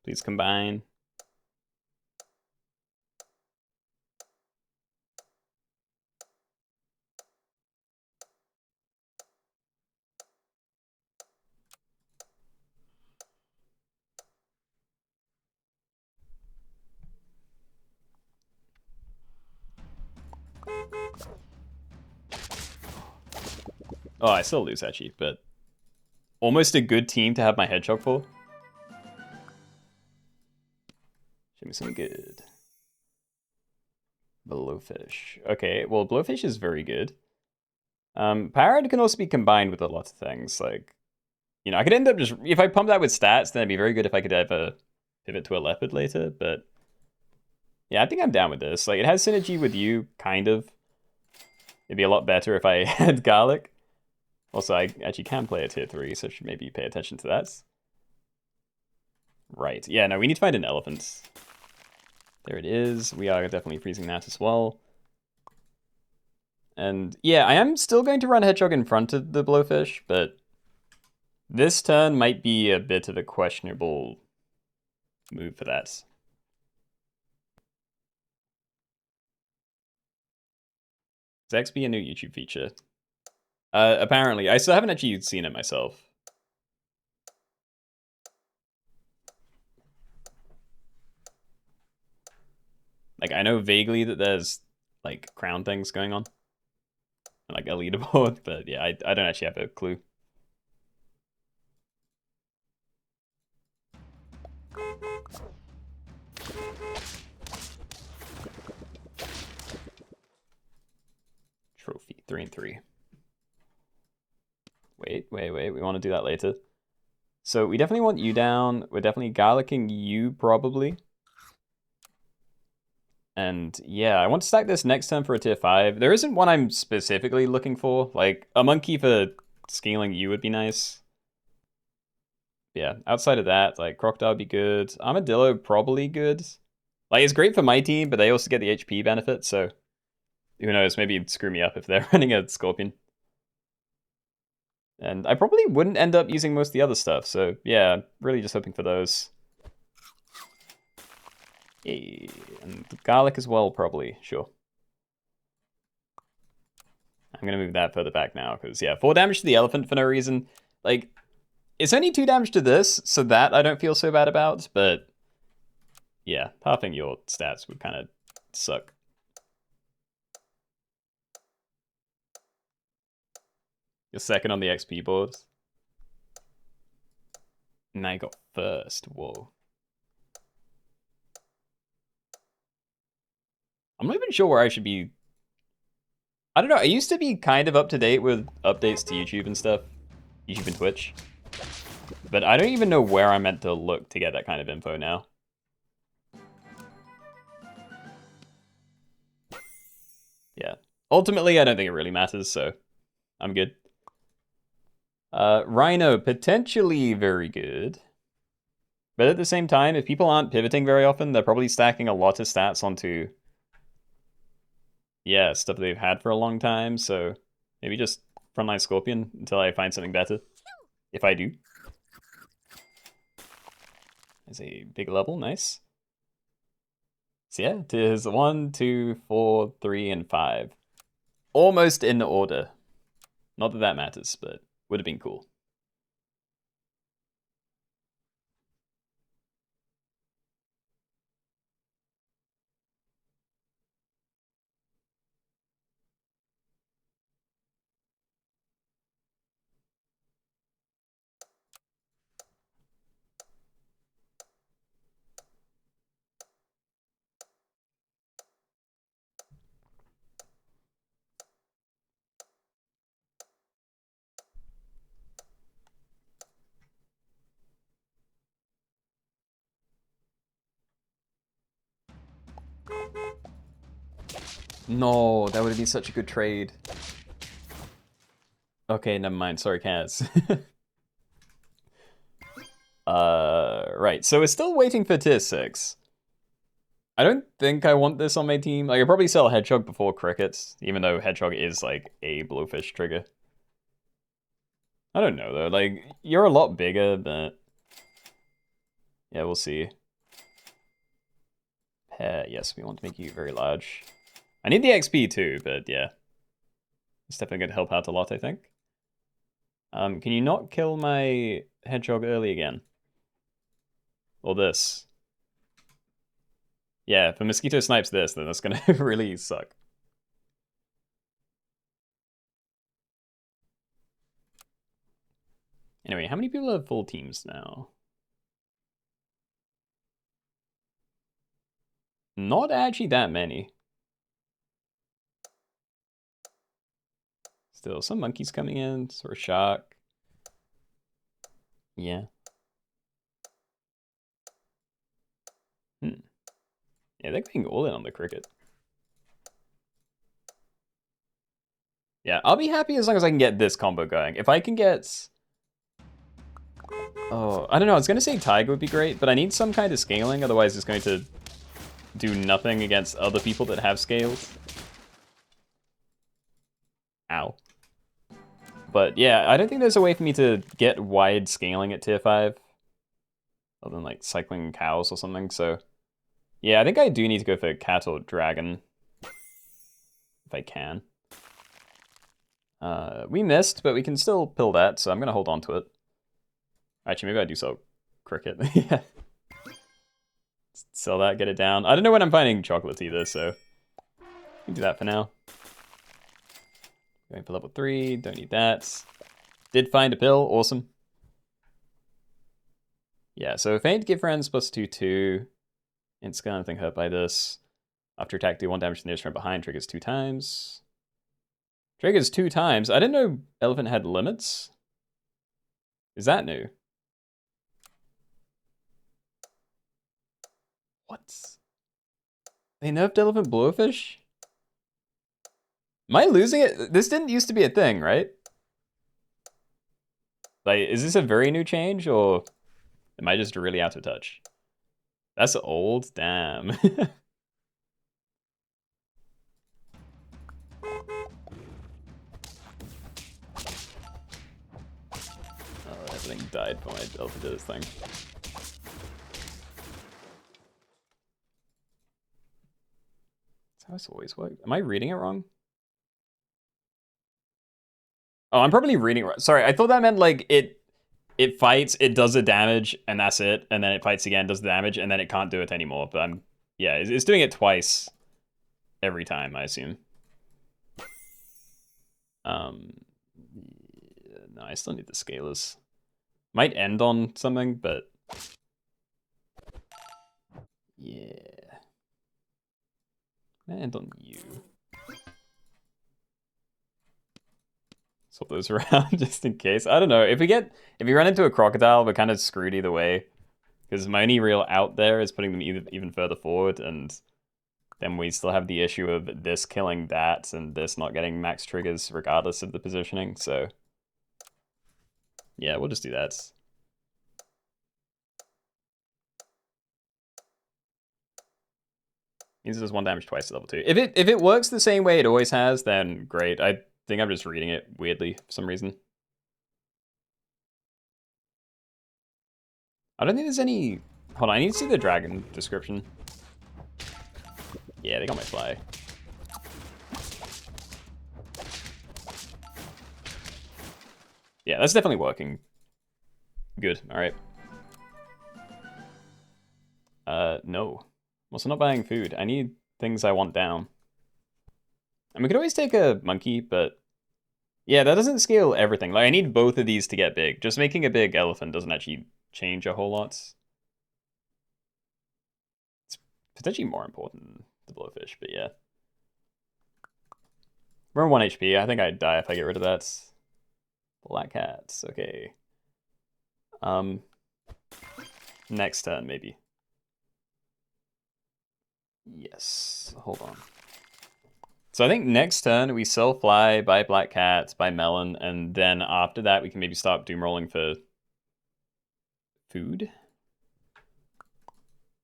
please combine. Oh, I still lose actually, but almost a good team to have my Hedgehog for. Show me some good. Blowfish. Okay, well, Blowfish is very good. Parrot can also be combined with a lot of things. Like, you know, I could end up just... If I pump that with stats, then it'd be very good if I could ever pivot to a Leopard later, but... Yeah, I think I'm down with this. Like, it has synergy with you, kind of. It'd be a lot better if I had Garlic. Also, I actually can play a tier 3, so I should maybe pay attention to that. Right. Yeah, no, we need to find an elephant. There it is. We are definitely freezing that as well. And yeah, I am still going to run Hedgehog in front of the Blowfish, but this turn might be a bit of a questionable move for that. Is XP a new YouTube feature? Apparently. I still haven't actually seen it myself. Like, I know vaguely that there's, like, crown things going on. Like, a leaderboard, but yeah, I don't actually have a clue. Trophy, 3 and 3. Wait, we want to do that later. So we definitely want you down. We're definitely garlicking you, probably. And yeah, I want to stack this next turn for a tier 5. There isn't one I'm specifically looking for. Like, a monkey for scaling you would be nice. Yeah, outside of that, like, Crocodile would be good. Armadillo, probably good. Like, it's great for my team, but they also get the HP benefit, so... Who knows, maybe it'd screw me up if they're running a Scorpion. And I probably wouldn't end up using most of the other stuff, so yeah, really just hoping for those. Yay. And garlic as well, probably, sure. I'm gonna move that further back now, because yeah, 4 damage to the elephant for no reason. Like, it's only 2 damage to this, so that I don't feel so bad about, but yeah, halving your stats would kind of suck. You're second on the XP board. Now you got first, whoa. I'm not even sure where I should be. I don't know. I used to be kind of up to date with updates to YouTube and stuff. YouTube and Twitch. But I don't even know where I'm meant to look to get that kind of info now. Yeah. Ultimately, I don't think it really matters, so I'm good. Rhino, potentially very good. But at the same time, if people aren't pivoting very often, they're probably stacking a lot of stats onto, yeah, stuff they've had for a long time. So maybe just frontline Scorpion until I find something better. If I do. There's a big level, nice. So yeah, it is 1, 2, 4, 3, and 5. Almost in order. Not that that matters, but would have been cool. No, that would have been such a good trade. Okay, never mind. Sorry, Kaz. Right. So we're still waiting for tier 6. I don't think I want this on my team. Like, I'd probably sell Hedgehog before Crickets, even though Hedgehog is, like, a Blowfish trigger. I don't know, though. Like, you're a lot bigger, but... yeah, we'll see. Yes, we want to make you very large. I need the XP, too, but yeah. It's definitely going to help out a lot, I think. Can you not kill my Hedgehog early again? Or this? Yeah, if a Mosquito snipes this, then that's going to really suck. Anyway, how many people have full teams now? Not actually that many. Still, some monkeys coming in, sort of shark. Yeah. Yeah, they're going all in on the cricket. Yeah, I'll be happy as long as I can get this combo going. If I can get... oh, I don't know, I was going to say Tiger would be great, but I need some kind of scaling, otherwise it's going to do nothing against other people that have scales. Ow. But yeah, I don't think there's a way for me to get wide scaling at tier 5. Other than like cycling cows or something, so... yeah, I think I do need to go for cat or dragon. If I can. We missed, but we can still pill that, so I'm gonna hold on to it. Actually, maybe I do sell cricket. Yeah. Sell that, get it down. I don't know when I'm finding chocolates either, so... we can do that for now. Going for level 3, don't need that. Did find a pill, awesome. Yeah, so faint, give friends plus 2/2. Instant, nothing hurt by this. After attack, do 1 damage to the nearest friend behind, triggers 2 times. Triggers 2 times? I didn't know Elephant had limits. Is that new? What? They nerfed Elephant Blowfish? Am I losing it? This didn't used to be a thing, right? Like, is this a very new change, or am I just really out of touch? That's old? Damn. Oh, everything died when my Delta did this thing. That's how it's always worked. Am I reading it wrong? Oh, I'm probably reading it wrong. Sorry, I thought that meant like it fights, it does the damage, and that's it, and then it fights again, does the damage, and then it can't do it anymore. But yeah, it's doing it twice every time, I assume. No, I still need the scalers. Might end on something, but yeah. And on you. Swap those around just in case. I don't know. If we run into a crocodile, we're kind of screwed either way. Because my only real out there is putting them even further forward, and then we still have the issue of this killing that and this not getting max triggers regardless of the positioning. So yeah, we'll just do that. Means it does 1 damage twice to level 2. If it works the same way it always has, then great. I think I'm just reading it weirdly for some reason. I don't think there's any... Hold on, I need to see the dragon description. Yeah, they got my fly. Yeah, that's definitely working. Good, alright. No. I'm also not buying food. I need things I want down. And we could always take a monkey, but... Yeah, that doesn't scale everything. Like, I need both of these to get big. Just making a big elephant doesn't actually change a whole lot. It's potentially more important than the blowfish, but yeah. We're on 1 HP. I think I'd die if I get rid of that. Black cats, okay. Next turn, maybe. Yes, hold on. So I think next turn we sell fly, buy black cats, buy melon, and then after that we can maybe start doom rolling for food.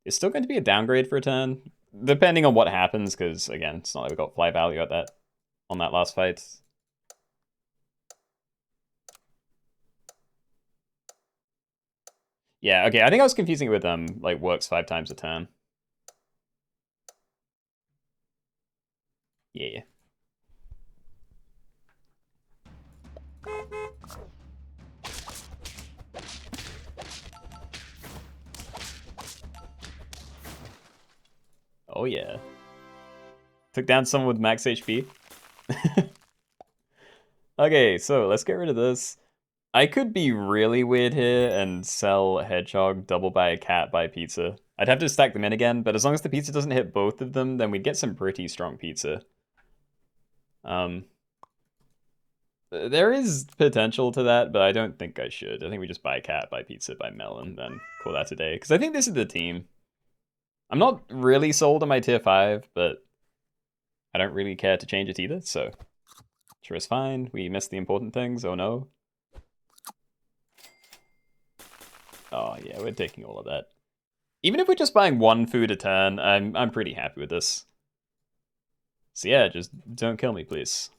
It's still going to be a downgrade for a turn, depending on what happens, because again, it's not like we got fly value at that on that last fight. Yeah, okay, I think I was confusing it with like works 5 times a turn. Yeah. Oh yeah. Took down someone with max HP. Okay, so let's get rid of this. I could be really weird here and sell hedgehog, double buy a cat, buy pizza. I'd have to stack them in again, but as long as the pizza doesn't hit both of them, then we'd get some pretty strong pizza. There is potential to that, but I don't think I should. I think we just buy cat, buy pizza, buy melon, then call that a day. Because I think this is the team. I'm not really sold on my tier 5, but I don't really care to change it either, so sure is fine. We missed the important things, oh no. Oh yeah, we're taking all of that. Even if we're just buying 1 food a turn, I'm pretty happy with this. So yeah, just don't kill me, please.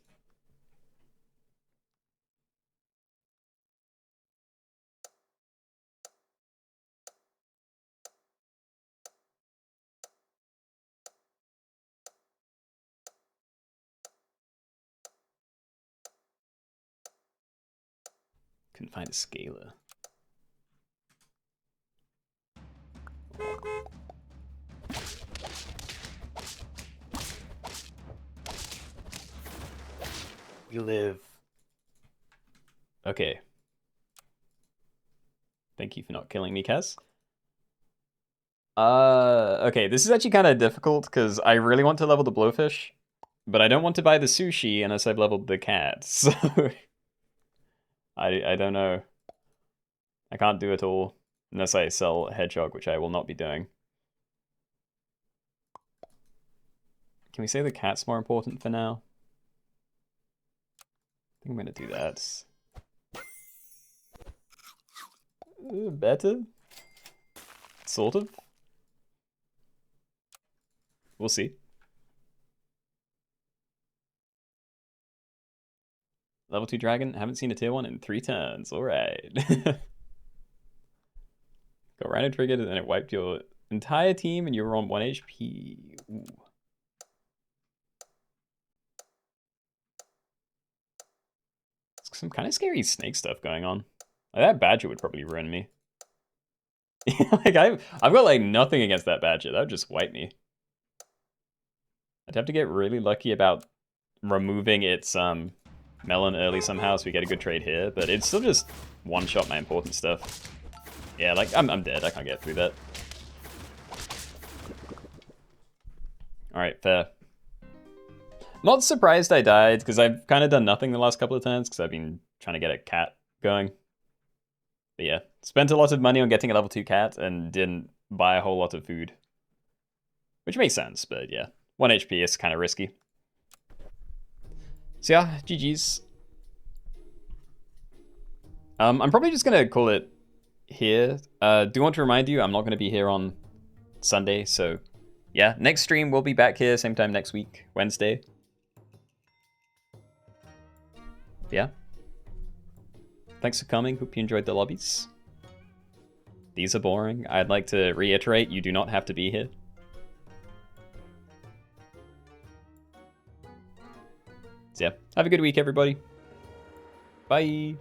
Couldn't find a scaler. We live. Okay. Thank you for not killing me, Kaz. Okay, this is actually kind of difficult because I really want to level the blowfish, but I don't want to buy the sushi unless I've leveled the cat, so I don't know. I can't do it all unless I sell hedgehog, which I will not be doing. Can we say the cat's more important for now? I think I'm gonna do that. Better? Sort of? We'll see. Level 2 dragon, haven't seen a tier 1 in 3 turns, alright. Got rhino triggered and it wiped your entire team and you were on 1 HP. Ooh. Some kind of scary snake stuff going on. Like, that badger would probably ruin me. Like I've got like nothing against that badger. That would just wipe me. I'd have to get really lucky about removing its melon early somehow so we get a good trade here, but it's still just one-shot my important stuff. Yeah, like I'm dead. I can't get through that. All right, fair. Not surprised I died, because I've kind of done nothing the last couple of turns, because I've been trying to get a cat going. But yeah, spent a lot of money on getting a level 2 cat, and didn't buy a whole lot of food. Which makes sense, but yeah. 1 HP is kind of risky. So yeah, GG's. I'm probably just going to call it here. Do want to remind you, I'm not going to be here on Sunday, so yeah, next stream we'll be back here same time next week, Wednesday. Yeah. Thanks for coming. Hope you enjoyed the lobbies. These are boring. I'd like to reiterate, you do not have to be here. So yeah, have a good week, everybody. Bye.